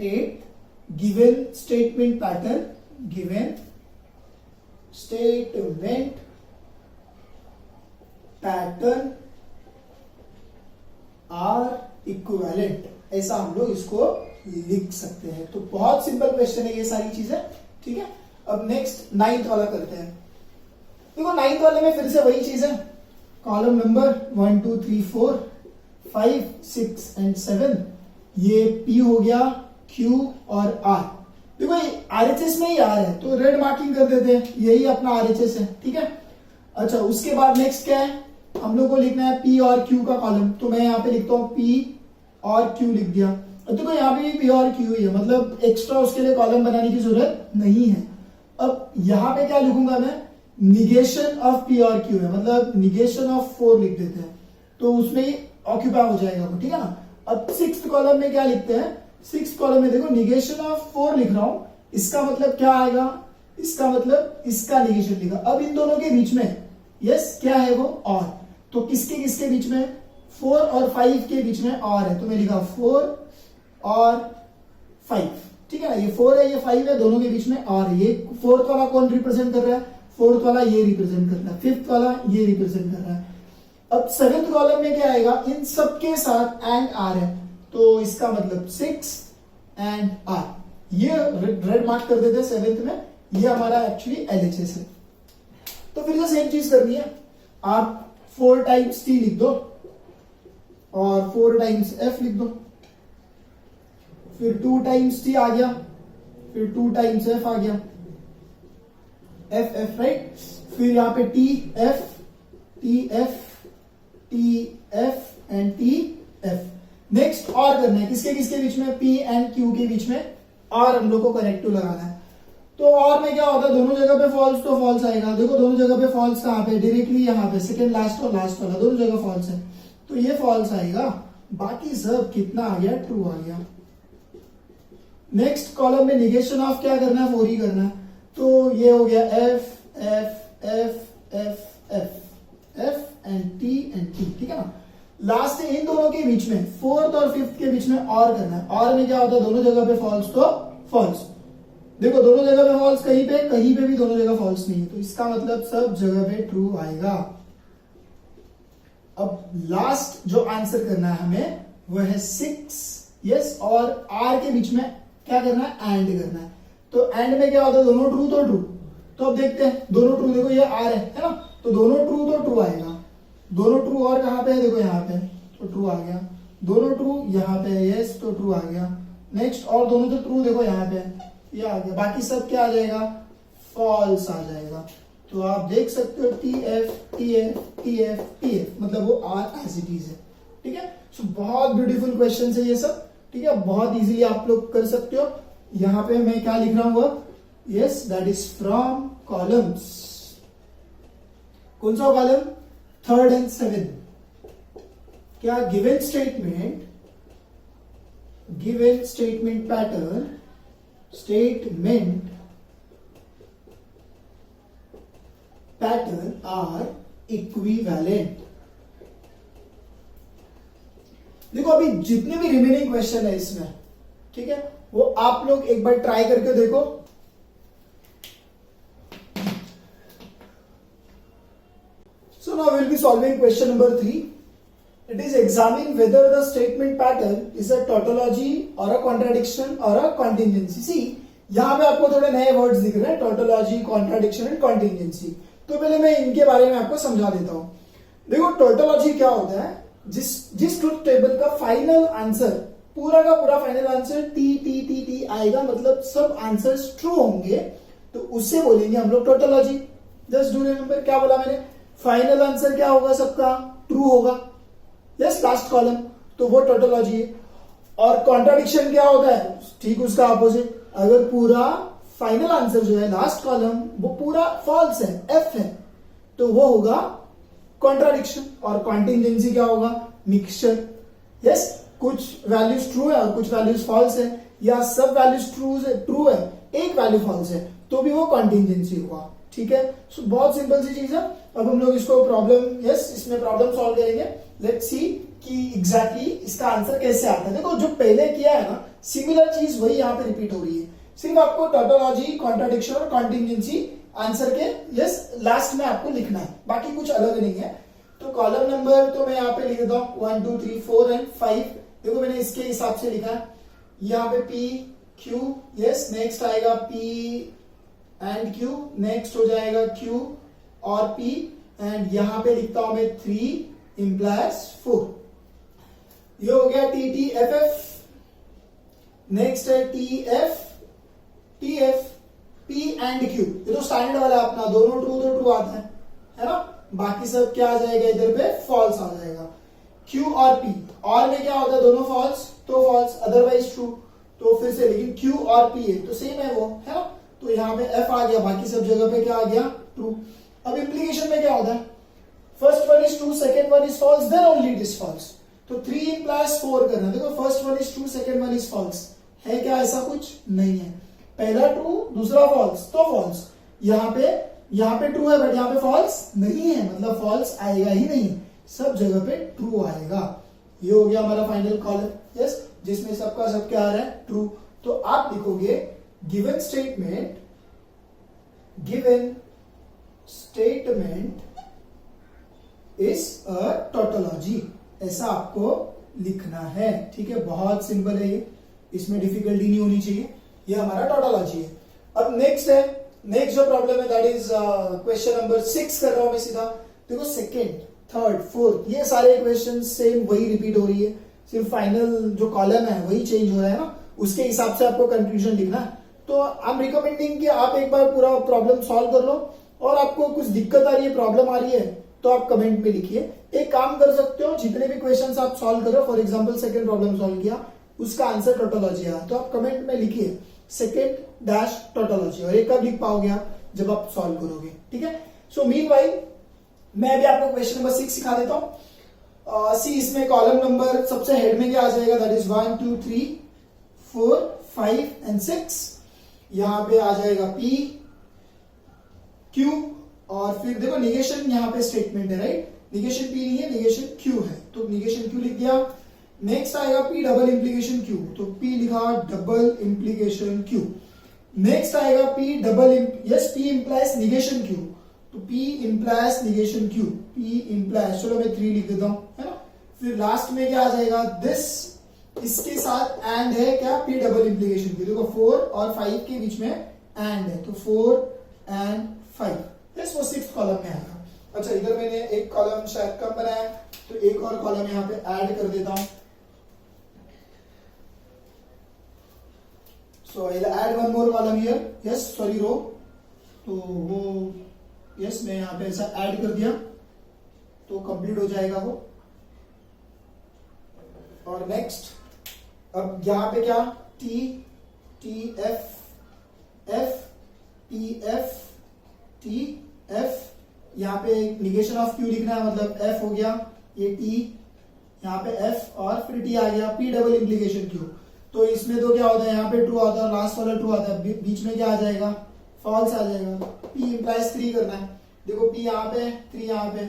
8th, given statement pattern, given statement pattern are equivalent, ऐसा हम लोग इसको लिख सकते हैं। तो बहुत सिंपल क्वेश्चन है ये सारी चीजें, ठीक है। अब नेक्स्ट 9th वाला करते हैं। देखो 9th वाले में फिर से वही चीज है, कॉलम नंबर 1 2 3 4 5 6 एंड 7, ये P हो गया, Q और R। देखो ये RHS में ही R है, तो रेड मार्किंग कर देते हैं, यही अपना RHS है, ठीक है। अच्छा उसके बाद नेक्स्ट क्या है, हम लोग को लिखना है P और Q का कॉलम, तो मैं यहाँ पे लिखता हूँ P और Q लिख दिया। देखो यहाँ पे भी P और Q ही है, मतलब एक्स्ट्रा उसके लिए कॉलम बनाने की जरूरत नहीं है। अब यहाँ पे क्या लिखूंगा मैं, निगेशन ऑफ P और Q है, मतलब निगेशन ऑफ 4 लिख देते हैं, तो उसमें ही ऑक्यूपाई हो जाएगा वो, ठीक है ना। अब 6th कॉलम में क्या लिखते हैं, 6th कॉलम में देखो निगेशन ऑफ 4 लिख रहा हूं, इसका मतलब क्या आएगा, इसका मतलब इसका निगेशन लिखा। अब इन दोनों के बीच में यस क्या है वो और, तो किसके किसके बीच में, 4 और 5 के बीच में और है, तो मैं लिखा 4 और 5, ठीक है ना। ये 4 है ये 5 है, दोनों के बीच में और है। ये 4th वाला कौन रिप्रेजेंट कर रहा है, 4th वाला ये रिप्रेजेंट कर रहा है, 5th वाला ये रिप्रेजेंट कर रहा है। अब 7th कॉलम में क्या आएगा, इन सबके साथ एंड आर है, तो इसका मतलब 6 एंड आर, ये रेड मार्क कर देते हैं 7th में, ये हमारा एक्चुअली LHS है। तो फिर से सेम चीज करनी है, आप 4 टाइम्स T लिख दो और 4 टाइम्स F लिख दो, फिर 2 टाइम्स T आ गया, फिर 2 टाइम्स F आ गया, F राइट, फिर यहाँ पे T F and T F। Next और करना है, किसके किसके बीच में, P एंड Q के बीच में और हम लोग को करेक्टिव लगाना है। तो और में क्या होता है, दोनों जगह पे फॉल्स तो फॉल्स आएगा, देखो दोनों जगह पे फॉल्स कहां पे, डायरेक्टली यहाँ पे सेकंड लास्ट और लास्ट वाला दोनों जगह फॉल्स है, तो ये फॉल्स आएगा, बाकी सब कितना आ गया, ट्रू आ गया। नेक्स्ट कॉलम में निगेशन ऑफ क्या करना है, 4 ही करना है, तो ये हो गया F एंड T, ठीक है ना। लास्ट इन दोनों के बीच में 4th और 5th के बीच में और करना है, और में क्या होता है, दोनों जगह पे फॉल्स तो फॉल्स, देखो दोनों जगह पे फॉल्स, कहीं पे भी दोनों जगह फॉल्स नहीं है, तो इसका मतलब सब जगह पे ट्रू आएगा। अब लास्ट जो आंसर करना है हमें वो है 6, यस, और R के बीच में क्या करना है, एंड करना है। तो एंड में क्या होता है, दोनों ट्रू तो ट्रू। तो अब देखते हैं, दोनों ट्रू, देखो ये आर है ना, तो दोनों ट्रू तो ट्रू आएगा, दोनों ट्रू और कहाँ पे है, देखो यहाँ पे, तो ट्रू आ गया, दोनों ट्रू यहाँ पे है, यस तो ट्रू आ गया। नेक्स्ट और दोनों तो ट्रू, देखो यहाँ पे ये आ गया, बाकी सब क्या आ जाएगा, फॉल्स आ जाएगा। तो आप देख सकते हो T F T F T F T F, मतलब वो आर एज इट इज है, ठीक है। सो बहुत ब्यूटीफुल क्वेश्चन है ये सब, ठीक है, बहुत इजीली आप लोग कर सकते हो। यहाँ पे मैं क्या लिख रहा हूँ, yes that is from columns, कौन सा कॉलम, 3rd and 7th। क्या given statement pattern, are equivalent. देखो अभी जितने भी रिमेनिंग क्वेश्चन है इसमें, ठीक है, वो आप लोग एक बार ट्राई करके देखो। So now we'll be solving question number 3. It is examine whether the statement pattern is a tautology or a contradiction or a contingency. See, यहाँ पे आपको थोड़े नए वर्ड्स दिख रहे हैं, tautology, contradiction and contingency। तो पहले मैं इनके बारे में आपको समझा देता हूँ। देखो tautology क्या होता है, जिस ट्रुथ टेबल का फाइनल आंसर, पूरा का पूरा final answer T T T T आएगा, मतलब सब आंसर्स ट्रू होंगे, तो उससे बोलेंगे हम लोग tautology। जस्ट डू रिमेंबर, क्या बोला मैंने, फाइनल आंसर क्या होगा सबका, ट्रू होगा, यस लास्ट कॉलम, तो वो टोटोलॉजी है। और कॉन्ट्राडिक्शन क्या होता है, ठीक उसका अपोजिट, अगर पूरा फाइनल आंसर जो है लास्ट कॉलम वो पूरा फॉल्स है, एफ है, तो वो होगा कॉन्ट्राडिक्शन। और कॉन्टिजेंसी क्या होगा, मिक्सचर, यस कुछ वैल्यूज ट्रू है और कुछ वैल्यूज फॉल्स है, या सब वैल्यूज ट्रू है एक वैल्यू फॉल्स है, तो भी वो कॉन्टिजेंसी हुआ, ठीक है। सो बहुत सिंपल सी चीज है। अब हम लोग इसको प्रॉब्लम, यस इसमें प्रॉब्लम सॉल्व करेंगे। लेट्स सी कि एग्जैक्टली इसका आंसर कैसे आता है। देखो जो पहले किया है ना, सिमिलर चीज वही यहाँ पे रिपीट हो रही है, सिर्फ आपको टोटोलॉजी, कॉन्ट्राडिक्शन और कॉन्टिजेंसी आंसर के यस लास्ट में आपको लिखना है, बाकी कुछ अलग नहीं है। तो कॉलम नंबर तो मैं यहाँ पे लिख देता हूँ 1 2 3 4 एंड 5। देखो मैंने इसके हिसाब से लिखा है, यहाँ पे पी क्यू, यस नेक्स्ट आएगा पी एंड क्यू, नेक्स्ट हो जाएगा क्यू और पी, एंड यहां पे लिखता हूं मैं 3 implies 4। ये हो गया T T F F. Next है T F P and Q, ये तो स्टैंडर्ड वाला अपना, दोनों ट्रू तो ट्रू आता है ना, बाकी सब क्या आ जाएगा इधर पे, फॉल्स आ जाएगा। क्यू और पी, और में क्या होता है, दोनों फॉल्स तो फॉल्स, अदरवाइज ट्रू। तो फिर से लेकिन क्यू और पी है तो सेम है वो, है ना, तो यहाँ पे एफ आ गया, बाकी सब जगह पे क्या आ गया, ट्रू। अब इम्प्लीकेशन में क्या होता है, first one is true, second one is false, then only it is false. तो 3 implies 4 करना, देखो first one is true, second one is false, है क्या ऐसा कुछ नहीं है, पहला ट्रू दूसरा फॉल्स तो फॉल्स। यहाँ पे ट्रू है बट यहाँ पे फॉल्स नहीं है, मतलब फॉल्स आएगा ही नहीं, सब जगह पे ट्रू आएगा। ये हो गया हमारा फाइनल कॉलम, यस जिसमें सबका सब क्या आ रहा है, ट्रू। तो आप लिखोगे given statement is a tautology, ऐसा आपको लिखना है, ठीक है। बहुत सिंपल है ये, इसमें डिफिकल्टी नहीं होनी चाहिए, ये हमारा टोटोलॉजी है। अब नेक्स्ट जो प्रॉब्लम है दैट इज क्वेश्चन नंबर 6 कर रहा हूं मैं सीधा। देखो सेकेंड, थर्ड, फोर्थ, ये सारे क्वेश्चन सेम वही रिपीट हो रही है, सिर्फ फाइनल जो कॉलम है वही चेंज हो रहा है ना, उसके हिसाब से आपको कंक्लूजन लिखना है। तो आई एम रिकमेंडिंग कि आप एक बार पूरा प्रॉब्लम सॉल्व कर लो, और आपको कुछ दिक्कत आ रही है, प्रॉब्लम आ रही है, तो आप कमेंट में लिखिए। एक काम कर सकते हो, जितने भी क्वेश्चंस आप सॉल्व करो, for example second problem solve किया, उसका आंसर टोटोलॉजी आया, तो आप कमेंट में लिखिए सेकंड डैश टोटोलॉजी, और ये कब लिख पाओगे आप, जब आप सॉल्व करोगे, ठीक है। सो मीनवाइल मैं भी आपको क्वेश्चन नंबर 6 सिखा देता हूं। सी इसमें कॉलम नंबर सबसे हेड में क्या आ जाएगा, दैट इज 1 2 3 4 5 एंड 6। यहां पे आ जाएगा पी क्यू, और फिर देखो निगेशन यहाँ पे स्टेटमेंट है, राइट, निगेशन पी नहीं है, निगेशन क्यू है, तो निगेशन क्यू लिख दिया। नेक्स्ट आएगा पी डबल इंप्लीकेशन क्यू, तो पी लिखा डबल इंप्लीकेशन क्यू। नेक्स्ट आएगा P double, yes P implies negation Q, तो P implies negation Q, P implies, चलो मैं 3 लिख देता हूं, है ना। फिर लास्ट में क्या आ जाएगा, दिस इसके साथ एंड है क्या, पी डबल इंप्लीकेशन की। देखो 4 और 5 के बीच में एंड है, तो 4 एंड 5, यस वो 6th कॉलम में आएगा। अच्छा इधर मैंने एक कॉलम शायद कम बनाया, तो एक और कॉलम यहाँ पे ऐड कर देता हूं। So I add one more column here, yes sorry row, तो वो यस मैं यहाँ पे ऐसा ऐड कर दिया तो कंप्लीट हो जाएगा वो। और नेक्स्ट अब यहाँ पे क्या, T T F F T F T F, यहाँ पे निगेशन ऑफ क्यू लिखना है, मतलब एफ हो गया, ये टी, यहाँ पे एफ और फिर टी आ गया, पी डबल इंप्लीकेशन क्यू। तो इसमें तो क्या होता है, यहाँ पे ट्रू आता है, लास्ट वाला ट्रू आता है, बीच में क्या आ जाएगा, फॉल्स आ जाएगा। पी इंप्लाइज 3 करना है, देखो पी यहाँ पे 3 यहाँ पे,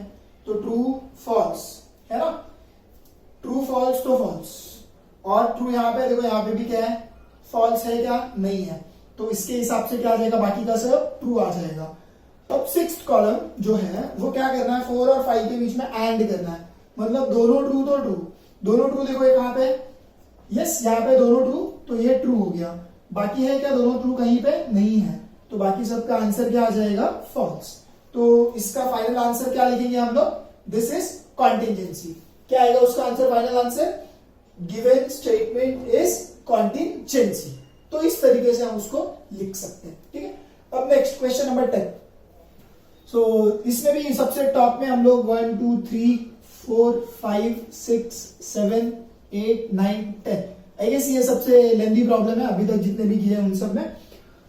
तो ट्रू फॉल्स है ना, ट्रू फॉल्स तो फॉल्स, और ट्रू यहाँ पे देखो, यहाँ पे भी क्या है, फॉल्स है क्या, नहीं है, तो इसके हिसाब से क्या आ जाएगा, बाकी का सब ट्रू आ जाएगा। अब 6th कॉलम जो है वो क्या करना है, 4 और 5 के बीच में एंड करना है, मतलब दोनों ट्रू तो ट्रू, दोनों ट्रू देखो ये कहां पे, यस यहाँ पे दोनों ट्रू, तो ये ट्रू हो गया, बाकी है क्या, दोनों ट्रू कहीं पे नहीं है, तो बाकी सबका आंसर क्या आ जाएगा, फॉल्स। तो इसका फाइनल आंसर क्या लिखेंगे हम लोग, दिस इज कॉन्टिजेंसी। क्या आएगा उसका answer, final answer, given statement is contingency. तो इस तरीके से हम उसको लिख सकते हैं, ठीक है। अब नेक्स्ट क्वेश्चन नंबर 10। सो इसमें भी सबसे टॉप में हम लोग 1 2 3 4 5 6 7 8 9 10, आई गेस ये सबसे लेंथी प्रॉब्लम है अभी तक जितने भी किए हैं उन सब में।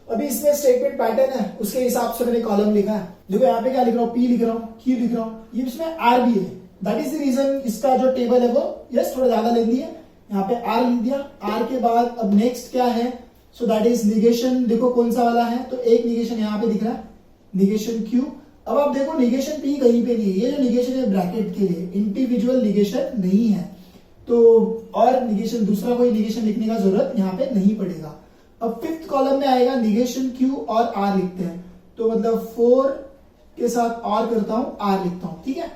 अभी इसमें स्टेटमेंट पैटर्न है, उसके हिसाब से मैंने कॉलम लिखा है। देखो यहाँ पे क्या लिख रहा हूँ, पी लिख रहा हूँ, क्यू लिख रहा हूँ, ये इसमें आर भी है, दैट इज द रीजन इसका जो टेबल है वो यस थोड़ा ज्यादा लेंथी है। यहाँ पे आर लिख दिया, आर के बाद अब नेक्स्ट क्या है, सो दैट इज निगेशन, देखो कौन सा वाला है, तो एक निगेशन यहाँ पे दिख रहा है, निगेशन क्यू। अब आप देखो निगेशन पी कहीं पे नहीं है, ये जो निगेशन है ब्रैकेट के लिए, इंडिविजुअल निगेशन नहीं है, तो और निगेशन दूसरा कोई निगेशन लिखने का जरूरत यहाँ पे नहीं पड़ेगा। अब 5th कॉलम में आएगा निगेशन क्यू और आर लिखते हैं, तो मतलब 4 के साथ और करता हूं, आर लिखता हूं, ठीक है।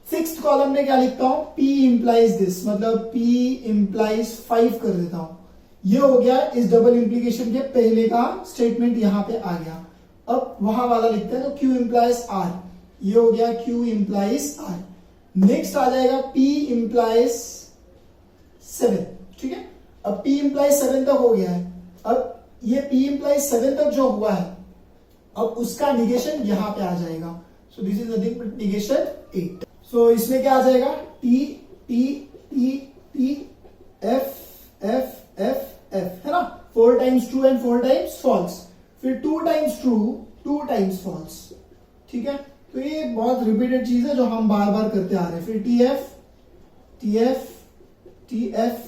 6th कॉलम में क्या लिखता हूं, P इंप्लाइज दिस, मतलब P इंप्लाइज 5 कर देता हूं, ये हो गया इस डबल इंप्लीकेशन के पहले का स्टेटमेंट यहाँ पे आ गया। अब वहां वाला लिखते हैं, तो Q इंप्लाइज R, ये हो गया Q इंप्लाइज R। नेक्स्ट आ जाएगा P इंप्लाइज 7, ठीक है। अब P इंप्लाइज 7 तक हो गया है, अब ये P इंप्लाइज 7 तक जो हुआ है, अब उसका निगेशन यहां पे आ जाएगा, सो this is nothing but negation 8। सो इसमें क्या आ जाएगा, T T T T F F F F, है ना, 4 times true and 4 times false, फिर 2 टाइम्स ट्रू 2 टाइम्स फॉल्स, ठीक है। तो ये बहुत रिपीटेड चीज है जो हम बार बार करते आ रहे हैं। फिर T F T F T F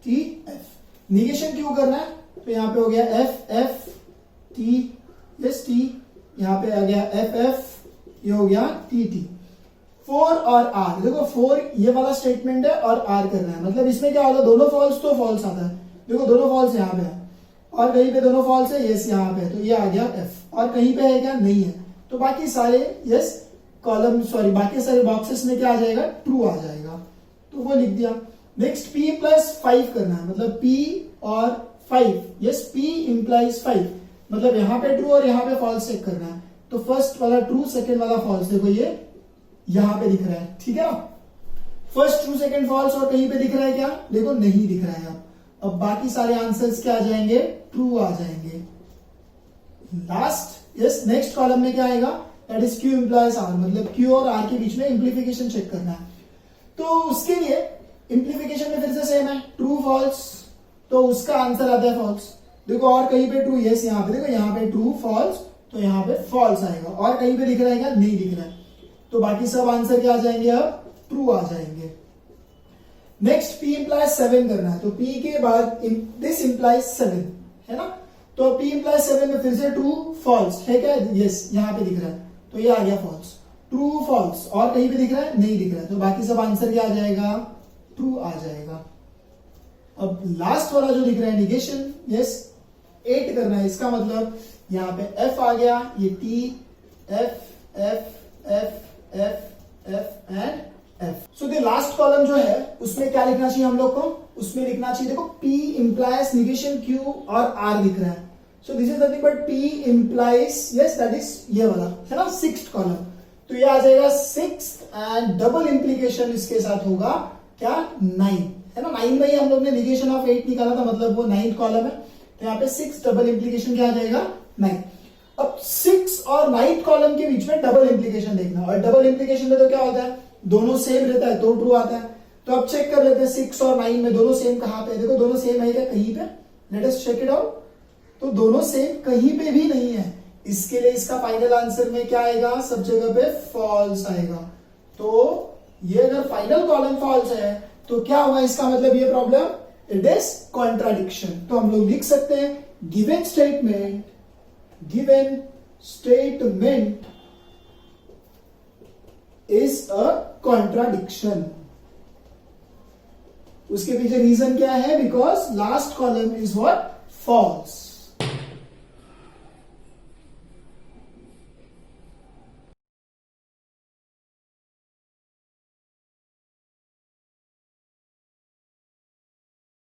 T F, negation क्यों करना है, तो यहाँ पे हो गया F F T S T, यहाँ पे आ गया एफ एफ, ये हो गया टी टी। 4 और आर, देखो 4 ये वाला स्टेटमेंट है और आर करना है, मतलब इसमें क्या होगा, दोनों फॉल्स तो फॉल्स आता है, देखो दोनों फॉल्स यहाँ पे है और कहीं पे दोनों फॉल्स है, यस यहाँ पे, तो ये आ गया एफ, और कहीं पे है क्या, नहीं है, तो बाकी सारे यस कॉलम सॉरी बाकी सारे बॉक्सेस में क्या आ जाएगा, ट्रू आ जाएगा, तो वो लिख दिया। नेक्स्ट P प्लस 5 करना है, मतलब P और 5, यस P इंप्लाइज 5, मतलब यहाँ पे ट्रू और यहाँ पे फॉल्स चेक करना है, तो फर्स्ट वाला ट्रू सेकंड वाला फॉल्स, देखो ये यहाँ पे दिख रहा है, ठीक है ना, फर्स्ट ट्रू सेकंड फॉल्स, और कहीं पे दिख रहा है क्या, देखो नहीं दिख रहा है। अब बाकी सारे आंसर्स क्या आ जाएंगे, ट्रू आ जाएंगे। लास्ट यस नेक्स्ट कॉलम में क्या आएगा, that is Q implies R, मतलब Q और R के बीच में इंप्लीफिकेशन चेक करना है, तो उसके लिए इंप्लीफिकेशन में फिर से सेम है, ट्रू फॉल्स, तो उसका आंसर आता है फॉल्स। देखो और कहीं पे ट्रू, यस यहाँ पे देखो यहाँ पे ट्रू फॉल्स, तो यहाँ पे फॉल्स आएगा, और कहीं पे दिख रहा है क्या, नहीं दिख रहा है, तो बाकी सब आंसर क्या आ जाएंगे, अब ट्रू आ जाएंगे। नेक्स्ट P इंप्लाइज 7 करना है, तो P के बाद दिस इंप्लाइज 7 है ना, तो P इंप्लाइज 7 में फिर से ट्रू फॉल्स है क्या, यस यहाँ पे दिख रहा है, तो ये आ गया फॉल्स, ट्रू फॉल्स, और कहीं पे दिख रहा है, नहीं दिख रहा है, तो बाकी सब आंसर क्या आ जाएगा, ट्रू आ जाएगा। अब लास्ट वाला जो दिख रहा है निगेशन, यस 8 करना है, इसका मतलब यहाँ पे F आ गया, ये T F F F F F and F. So the last column जो है उसमें क्या लिखना चाहिए हम लोग को, उसमें लिखना चाहिए, देखो P implies negation Q और R दिख रहा है, so this is nothing but P implies, yes that is ये वाला है ना, सिक्स्थ कॉलम, तो ये आ जाएगा सिक्स्थ एंड डबल इंप्लीकेशन इसके साथ होगा क्या, 9 है ना, 9 में ही हम लोग ने निगेशन ऑफ 8 निकाला था, मतलब वो 9th कॉलम है, तो यहाँ पे 6 डबल इंप्लीकेशन क्या आ जाएगा, 9। अब 6 और 9th कॉलम के बीच में डबल इंप्लीकेशन देखना, और डबल इंप्लीकेशन में तो क्या होता है, दोनों सेम रहता है तो ट्रू आता है। तो अब चेक कर लेते हैं 6 और 9 में दोनों सेम कहां पे है, देखो दोनों सेम है क्या कहीं पे, let us check it out, तो दोनों सेम कहीं पे भी नहीं है, इसके लिए इसका फाइनल आंसर में क्या आएगा, सब जगह पे फॉल्स आएगा। तो ये अगर फाइनल कॉलम फॉल्स है तो क्या होगा, इसका मतलब ये प्रॉब्लम, इट इज कॉन्ट्राडिक्शन। तो हम लोग लिख सकते हैं given statement is a contradiction. उसके पीछे रीजन क्या है, because last column is what, false.